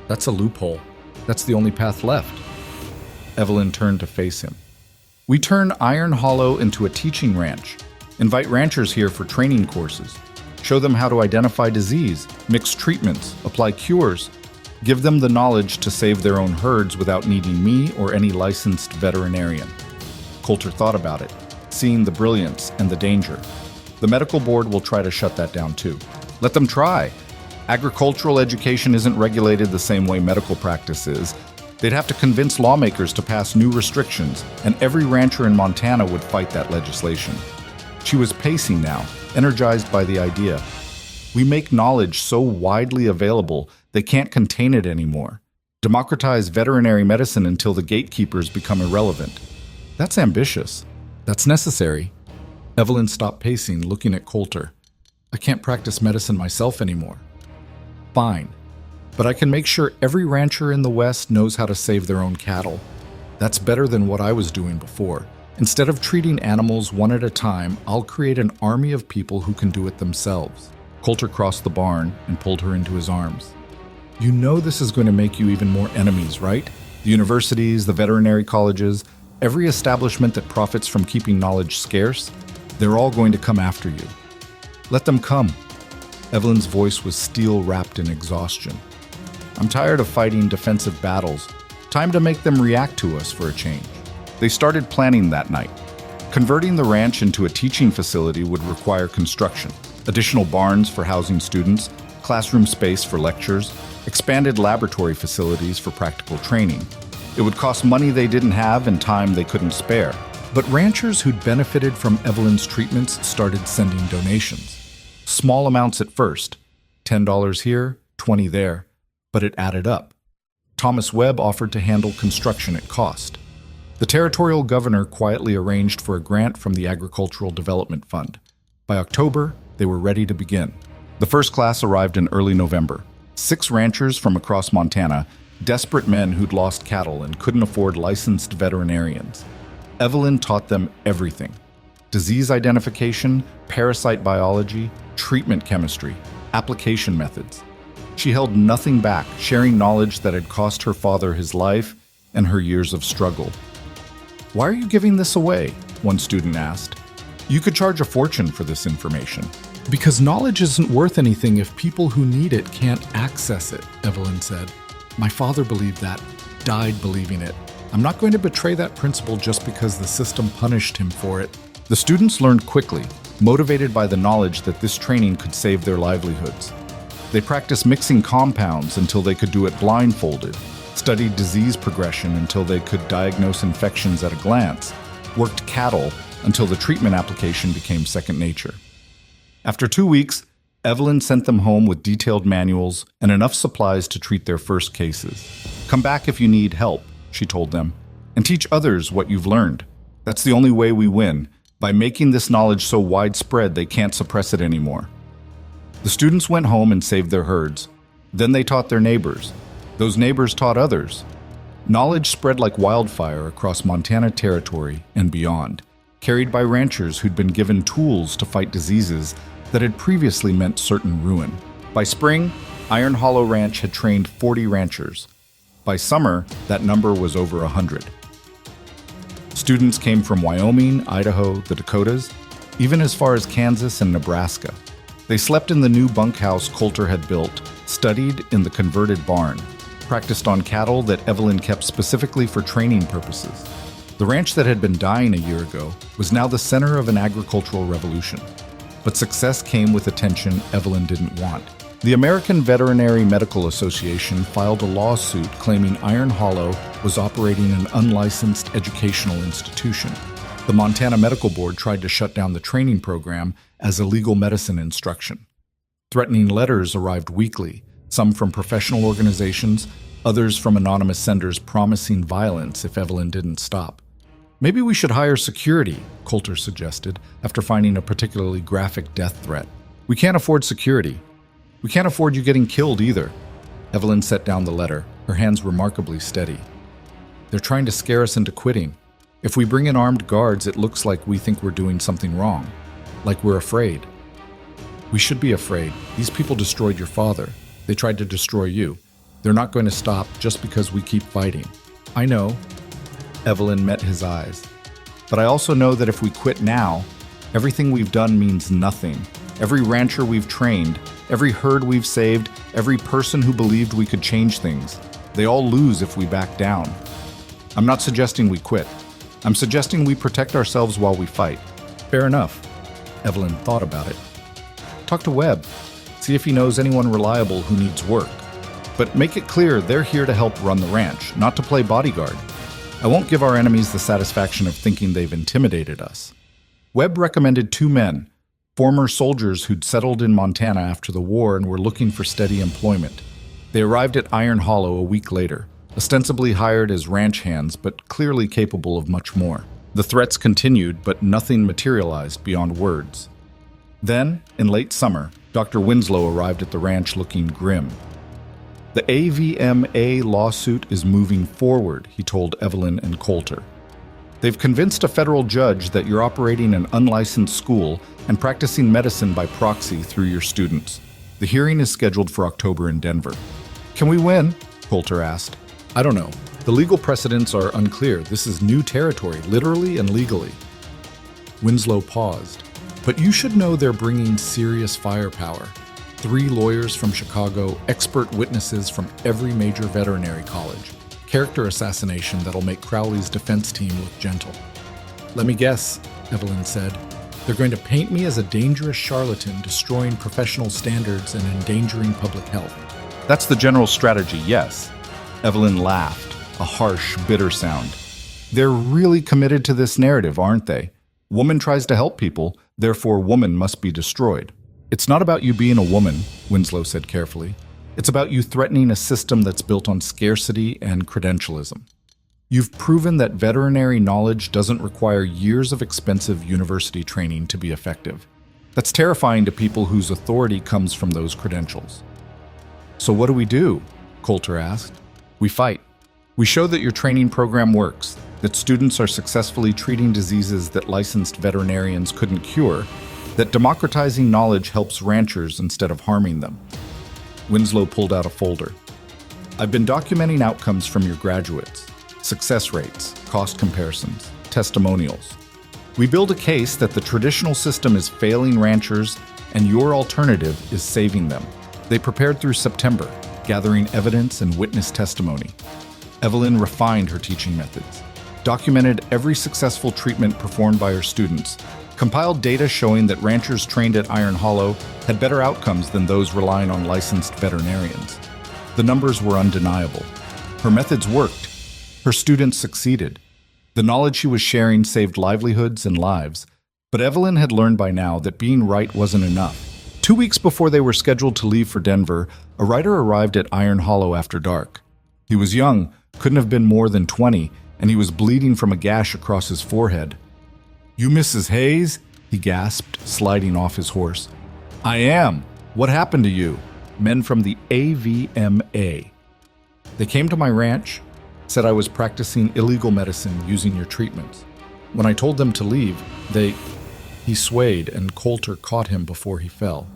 Speaker 1: That's a loophole. That's the only path left." Evelyn turned to face him. "We turn Iron Hollow into a teaching ranch. Invite ranchers here for training courses. Show them how to identify disease, mix treatments, apply cures. Give them the knowledge to save their own herds without needing me or any licensed veterinarian." Coulter thought about it, seeing the brilliance and the danger. "The medical board will try to shut that down too. Let them try. Agricultural education isn't regulated the same way medical practice is. They'd have to convince lawmakers to pass new restrictions, and every rancher in Montana would fight that legislation." She was pacing now, energized by the idea. "We make knowledge so widely available, they can't contain it anymore. Democratize veterinary medicine until the gatekeepers become irrelevant." "That's ambitious. That's necessary." Evelyn stopped pacing, looking at Coulter. "I can't practice medicine myself anymore." "Fine. But I can make sure every rancher in the West knows how to save their own cattle. That's better than what I was doing before. Instead of treating animals one at a time, I'll create an army of people who can do it themselves." Coulter crossed the barn and pulled her into his arms. "You know this is going to make you even more enemies, right? The universities, the veterinary colleges, every establishment that profits from keeping knowledge scarce, they're all going to come after you. Let them come." Evelyn's voice was steel-wrapped in exhaustion. "I'm tired of fighting defensive battles. Time to make them react to us for a change." They started planning that night. Converting the ranch into a teaching facility would require construction, additional barns for housing students, classroom space for lectures, expanded laboratory facilities for practical training. It would cost money they didn't have and time they couldn't spare. But ranchers who'd benefited from Evelyn's treatments started sending donations. Small amounts at first, $10 here, $20 there, but it added up. Thomas Webb offered to handle construction at cost. The territorial governor quietly arranged for a grant from the Agricultural Development Fund. By October, they were ready to begin. The first class arrived in early November. 6 ranchers from across Montana, desperate men who'd lost cattle and couldn't afford licensed veterinarians. Evelyn taught them everything: disease identification, parasite biology, treatment chemistry, application methods. She held nothing back, sharing knowledge that had cost her father his life and her years of struggle. "Why are you giving this away?" one student asked. "You could charge a fortune for this information." "Because knowledge isn't worth anything if people who need it can't access it," Evelyn said. "My father believed that, died believing it. I'm not going to betray that principle just because the system punished him for it." The students learned quickly, motivated by the knowledge that this training could save their livelihoods. They practiced mixing compounds until they could do it blindfolded, studied disease progression until they could diagnose infections at a glance, worked cattle until the treatment application became second nature. After 2 weeks, Evelyn sent them home with detailed manuals and enough supplies to treat their first cases. "Come back if you need help," she told them, "and teach others what you've learned. That's the only way we win, by making this knowledge so widespread they can't suppress it anymore." The students went home and saved their herds. Then they taught their neighbors. Those neighbors taught others. Knowledge spread like wildfire across Montana territory and beyond, carried by ranchers who'd been given tools to fight diseases that had previously meant certain ruin. By spring, Iron Hollow Ranch had trained 40 ranchers. By summer, that number was over 100. Students came from Wyoming, Idaho, the Dakotas, even as far as Kansas and Nebraska. They slept in the new bunkhouse Coulter had built, studied in the converted barn, practiced on cattle that Evelyn kept specifically for training purposes. The ranch that had been dying a year ago was now the center of an agricultural revolution. But success came with attention Evelyn didn't want. The American Veterinary Medical Association filed a lawsuit claiming Iron Hollow was operating an unlicensed educational institution. The Montana Medical Board tried to shut down the training program as illegal medicine instruction. Threatening letters arrived weekly, some from professional organizations, others from anonymous senders promising violence if Evelyn didn't stop. Maybe we should hire security, Coulter suggested, after finding a particularly graphic death threat. We can't afford security. We can't afford you getting killed either. Evelyn set down the letter, her hands remarkably steady. They're trying to scare us into quitting. If we bring in armed guards, it looks like we think we're doing something wrong. Like we're afraid. We should be afraid. These people destroyed your father. They tried to destroy you. They're not going to stop just because we keep fighting. I know. Evelyn met his eyes. But I also know that if we quit now, everything we've done means nothing. Every rancher we've trained, every herd we've saved, every person who believed we could change things, they all lose if we back down. I'm not suggesting we quit. I'm suggesting we protect ourselves while we fight. Fair enough. Evelyn thought about it. Talk to Webb. See if he knows anyone reliable who needs work. But make it clear they're here to help run the ranch, not to play bodyguard. I won't give our enemies the satisfaction of thinking they've intimidated us. Webb recommended 2 men, former soldiers who'd settled in Montana after the war and were looking for steady employment. They arrived at Iron Hollow a week later, ostensibly hired as ranch hands, but clearly capable of much more. The threats continued, but nothing materialized beyond words. Then, in late summer, Dr. Winslow arrived at the ranch looking grim. The AVMA lawsuit is moving forward, he told Evelyn and Coulter. They've convinced a federal judge that you're operating an unlicensed school and practicing medicine by proxy through your students. The hearing is scheduled for October in Denver. Can we win? Coulter asked. I don't know. The legal precedents are unclear. This is new territory, literally and legally. Winslow paused. But you should know they're bringing serious firepower. 3 lawyers from Chicago, expert witnesses from every major veterinary college. Character assassination that'll make Crowley's defense team look gentle. Let me guess, Evelyn said. They're going to paint me as a dangerous charlatan destroying professional standards and endangering public health. That's the general strategy, yes. Evelyn laughed, a harsh, bitter sound. They're really committed to this narrative, aren't they? Woman tries to help people, therefore woman must be destroyed. It's not about you being a woman, Winslow said carefully. It's about you threatening a system that's built on scarcity and credentialism. You've proven that veterinary knowledge doesn't require years of expensive university training to be effective. That's terrifying to people whose authority comes from those credentials. So what do we do? Coulter asked. We fight. We show that your training program works, that students are successfully treating diseases that licensed veterinarians couldn't cure, that democratizing knowledge helps ranchers instead of harming them. Winslow pulled out a folder. I've been documenting outcomes from your graduates, success rates, cost comparisons, testimonials. We build a case that the traditional system is failing ranchers and your alternative is saving them. They prepared through September, gathering evidence and witness testimony. Evelyn refined her teaching methods, documented every successful treatment performed by her students, compiled data showing that ranchers trained at Iron Hollow had better outcomes than those relying on licensed veterinarians. The numbers were undeniable. Her methods worked. Her students succeeded. The knowledge she was sharing saved livelihoods and lives. But Evelyn had learned by now that being right wasn't enough. 2 weeks before they were scheduled to leave for Denver, a writer arrived at Iron Hollow after dark. He was young, couldn't have been more than 20, and he was bleeding from a gash across his forehead. You Mrs. Hayes? He gasped, sliding off his horse. I am. What happened to you? Men from the AVMA. They came to my ranch, said I was practicing illegal medicine using your treatments. When I told them to leave, He swayed, and Coulter caught him before he fell.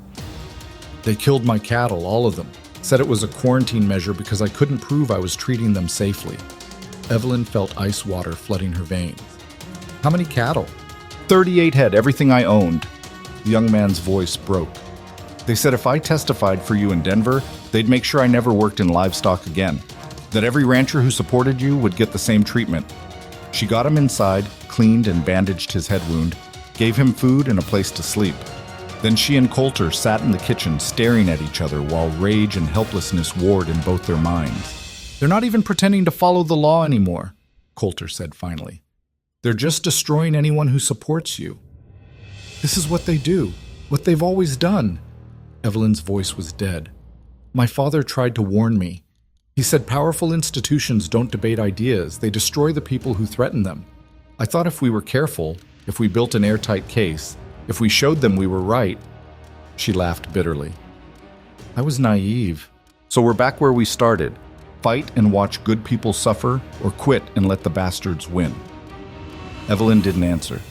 Speaker 1: They killed my cattle, all of them. Said it was a quarantine measure because I couldn't prove I was treating them safely. Evelyn felt ice water flooding her veins. How many cattle? 38 head, everything I owned. The young man's voice broke. They said if I testified for you in Denver, they'd make sure I never worked in livestock again. That every rancher who supported you would get the same treatment. She got him inside, cleaned and bandaged his head wound, gave him food and a place to sleep. Then she and Coulter sat in the kitchen staring at each other while rage and helplessness warred in both their minds. "They're not even pretending to follow the law anymore," Coulter said finally. "They're just destroying anyone who supports you. This is what they do, what they've always done." Evelyn's voice was dead. "My father tried to warn me. He said powerful institutions don't debate ideas, they destroy the people who threaten them. I thought if we were careful, if we built an airtight case, if we showed them we were right." She laughed bitterly. "I was naive. So we're back where we started. Fight and watch good people suffer, or quit and let the bastards win." Evelyn didn't answer.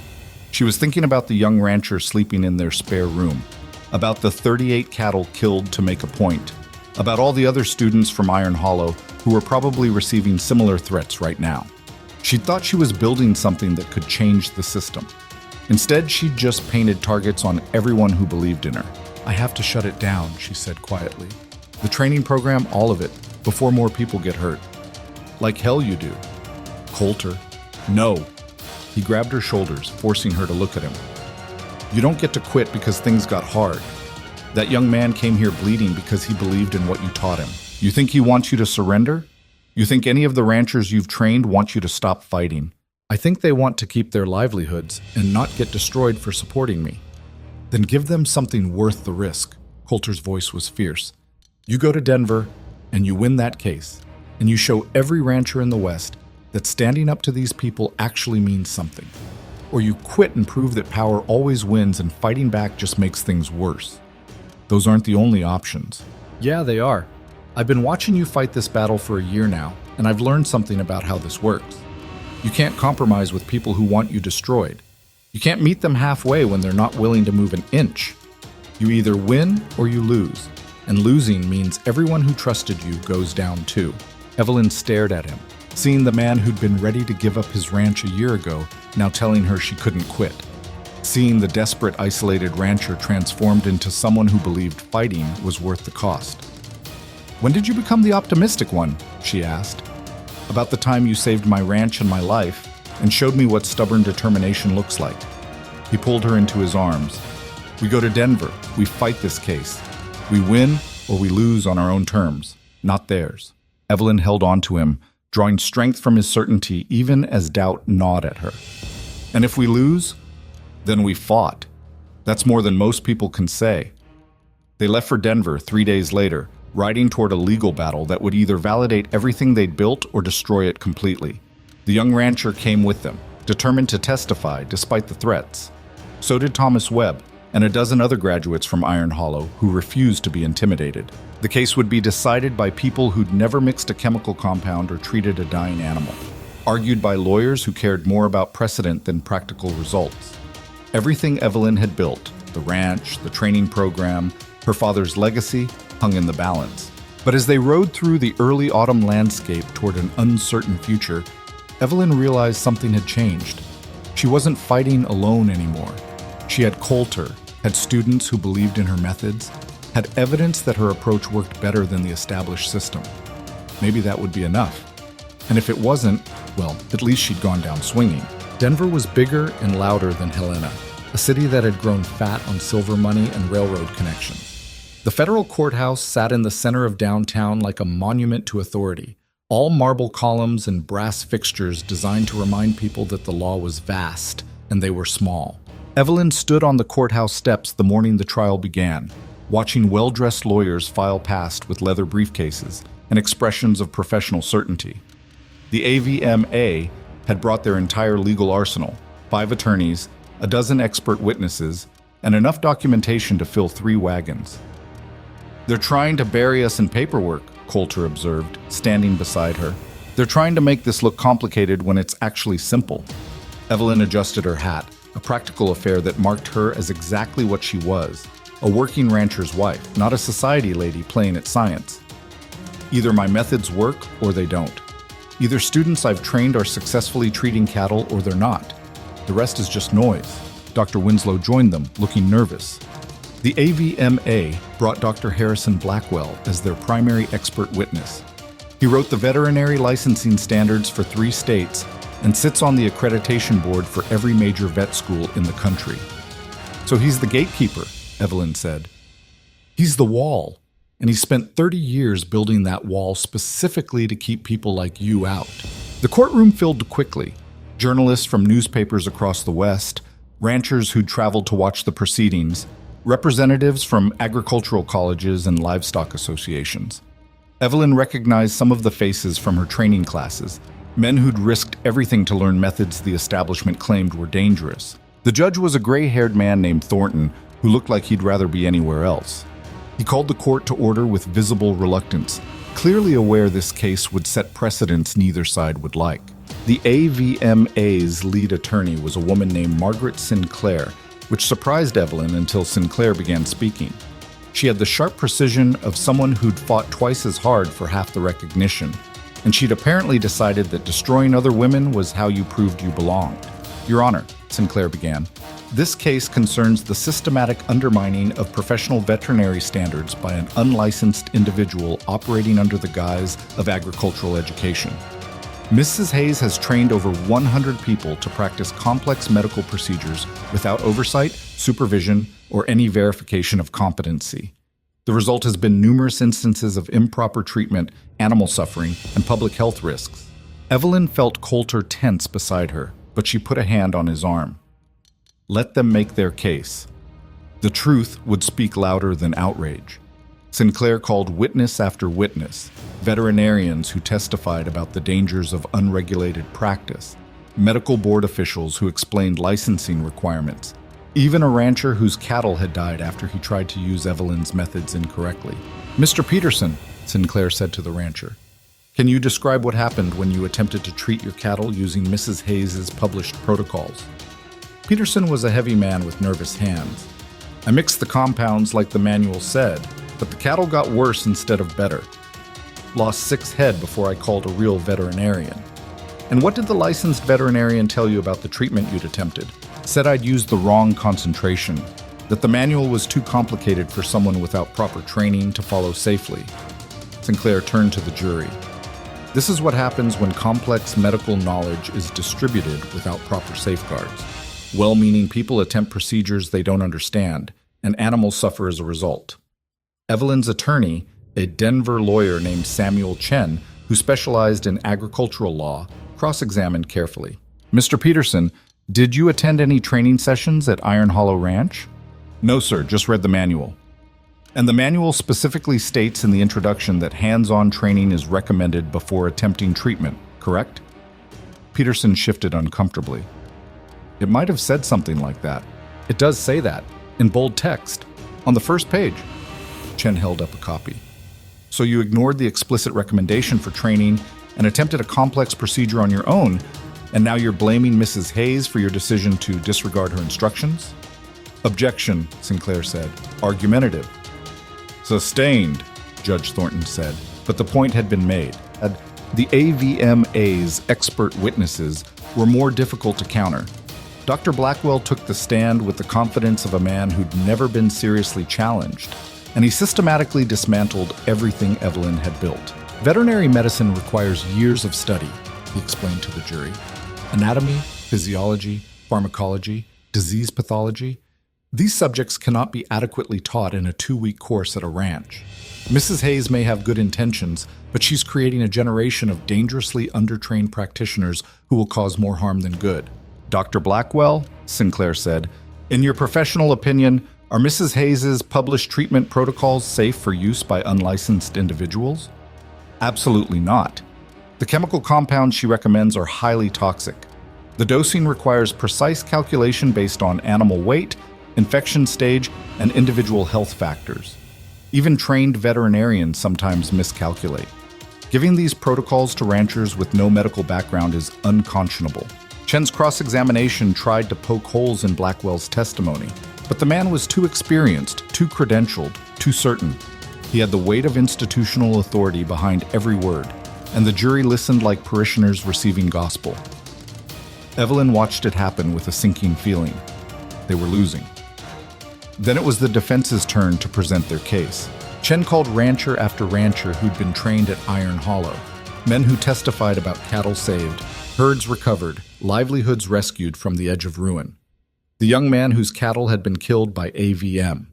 Speaker 1: She was thinking about the young rancher sleeping in their spare room, about the 38 cattle killed to make a point, about all the other students from Iron Hollow who were probably receiving similar threats right now. She thought she was building something that could change the system. Instead, she just painted targets on everyone who believed in her. "I have to shut it down," she said quietly. "The training program, all of it, before more people get hurt." "Like hell you do." "Coulter." "No." He grabbed her shoulders, forcing her to look at him. "You don't get to quit because things got hard. That young man came here bleeding because he believed in what you taught him. You think he wants you to surrender? You think any of the ranchers you've trained want you to stop fighting? I think they want to keep their livelihoods and not get destroyed for supporting me." "Then give them something worth the risk." Coulter's voice was fierce. "You go to Denver, and you win that case, and you show every rancher in the West that standing up to these people actually means something. Or you quit and prove that power always wins and fighting back just makes things worse. Those aren't the only options." "Yeah, they are. I've been watching you fight this battle for a year now, and I've learned something about how this works. You can't compromise with people who want you destroyed. You can't meet them halfway when they're not willing to move an inch. You either win or you lose, and losing means everyone who trusted you goes down too." Evelyn stared at him, seeing the man who'd been ready to give up his ranch a year ago now telling her she couldn't quit. Seeing the desperate, isolated rancher transformed into someone who believed fighting was worth the cost. "When did you become the optimistic one?" she asked. "About the time you saved my ranch and my life and showed me what stubborn determination looks like." He pulled her into his arms. "We go to Denver. We fight this case. We win or we lose on our own terms, not theirs." Evelyn held on to him, drawing strength from his certainty even as doubt gnawed at her. "And if we lose, then we fought. That's more than most people can say." They left for Denver 3 days later, riding toward a legal battle that would either validate everything they'd built or destroy it completely. The young rancher came with them, determined to testify despite the threats. So did Thomas Webb and a dozen other graduates from Iron Hollow who refused to be intimidated. The case would be decided by people who'd never mixed a chemical compound or treated a dying animal, argued by lawyers who cared more about precedent than practical results. Everything Evelyn had built, the ranch, the training program, her father's legacy, hung in the balance. But as they rode through the early autumn landscape toward an uncertain future, Evelyn realized something had changed. She wasn't fighting alone anymore. She had Coulter, had students who believed in her methods, had evidence that her approach worked better than the established system. Maybe that would be enough. And if it wasn't, well, at least she'd gone down swinging. Denver was bigger and louder than Helena, a city that had grown fat on silver money and railroad connections. The federal courthouse sat in the center of downtown like a monument to authority, all marble columns and brass fixtures designed to remind people that the law was vast and they were small. Evelyn stood on the courthouse steps the morning the trial began, watching well-dressed lawyers file past with leather briefcases and expressions of professional certainty. The AVMA had brought their entire legal arsenal, 5 attorneys, a dozen expert witnesses, and enough documentation to fill 3 wagons. "They're trying to bury us in paperwork," Coulter observed, standing beside her. "They're trying to make this look complicated when it's actually simple." Evelyn adjusted her hat, a practical affair that marked her as exactly what she was, a working rancher's wife, not a society lady playing at science. "Either my methods work or they don't. Either students I've trained are successfully treating cattle or they're not. The rest is just noise." Dr. Winslow joined them, looking nervous. The AVMA brought Dr. Harrison Blackwell as their primary expert witness. He wrote the veterinary licensing standards for 3 states and sits on the accreditation board for every major vet school in the country. So he's the gatekeeper, Evelyn said. He's the wall, and he spent 30 years building that wall specifically to keep people like you out. The courtroom filled quickly. Journalists from newspapers across the West, ranchers who'd traveled to watch the proceedings, representatives from agricultural colleges and livestock associations. Evelyn recognized some of the faces from her training classes, men who'd risked everything to learn methods the establishment claimed were dangerous. The judge was a gray-haired man named Thornton who looked like he'd rather be anywhere else. He called the court to order with visible reluctance, clearly aware this case would set precedents neither side would like. The AVMA's lead attorney was a woman named Margaret Sinclair, which surprised Evelyn until Sinclair began speaking. She had the sharp precision of someone who'd fought twice as hard for half the recognition, and she'd apparently decided that destroying other women was how you proved you belonged. Your Honor, Sinclair began, this case concerns the systematic undermining of professional veterinary standards by an unlicensed individual operating under the guise of agricultural education. Mrs. Hayes has trained over 100 people to practice complex medical procedures without oversight, supervision, or any verification of competency. The result has been numerous instances of improper treatment, animal suffering, and public health risks. Evelyn felt Coulter tense beside her, but she put a hand on his arm. Let them make their case. The truth would speak louder than outrage. Sinclair called witness after witness, veterinarians who testified about the dangers of unregulated practice, medical board officials who explained licensing requirements, even a rancher whose cattle had died after he tried to use Evelyn's methods incorrectly. Mr. Peterson, Sinclair said to the rancher, can you describe what happened when you attempted to treat your cattle using Mrs. Hayes's published protocols? Peterson was a heavy man with nervous hands. I mixed the compounds like the manual said, but the cattle got worse instead of better. Lost 6 head before I called a real veterinarian. And what did the licensed veterinarian tell you about the treatment you'd attempted? Said I'd used the wrong concentration, that the manual was too complicated for someone without proper training to follow safely. Sinclair turned to the jury. This is what happens when complex medical knowledge is distributed without proper safeguards. Well-meaning people attempt procedures they don't understand, and animals suffer as a result. Evelyn's attorney, a Denver lawyer named Samuel Chen, who specialized in agricultural law, cross-examined carefully. Mr. Peterson, did you attend any training sessions at Iron Hollow Ranch? No, sir, just read the manual. And the manual specifically states in the introduction that hands-on training is recommended before attempting treatment, correct? Peterson shifted uncomfortably. It might have said something like that. It does say that, in bold text, on the first page. Chen held up a copy. So you ignored the explicit recommendation for training and attempted a complex procedure on your own, and now you're blaming Mrs. Hayes for your decision to disregard her instructions? Objection, Sinclair said. Argumentative. Sustained, Judge Thornton said, but the point had been made. The AVMA's expert witnesses were more difficult to counter. Dr. Blackwell took the stand with the confidence of a man who'd never been seriously challenged, and he systematically dismantled everything Evelyn had built. Veterinary medicine requires years of study, he explained to the jury. Anatomy, physiology, pharmacology, disease pathology. These subjects cannot be adequately taught in a 2-week course at a ranch. Mrs. Hayes may have good intentions, but she's creating a generation of dangerously undertrained practitioners who will cause more harm than good. Dr. Blackwell, Sinclair said, in your professional opinion, are Mrs. Hayes's published treatment protocols safe for use by unlicensed individuals? Absolutely not. The chemical compounds she recommends are highly toxic. The dosing requires precise calculation based on animal weight, infection stage, and individual health factors. Even trained veterinarians sometimes miscalculate. Giving these protocols to ranchers with no medical background is unconscionable. Chen's cross-examination tried to poke holes in Blackwell's testimony, but the man was too experienced, too credentialed, too certain. He had the weight of institutional authority behind every word, and the jury listened like parishioners receiving gospel. Evelyn watched it happen with a sinking feeling. They were losing. Then it was the defense's turn to present their case. Chen called rancher after rancher who'd been trained at Iron Hollow, men who testified about cattle saved, Herds recovered, livelihoods rescued from the edge of ruin. The young man whose cattle had been killed by AVM.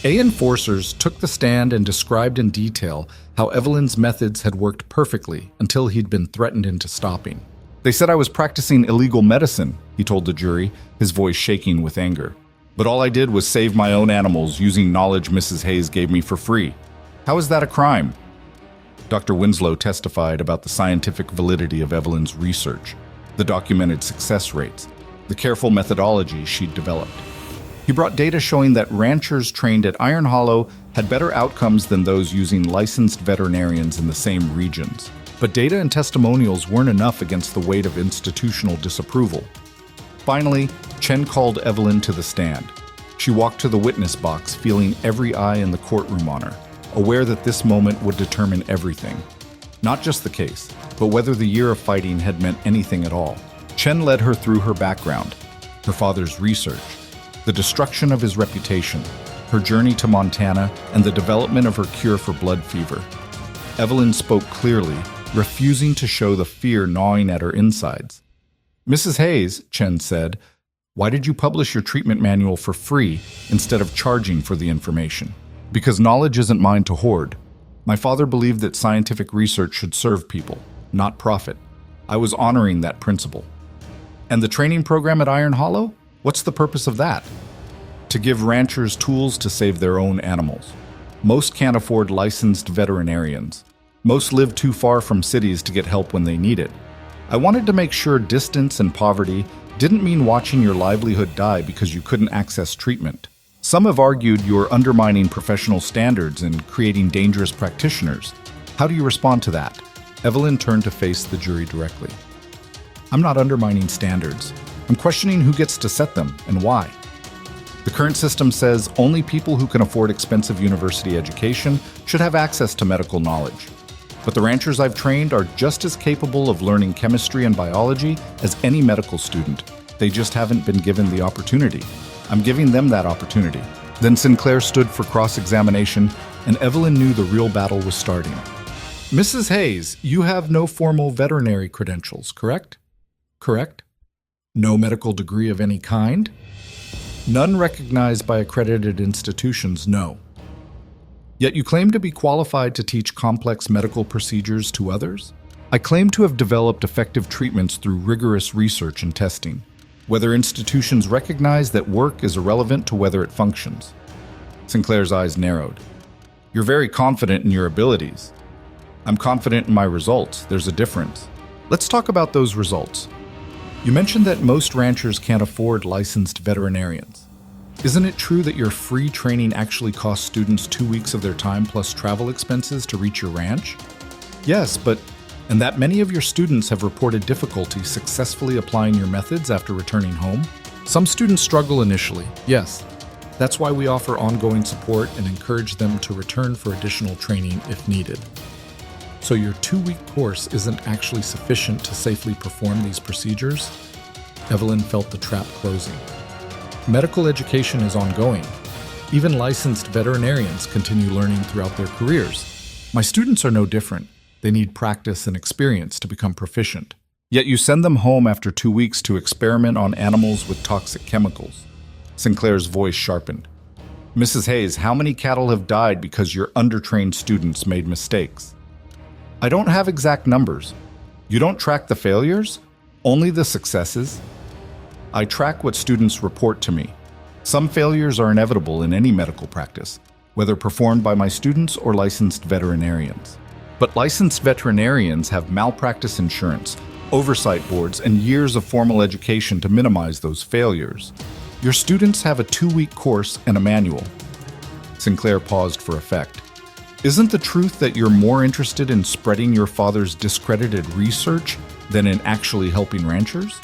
Speaker 1: Enforcers took the stand and described in detail how Evelyn's methods had worked perfectly until he'd been threatened into stopping. They said I was practicing illegal medicine, he told the jury, his voice shaking with anger. But all I did was save my own animals using knowledge Mrs. Hayes gave me for free. How is that a crime? Dr. Winslow testified about the scientific validity of Evelyn's research, the documented success rates, the careful methodology she'd developed. He brought data showing that ranchers trained at Iron Hollow had better outcomes than those using licensed veterinarians in the same regions. But data and testimonials weren't enough against the weight of institutional disapproval. Finally, Chen called Evelyn to the stand. She walked to the witness box, feeling every eye in the courtroom on her, aware that this moment would determine everything. Not just the case, but whether the year of fighting had meant anything at all. Chen led her through her background, her father's research, the destruction of his reputation, her journey to Montana, and the development of her cure for blood fever. Evelyn spoke clearly, refusing to show the fear gnawing at her insides. Mrs. Hayes, Chen said, why did you publish your treatment manual for free instead of charging for the information? Because knowledge isn't mine to hoard. My father believed that scientific research should serve people, not profit. I was honoring that principle. And the training program at Iron Hollow? What's the purpose of that? To give ranchers tools to save their own animals. Most can't afford licensed veterinarians. Most live too far from cities to get help when they need it. I wanted to make sure distance and poverty didn't mean watching your livelihood die because you couldn't access treatment. Some have argued you're undermining professional standards and creating dangerous practitioners. How do you respond to that? Evelyn turned to face the jury directly. I'm not undermining standards. I'm questioning who gets to set them and why. The current system says only people who can afford expensive university education should have access to medical knowledge. But the ranchers I've trained are just as capable of learning chemistry and biology as any medical student. They just haven't been given the opportunity. I'm giving them that opportunity. Then Sinclair stood for cross-examination, and Evelyn knew the real battle was starting. Mrs. Hayes, you have no formal veterinary credentials, correct? Correct? No medical degree of any kind? None recognized by accredited institutions, no. Yet you claim to be qualified to teach complex medical procedures to others? I claim to have developed effective treatments through rigorous research and testing. Whether institutions recognize that work is irrelevant to whether it functions. Sinclair's eyes narrowed. You're very confident in your abilities. I'm confident in my results. There's a difference. Let's talk about those results. You mentioned that most ranchers can't afford licensed veterinarians. Isn't it true that your free training actually costs students 2 weeks of their time plus travel expenses to reach your ranch? Yes, and that many of your students have reported difficulty successfully applying your methods after returning home? Some students struggle initially, yes. That's why we offer ongoing support and encourage them to return for additional training if needed. So your 2-week course isn't actually sufficient to safely perform these procedures? Evelyn felt the trap closing. Medical education is ongoing. Even licensed veterinarians continue learning throughout their careers. My students are no different. They need practice and experience to become proficient. Yet you send them home after 2 weeks to experiment on animals with toxic chemicals. Sinclair's voice sharpened. Mrs. Hayes, how many cattle have died because your undertrained students made mistakes? I don't have exact numbers. You don't track the failures, only the successes. I track what students report to me. Some failures are inevitable in any medical practice, whether performed by my students or licensed veterinarians. But licensed veterinarians have malpractice insurance, oversight boards, and years of formal education to minimize those failures. Your students have a 2-week course and a manual. Sinclair paused for effect. Isn't the truth that you're more interested in spreading your father's discredited research than in actually helping ranchers?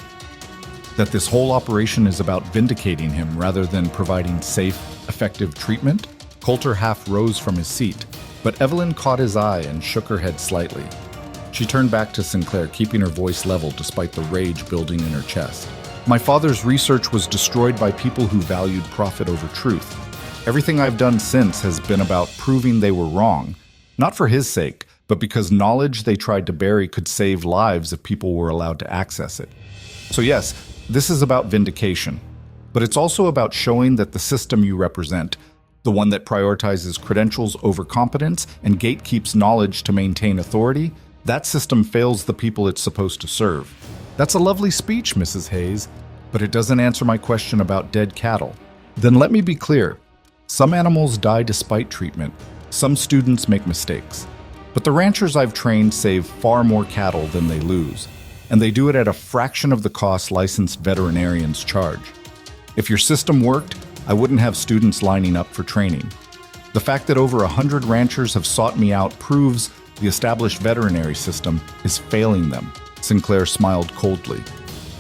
Speaker 1: That this whole operation is about vindicating him rather than providing safe, effective treatment? Coulter half rose from his seat, but Evelyn caught his eye and shook her head slightly. She turned back to Sinclair, keeping her voice level despite the rage building in her chest. My father's research was destroyed by people who valued profit over truth. Everything I've done since has been about proving they were wrong, not for his sake, but because knowledge they tried to bury could save lives if people were allowed to access it. So yes, this is about vindication, but it's also about showing that the system you represent, the one that prioritizes credentials over competence and gatekeeps knowledge to maintain authority, that system fails the people it's supposed to serve. That's a lovely speech, Mrs. Hayes, but it doesn't answer my question about dead cattle. Then let me be clear. Some animals die despite treatment. Some students make mistakes. But the ranchers I've trained save far more cattle than they lose, and they do it at a fraction of the cost licensed veterinarians charge. If your system worked, I wouldn't have students lining up for training. The fact that over 100 ranchers have sought me out proves the established veterinary system is failing them. Sinclair smiled coldly.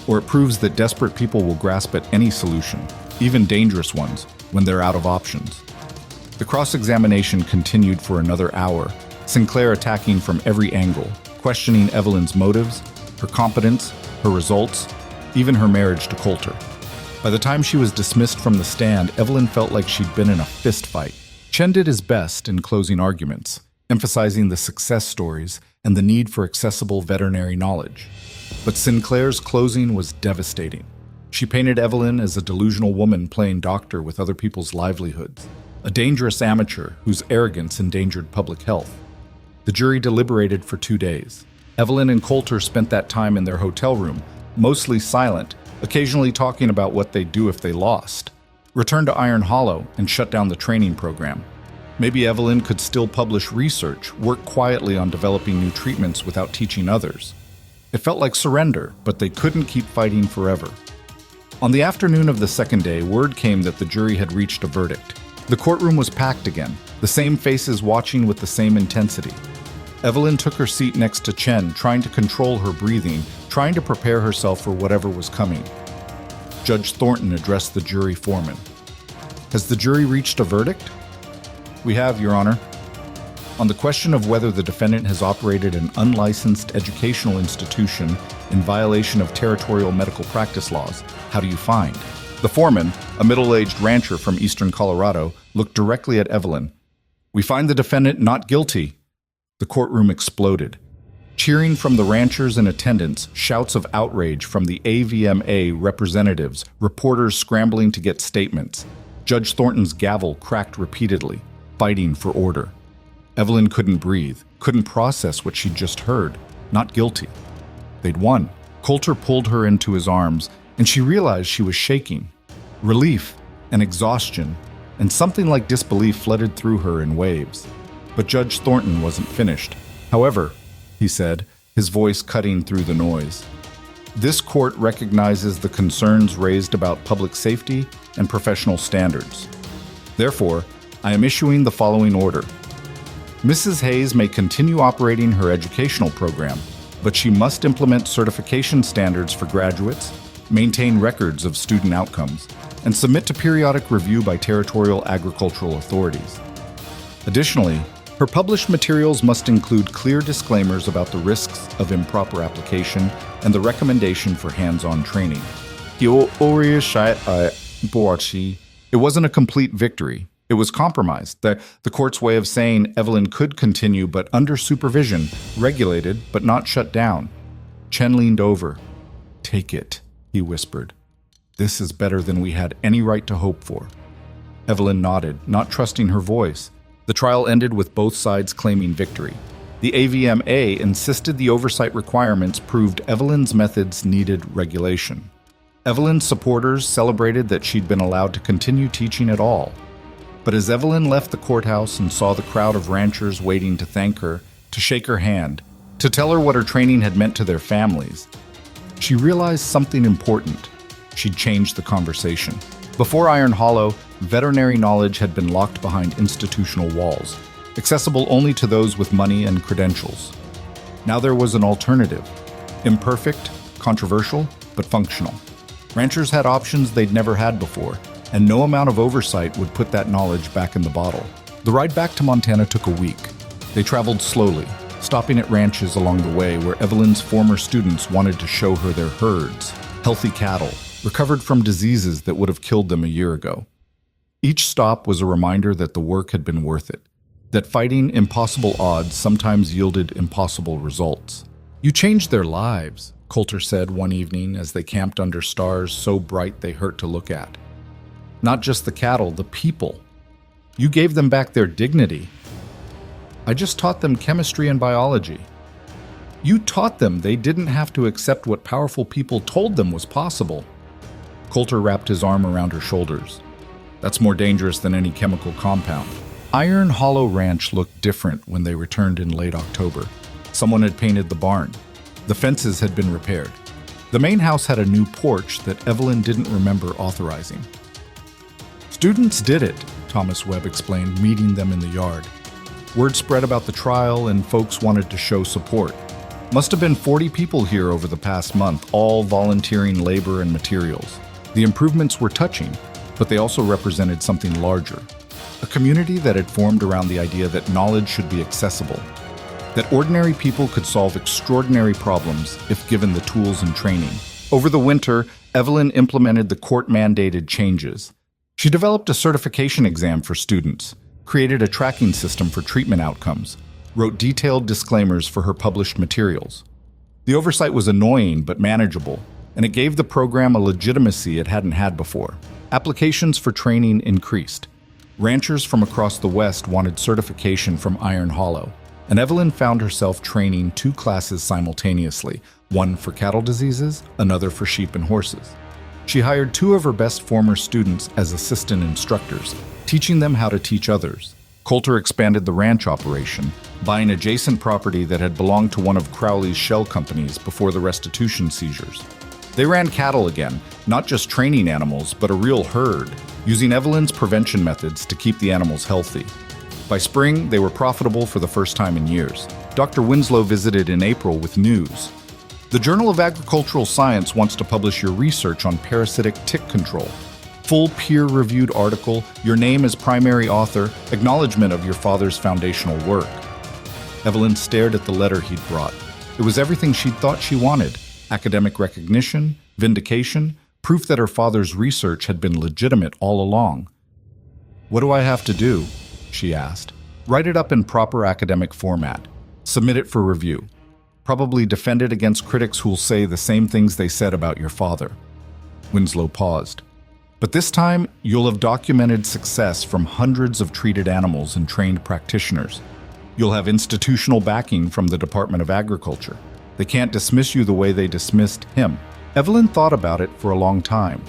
Speaker 1: Or it proves that desperate people will grasp at any solution, even dangerous ones, when they're out of options. The cross-examination continued for another hour, Sinclair attacking from every angle, questioning Evelyn's motives, her competence, her results, even her marriage to Coulter. By the time she was dismissed from the stand, Evelyn felt like she'd been in a fist fight. Chen did his best in closing arguments, emphasizing the success stories and the need for accessible veterinary knowledge. But Sinclair's closing was devastating. She painted Evelyn as a delusional woman playing doctor with other people's livelihoods, a dangerous amateur whose arrogance endangered public health. The jury deliberated for 2 days. Evelyn and Coulter spent that time in their hotel room, mostly silent, occasionally talking about what they'd do if they lost. Returned to Iron Hollow and shut down the training program. Maybe Evelyn could still publish research, work quietly on developing new treatments without teaching others. It felt like surrender, but they couldn't keep fighting forever. On the afternoon of the second day, word came that the jury had reached a verdict. The courtroom was packed again, the same faces watching with the same intensity. Evelyn took her seat next to Chen, trying to control her breathing, trying to prepare herself for whatever was coming. Judge Thornton addressed the jury foreman. Has the jury reached a verdict? We have, Your Honor. On the question of whether the defendant has operated an unlicensed educational institution in violation of territorial medical practice laws, how do you find? The foreman, a middle-aged rancher from eastern Colorado, looked directly at Evelyn. We find the defendant not guilty. The courtroom exploded. Cheering from the ranchers in attendance, shouts of outrage from the AVMA representatives, reporters scrambling to get statements. Judge Thornton's gavel cracked repeatedly, fighting for order. Evelyn couldn't breathe, couldn't process what she'd just heard. Not guilty. They'd won. Coulter pulled her into his arms, and she realized she was shaking. Relief and exhaustion, and something like disbelief flooded through her in waves. But Judge Thornton wasn't finished. However, he said, his voice cutting through the noise, this court recognizes the concerns raised about public safety and professional standards. Therefore, I am issuing the following order. Mrs. Hayes may continue operating her educational program, but she must implement certification standards for graduates, maintain records of student outcomes, and submit to periodic review by territorial agricultural authorities. Additionally, her published materials must include clear disclaimers about the risks of improper application and the recommendation for hands-on training. It wasn't a complete victory. It was compromised. The court's way of saying Evelyn could continue but under supervision, regulated but not shut down. Chen leaned over. Take it, he whispered. This is better than we had any right to hope for. Evelyn nodded, not trusting her voice. The trial ended with both sides claiming victory. The AVMA insisted the oversight requirements proved Evelyn's methods needed regulation. Evelyn's supporters celebrated that she'd been allowed to continue teaching at all. But as Evelyn left the courthouse and saw the crowd of ranchers waiting to thank her, to shake her hand, to tell her what her training had meant to their families, she realized something important. She'd changed the conversation. Before Iron Hollow, veterinary knowledge had been locked behind institutional walls, accessible only to those with money and credentials. Now there was an alternative. Imperfect, controversial, but functional. Ranchers had options they'd never had before, and no amount of oversight would put that knowledge back in the bottle. The ride back to Montana took a week. They traveled slowly, stopping at ranches along the way where Evelyn's former students wanted to show her their herds, healthy cattle, recovered from diseases that would have killed them a year ago. Each stop was a reminder that the work had been worth it. that fighting impossible odds sometimes yielded impossible results. "You changed their lives," Coulter said one evening as they camped under stars so bright they hurt to look at. "Not just the cattle, the people. You gave them back their dignity." "I just taught them chemistry and biology." "You taught them they didn't have to accept what powerful people told them was possible." Coulter wrapped his arm around her shoulders. "That's more dangerous than any chemical compound." Iron Hollow Ranch looked different when they returned in late October. Someone had painted the barn. The fences had been repaired. The main house had a new porch that Evelyn didn't remember authorizing. "Students did it," Thomas Webb explained, meeting them in the yard. "Word spread about the trial and folks wanted to show support. Must have been 40 people here over the past month, all volunteering labor and materials. The improvements were touching, but they also represented something larger. A community that had formed around the idea that knowledge should be accessible, that ordinary people could solve extraordinary problems if given the tools and training." Over the winter, Evelyn implemented the court-mandated changes. She developed a certification exam for students, created a tracking system for treatment outcomes, wrote detailed disclaimers for her published materials. The oversight was annoying but manageable, and it gave the program a legitimacy it hadn't had before. Applications for training increased. Ranchers from across the West wanted certification from Iron Hollow, and Evelyn found herself training 2 classes simultaneously, one for cattle diseases, another for sheep and horses. She hired 2 of her best former students as assistant instructors, teaching them how to teach others. Coulter expanded the ranch operation, buying adjacent property that had belonged to one of Crowley's shell companies before the restitution seizures. They ran cattle again, not just training animals, but a real herd, using Evelyn's prevention methods to keep the animals healthy. By spring, they were profitable for the first time in years. Dr. Winslow visited in April with news. "The Journal of Agricultural Science wants to publish your research on parasitic tick control. Full peer-reviewed article, your name as primary author, acknowledgement of your father's foundational work." Evelyn stared at the letter he'd brought. It was everything she'd thought she wanted: academic recognition, vindication, proof that her father's research had been legitimate all along. "What do I have to do?" she asked. "Write it up in proper academic format. Submit it for review. Probably defend it against critics who'll say the same things they said about your father." Winslow paused. "But this time, you'll have documented success from hundreds of treated animals and trained practitioners. You'll have institutional backing from the Department of Agriculture. They can't dismiss you the way they dismissed him." Evelyn thought about it for a long time.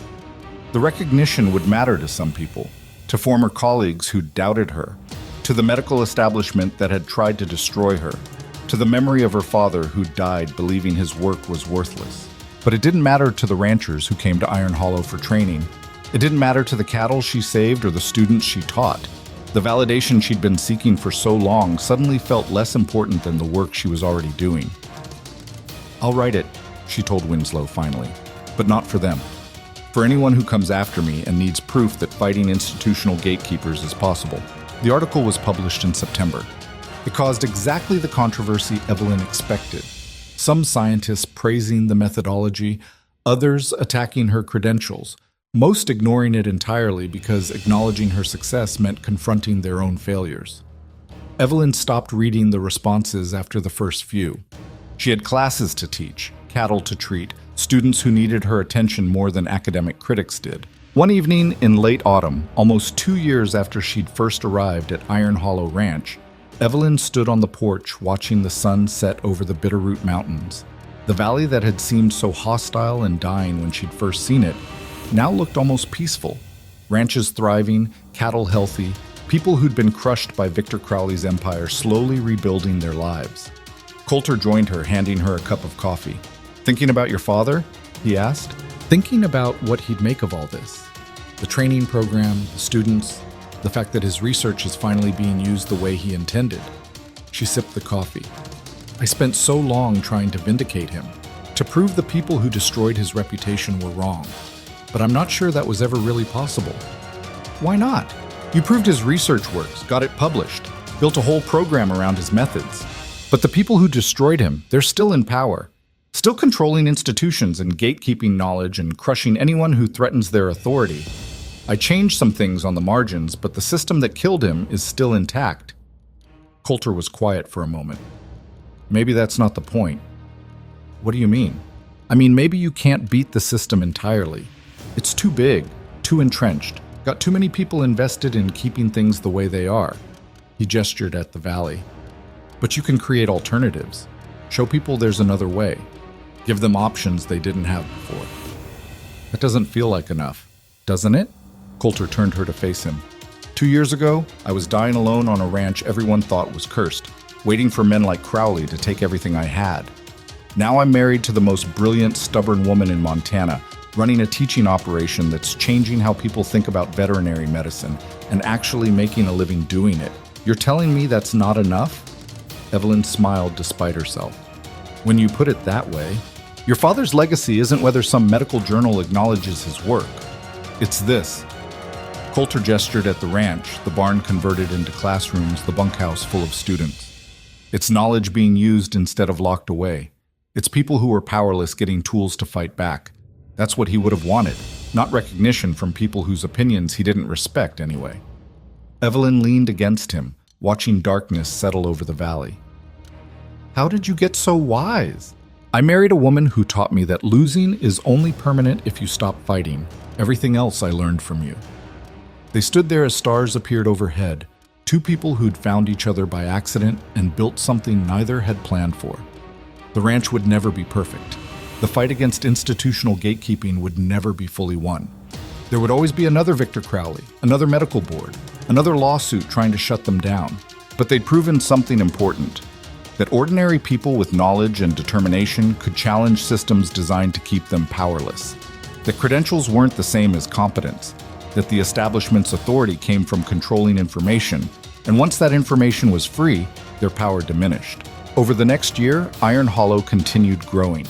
Speaker 1: The recognition would matter to some people, to former colleagues who doubted her, to the medical establishment that had tried to destroy her, to the memory of her father who died believing his work was worthless. But it didn't matter to the ranchers who came to Iron Hollow for training. It didn't matter to the cattle she saved or the students she taught. The validation she'd been seeking for so long suddenly felt less important than the work she was already doing. "I'll write it," she told Winslow finally, "but not for them. For anyone who comes after me and needs proof that fighting institutional gatekeepers is possible." The article was published in September. It caused exactly the controversy Evelyn expected. Some scientists praising the methodology, others attacking her credentials, most ignoring it entirely because acknowledging her success meant confronting their own failures. Evelyn stopped reading the responses after the first few. She had classes to teach, cattle to treat, students who needed her attention more than academic critics did. One evening in late autumn, almost 2 years after she'd first arrived at Iron Hollow Ranch, Evelyn stood on the porch watching the sun set over the Bitterroot Mountains. The valley that had seemed so hostile and dying when she'd first seen it now looked almost peaceful. Ranches thriving, cattle healthy, people who'd been crushed by Victor Crowley's empire slowly rebuilding their lives. Coulter joined her, handing her a cup of coffee. "Thinking about your father?" he asked. Thinking about what he'd make of all this. The training program, the students, the fact that his research is finally being used the way he intended. She sipped the coffee. "I spent so long trying to vindicate him, to prove the people who destroyed his reputation were wrong. But I'm not sure that was ever really possible." "Why not? You proved his research works, got it published, built a whole program around his methods. But the people who destroyed him, they're still in power, still controlling institutions and gatekeeping knowledge and crushing anyone who threatens their authority. I changed some things on the margins, but the system that killed him is still intact." Coulter was quiet for a moment. Maybe that's not the point. What do you mean? I mean, maybe you can't beat the system entirely. It's too big, too entrenched, got too many people invested in keeping things the way they are. He gestured at the valley. But you can create alternatives. Show people there's another way. Give them options they didn't have before. That doesn't feel like enough, doesn't it? Coulter turned her to face him. 2 years ago, I was dying alone on a ranch everyone thought was cursed, waiting for men like Crowley to take everything I had. Now I'm married to the most brilliant, stubborn woman in Montana, running a teaching operation that's changing how people think about veterinary medicine and actually making a living doing it. You're telling me that's not enough? Evelyn smiled despite herself. When you put it that way, your father's legacy isn't whether some medical journal acknowledges his work. It's this. Coulter gestured at the ranch, the barn converted into classrooms, the bunkhouse full of students. It's knowledge being used instead of locked away. It's people who are powerless getting tools to fight back. That's what he would have wanted, not recognition from people whose opinions he didn't respect anyway. Evelyn leaned against him, watching darkness settle over the valley. How did you get so wise? I married a woman who taught me that losing is only permanent if you stop fighting. Everything else I learned from you. They stood there as stars appeared overhead, two people who'd found each other by accident and built something neither had planned for. The ranch would never be perfect. The fight against institutional gatekeeping would never be fully won. There would always be another Victor Crowley, another medical board, another lawsuit trying to shut them down. But they'd proven something important, that ordinary people with knowledge and determination could challenge systems designed to keep them powerless. That credentials weren't the same as competence, that the establishment's authority came from controlling information, and once that information was free, their power diminished. Over the next year, Iron Hollow continued growing.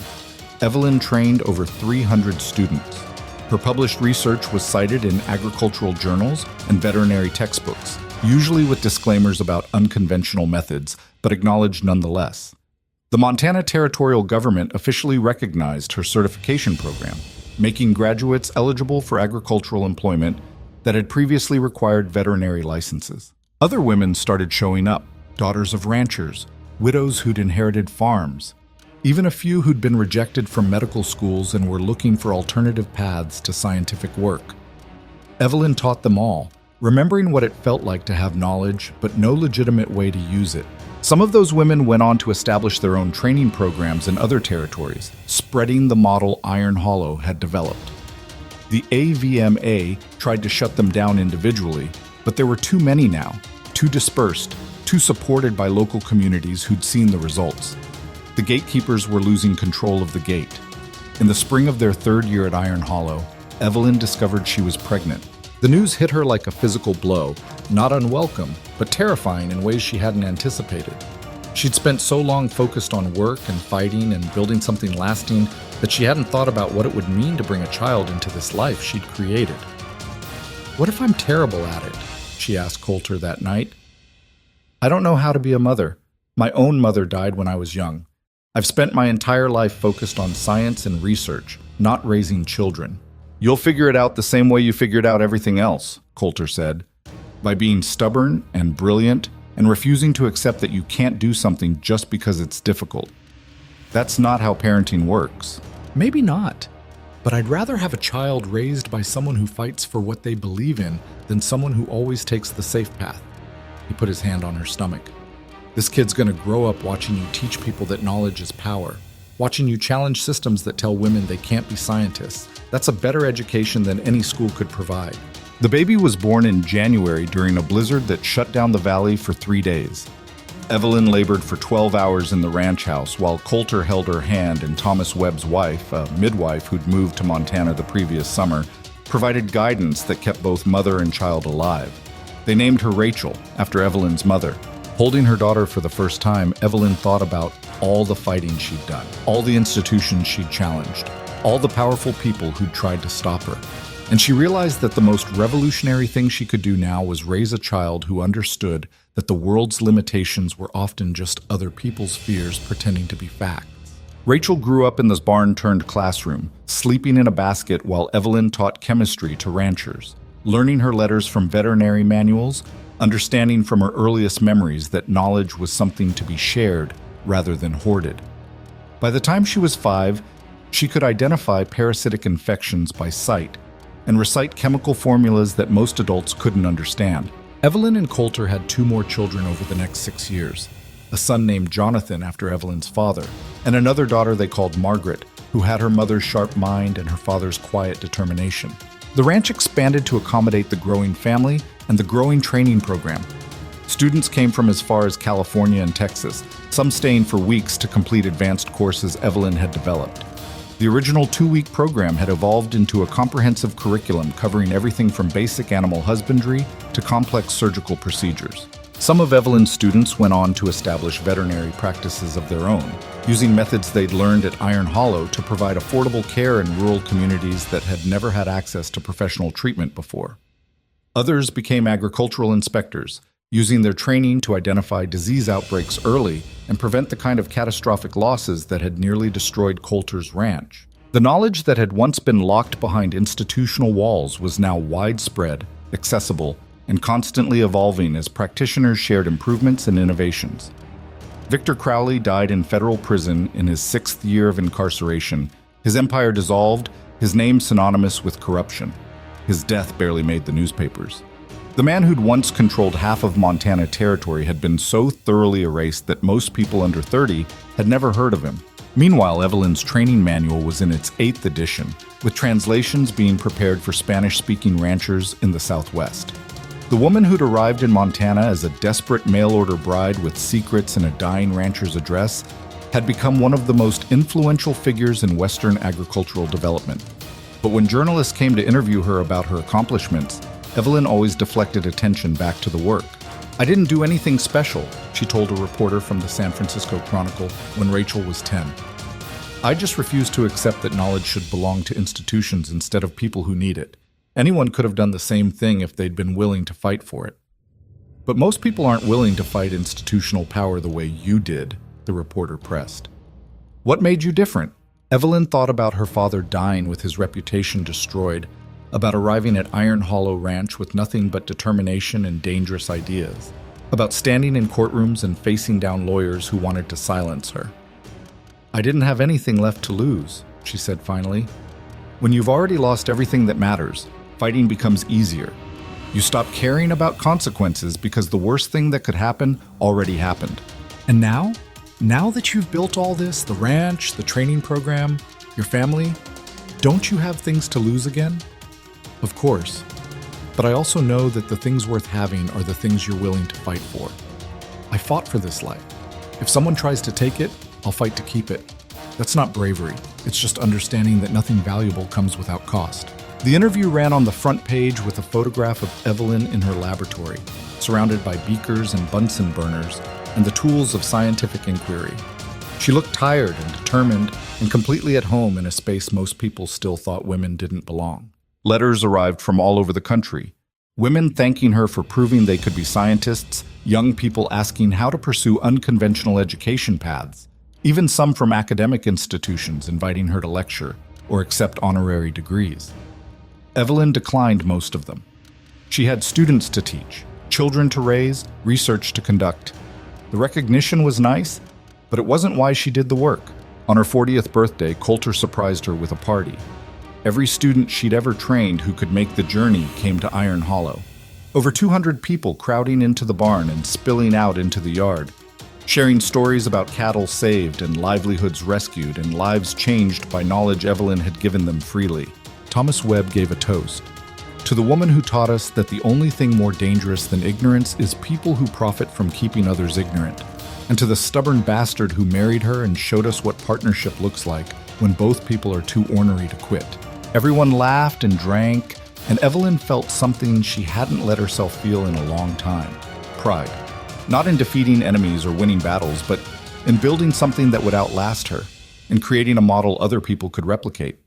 Speaker 1: Evelyn trained over 300 students. Her published research was cited in agricultural journals and veterinary textbooks, usually with disclaimers about unconventional methods, but acknowledged nonetheless. The Montana territorial government officially recognized her certification program, making graduates eligible for agricultural employment that had previously required veterinary licenses. Other women started showing up, daughters of ranchers, widows who'd inherited farms, even a few who'd been rejected from medical schools and were looking for alternative paths to scientific work. Evelyn taught them all, remembering what it felt like to have knowledge but no legitimate way to use it. Some of those women went on to establish their own training programs in other territories, spreading the model Iron Hollow had developed. The AVMA tried to shut them down individually, but there were too many now, too dispersed, too supported by local communities who'd seen the results. The gatekeepers were losing control of the gate. In the spring of their third year at Iron Hollow, Evelyn discovered she was pregnant. The news hit her like a physical blow, not unwelcome, but terrifying in ways she hadn't anticipated. She'd spent so long focused on work and fighting and building something lasting that she hadn't thought about what it would mean to bring a child into this life she'd created. What if I'm terrible at it? She asked Coulter that night. I don't know how to be a mother. My own mother died when I was young. I've spent my entire life focused on science and research, not raising children. You'll figure it out the same way you figured out everything else, Coulter said, by being stubborn and brilliant and refusing to accept that you can't do something just because it's difficult. That's not how parenting works. Maybe not, but I'd rather have a child raised by someone who fights for what they believe in than someone who always takes the safe path. He put his hand on her stomach. This kid's gonna grow up watching you teach people that knowledge is power, watching you challenge systems that tell women they can't be scientists. That's a better education than any school could provide. The baby was born in January during a blizzard that shut down the valley for 3 days. Evelyn labored for 12 hours in the ranch house while Coulter held her hand, and Thomas Webb's wife, a midwife who'd moved to Montana the previous summer, provided guidance that kept both mother and child alive. They named her Rachel, after Evelyn's mother. Holding her daughter for the first time, Evelyn thought about all the fighting she'd done, all the institutions she'd challenged, all the powerful people who'd tried to stop her. And she realized that the most revolutionary thing she could do now was raise a child who understood that the world's limitations were often just other people's fears pretending to be facts. Rachel grew up in this barn-turned classroom, sleeping in a basket while Evelyn taught chemistry to ranchers, learning her letters from veterinary manuals, understanding from her earliest memories that knowledge was something to be shared rather than hoarded. By the time she was 5, she could identify parasitic infections by sight and recite chemical formulas that most adults couldn't understand. Evelyn and Coulter had 2 more children over the next 6 years, a son named Jonathan after Evelyn's father, and another daughter they called Margaret, who had her mother's sharp mind and her father's quiet determination. The ranch expanded to accommodate the growing family and the growing training program. Students came from as far as California and Texas, some staying for weeks to complete advanced courses Evelyn had developed. The original 2-week program had evolved into a comprehensive curriculum covering everything from basic animal husbandry to complex surgical procedures. Some of Evelyn's students went on to establish veterinary practices of their own, using methods they'd learned at Iron Hollow to provide affordable care in rural communities that had never had access to professional treatment before. Others became agricultural inspectors, using their training to identify disease outbreaks early and prevent the kind of catastrophic losses that had nearly destroyed Coulter's ranch. The knowledge that had once been locked behind institutional walls was now widespread, accessible, and constantly evolving as practitioners shared improvements and innovations. Victor Crowley died in federal prison in his 6th year of incarceration, his empire dissolved, his name synonymous with corruption. His death barely made the newspapers. The man who'd once controlled half of Montana territory had been so thoroughly erased that most people under 30 had never heard of him. Meanwhile, Evelyn's training manual was in its 8th edition, with translations being prepared for Spanish-speaking ranchers in the Southwest. The woman who'd arrived in Montana as a desperate mail-order bride with secrets and a dying rancher's address had become one of the most influential figures in Western agricultural development. But when journalists came to interview her about her accomplishments, Evelyn always deflected attention back to the work. "I didn't do anything special," she told a reporter from the San Francisco Chronicle when Rachel was 10. "I just refused to accept that knowledge should belong to institutions instead of people who need it. Anyone could have done the same thing if they'd been willing to fight for it." "But most people aren't willing to fight institutional power the way you did," the reporter pressed. "What made you different?" Evelyn thought about her father dying with his reputation destroyed, about arriving at Iron Hollow Ranch with nothing but determination and dangerous ideas, about standing in courtrooms and facing down lawyers who wanted to silence her. "I didn't have anything left to lose," she said finally. "When you've already lost everything that matters, fighting becomes easier. You stop caring about consequences because the worst thing that could happen already happened." "And now? Now that you've built all this, the ranch, the training program, your family, don't you have things to lose again?" "Of course. But I also know that the things worth having are the things you're willing to fight for. I fought for this life. If someone tries to take it, I'll fight to keep it. That's not bravery. It's just understanding that nothing valuable comes without cost." The interview ran on the front page with a photograph of Evelyn in her laboratory, surrounded by beakers and Bunsen burners and the tools of scientific inquiry. She looked tired and determined and completely at home in a space most people still thought women didn't belong. Letters arrived from all over the country. Women thanking her for proving they could be scientists, young people asking how to pursue unconventional education paths, even some from academic institutions inviting her to lecture or accept honorary degrees. Evelyn declined most of them. She had students to teach, children to raise, research to conduct. The recognition was nice, but it wasn't why she did the work. On her 40th birthday, Coulter surprised her with a party. Every student she'd ever trained who could make the journey came to Iron Hollow. Over 200 people crowding into the barn and spilling out into the yard, sharing stories about cattle saved and livelihoods rescued and lives changed by knowledge Evelyn had given them freely. Thomas Webb gave a toast. "To the woman who taught us that the only thing more dangerous than ignorance is people who profit from keeping others ignorant. And to the stubborn bastard who married her and showed us what partnership looks like when both people are too ornery to quit." Everyone laughed and drank, and Evelyn felt something she hadn't let herself feel in a long time. Pride. Not in defeating enemies or winning battles, but in building something that would outlast her, in creating a model other people could replicate,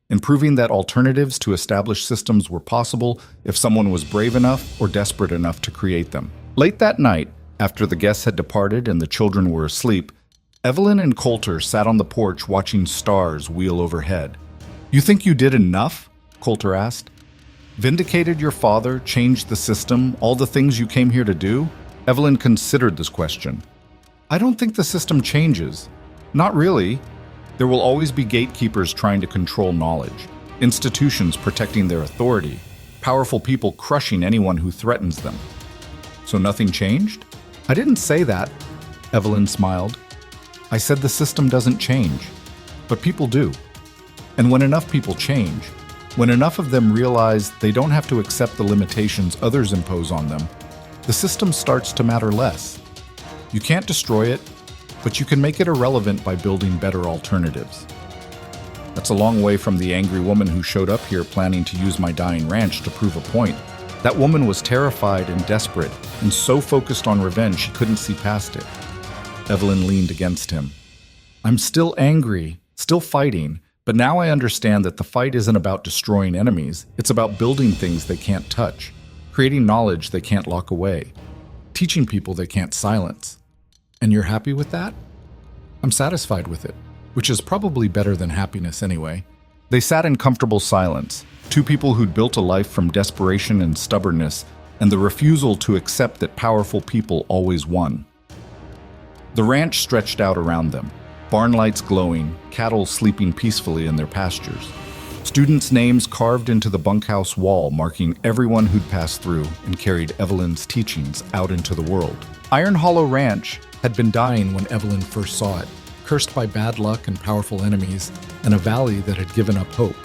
Speaker 1: in proving that alternatives to established systems were possible if someone was brave enough or desperate enough to create them. Late that night, after the guests had departed and the children were asleep, Evelyn and Coulter sat on the porch watching stars wheel overhead. "You think you did enough?" Coulter asked. Vindicated your father, changed the system, all the things you came here to do? Evelyn considered this question. I don't think the system changes. Not really. There will always be gatekeepers trying to control knowledge, institutions protecting their authority, powerful people crushing anyone who threatens them. So nothing changed? I didn't say that, Evelyn smiled. I said the system doesn't change, but people do. And when enough people change, when enough of them realize they don't have to accept the limitations others impose on them, the system starts to matter less. You can't destroy it, but you can make it irrelevant by building better alternatives. That's a long way from the angry woman who showed up here planning to use my dying ranch to prove a point. That woman was terrified and desperate, and so focused on revenge she couldn't see past it. Evelyn leaned against him. I'm still angry, still fighting, but now I understand that the fight isn't about destroying enemies, it's about building things they can't touch, creating knowledge they can't lock away, teaching people they can't silence. And you're happy with that? I'm satisfied with it, which is probably better than happiness anyway. They sat in comfortable silence, two people who'd built a life from desperation and stubbornness, and the refusal to accept that powerful people always won. The ranch stretched out around them, barn lights glowing, cattle sleeping peacefully in their pastures. Students' names carved into the bunkhouse wall, marking everyone who'd passed through and carried Evelyn's teachings out into the world. Iron Hollow Ranch had been dying when Evelyn first saw it, cursed by bad luck and powerful enemies, and a valley that had given up hope.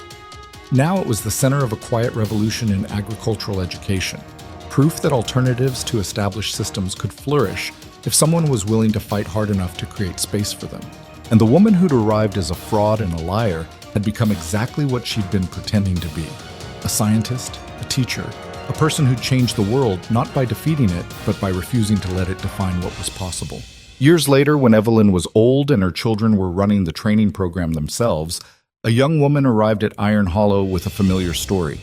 Speaker 1: Now it was the center of a quiet revolution in agricultural education, proof that alternatives to established systems could flourish if someone was willing to fight hard enough to create space for them. And the woman who'd arrived as a fraud and a liar had become exactly what she'd been pretending to be: a scientist, a teacher, a person who'd changed the world not by defeating it, but by refusing to let it define what was possible. Years later, when Evelyn was old and her children were running the training program themselves, a young woman arrived at Iron Hollow with a familiar story.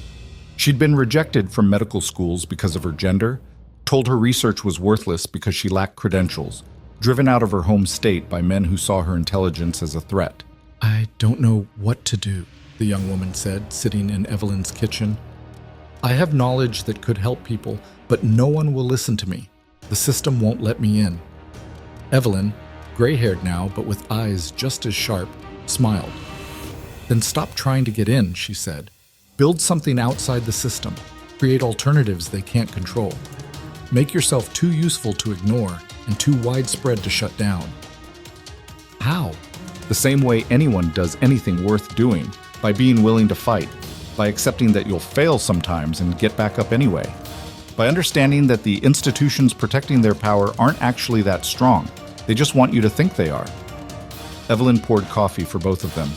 Speaker 1: She'd been rejected from medical schools because of her gender, told her research was worthless because she lacked credentials, driven out of her home state by men who saw her intelligence as a threat. I don't know what to do, the young woman said, sitting in Evelyn's kitchen. I have knowledge that could help people, but no one will listen to me. The system won't let me in. Evelyn, gray-haired now but with eyes just as sharp, smiled. Then stop trying to get in, she said. Build something outside the system. Create alternatives they can't control. Make yourself too useful to ignore and too widespread to shut down. How? The same way anyone does anything worth doing, by being willing to fight, by accepting that you'll fail sometimes and get back up anyway, by understanding that the institutions protecting their power aren't actually that strong. They just want you to think they are. Evelyn poured coffee for both of them.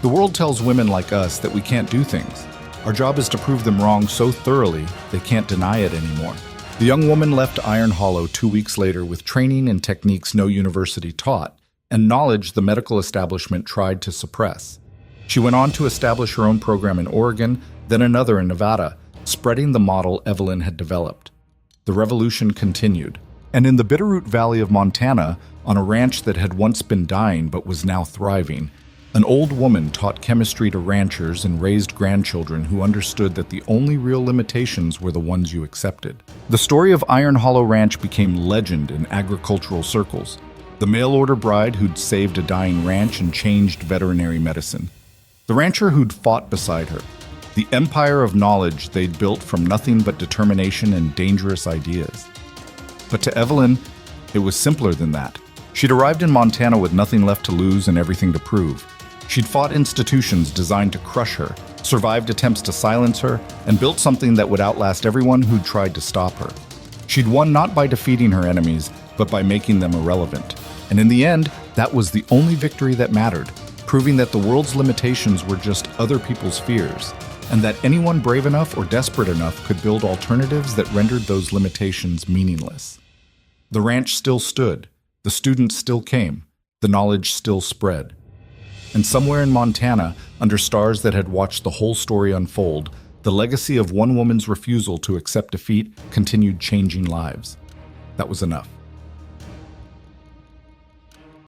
Speaker 1: The world tells women like us that we can't do things. Our job is to prove them wrong so thoroughly they can't deny it anymore. The young woman left Iron Hollow 2 weeks later with training and techniques no university taught, and knowledge the medical establishment tried to suppress. She went on to establish her own program in Oregon, then another in Nevada, spreading the model Evelyn had developed. The revolution continued, and in the Bitterroot Valley of Montana, on a ranch that had once been dying but was now thriving, an old woman taught chemistry to ranchers and raised grandchildren who understood that the only real limitations were the ones you accepted. The story of Iron Hollow Ranch became legend in agricultural circles. The mail-order bride who'd saved a dying ranch and changed veterinary medicine. The rancher who'd fought beside her. The empire of knowledge they'd built from nothing but determination and dangerous ideas. But to Evelyn, it was simpler than that. She'd arrived in Montana with nothing left to lose and everything to prove. She'd fought institutions designed to crush her, survived attempts to silence her, and built something that would outlast everyone who'd tried to stop her. She'd won not by defeating her enemies, but by making them irrelevant. And in the end, that was the only victory that mattered, proving that the world's limitations were just other people's fears, and that anyone brave enough or desperate enough could build alternatives that rendered those limitations meaningless. The ranch still stood, the students still came, the knowledge still spread. And somewhere in Montana, under stars that had watched the whole story unfold, the legacy of one woman's refusal to accept defeat continued changing lives. That was enough.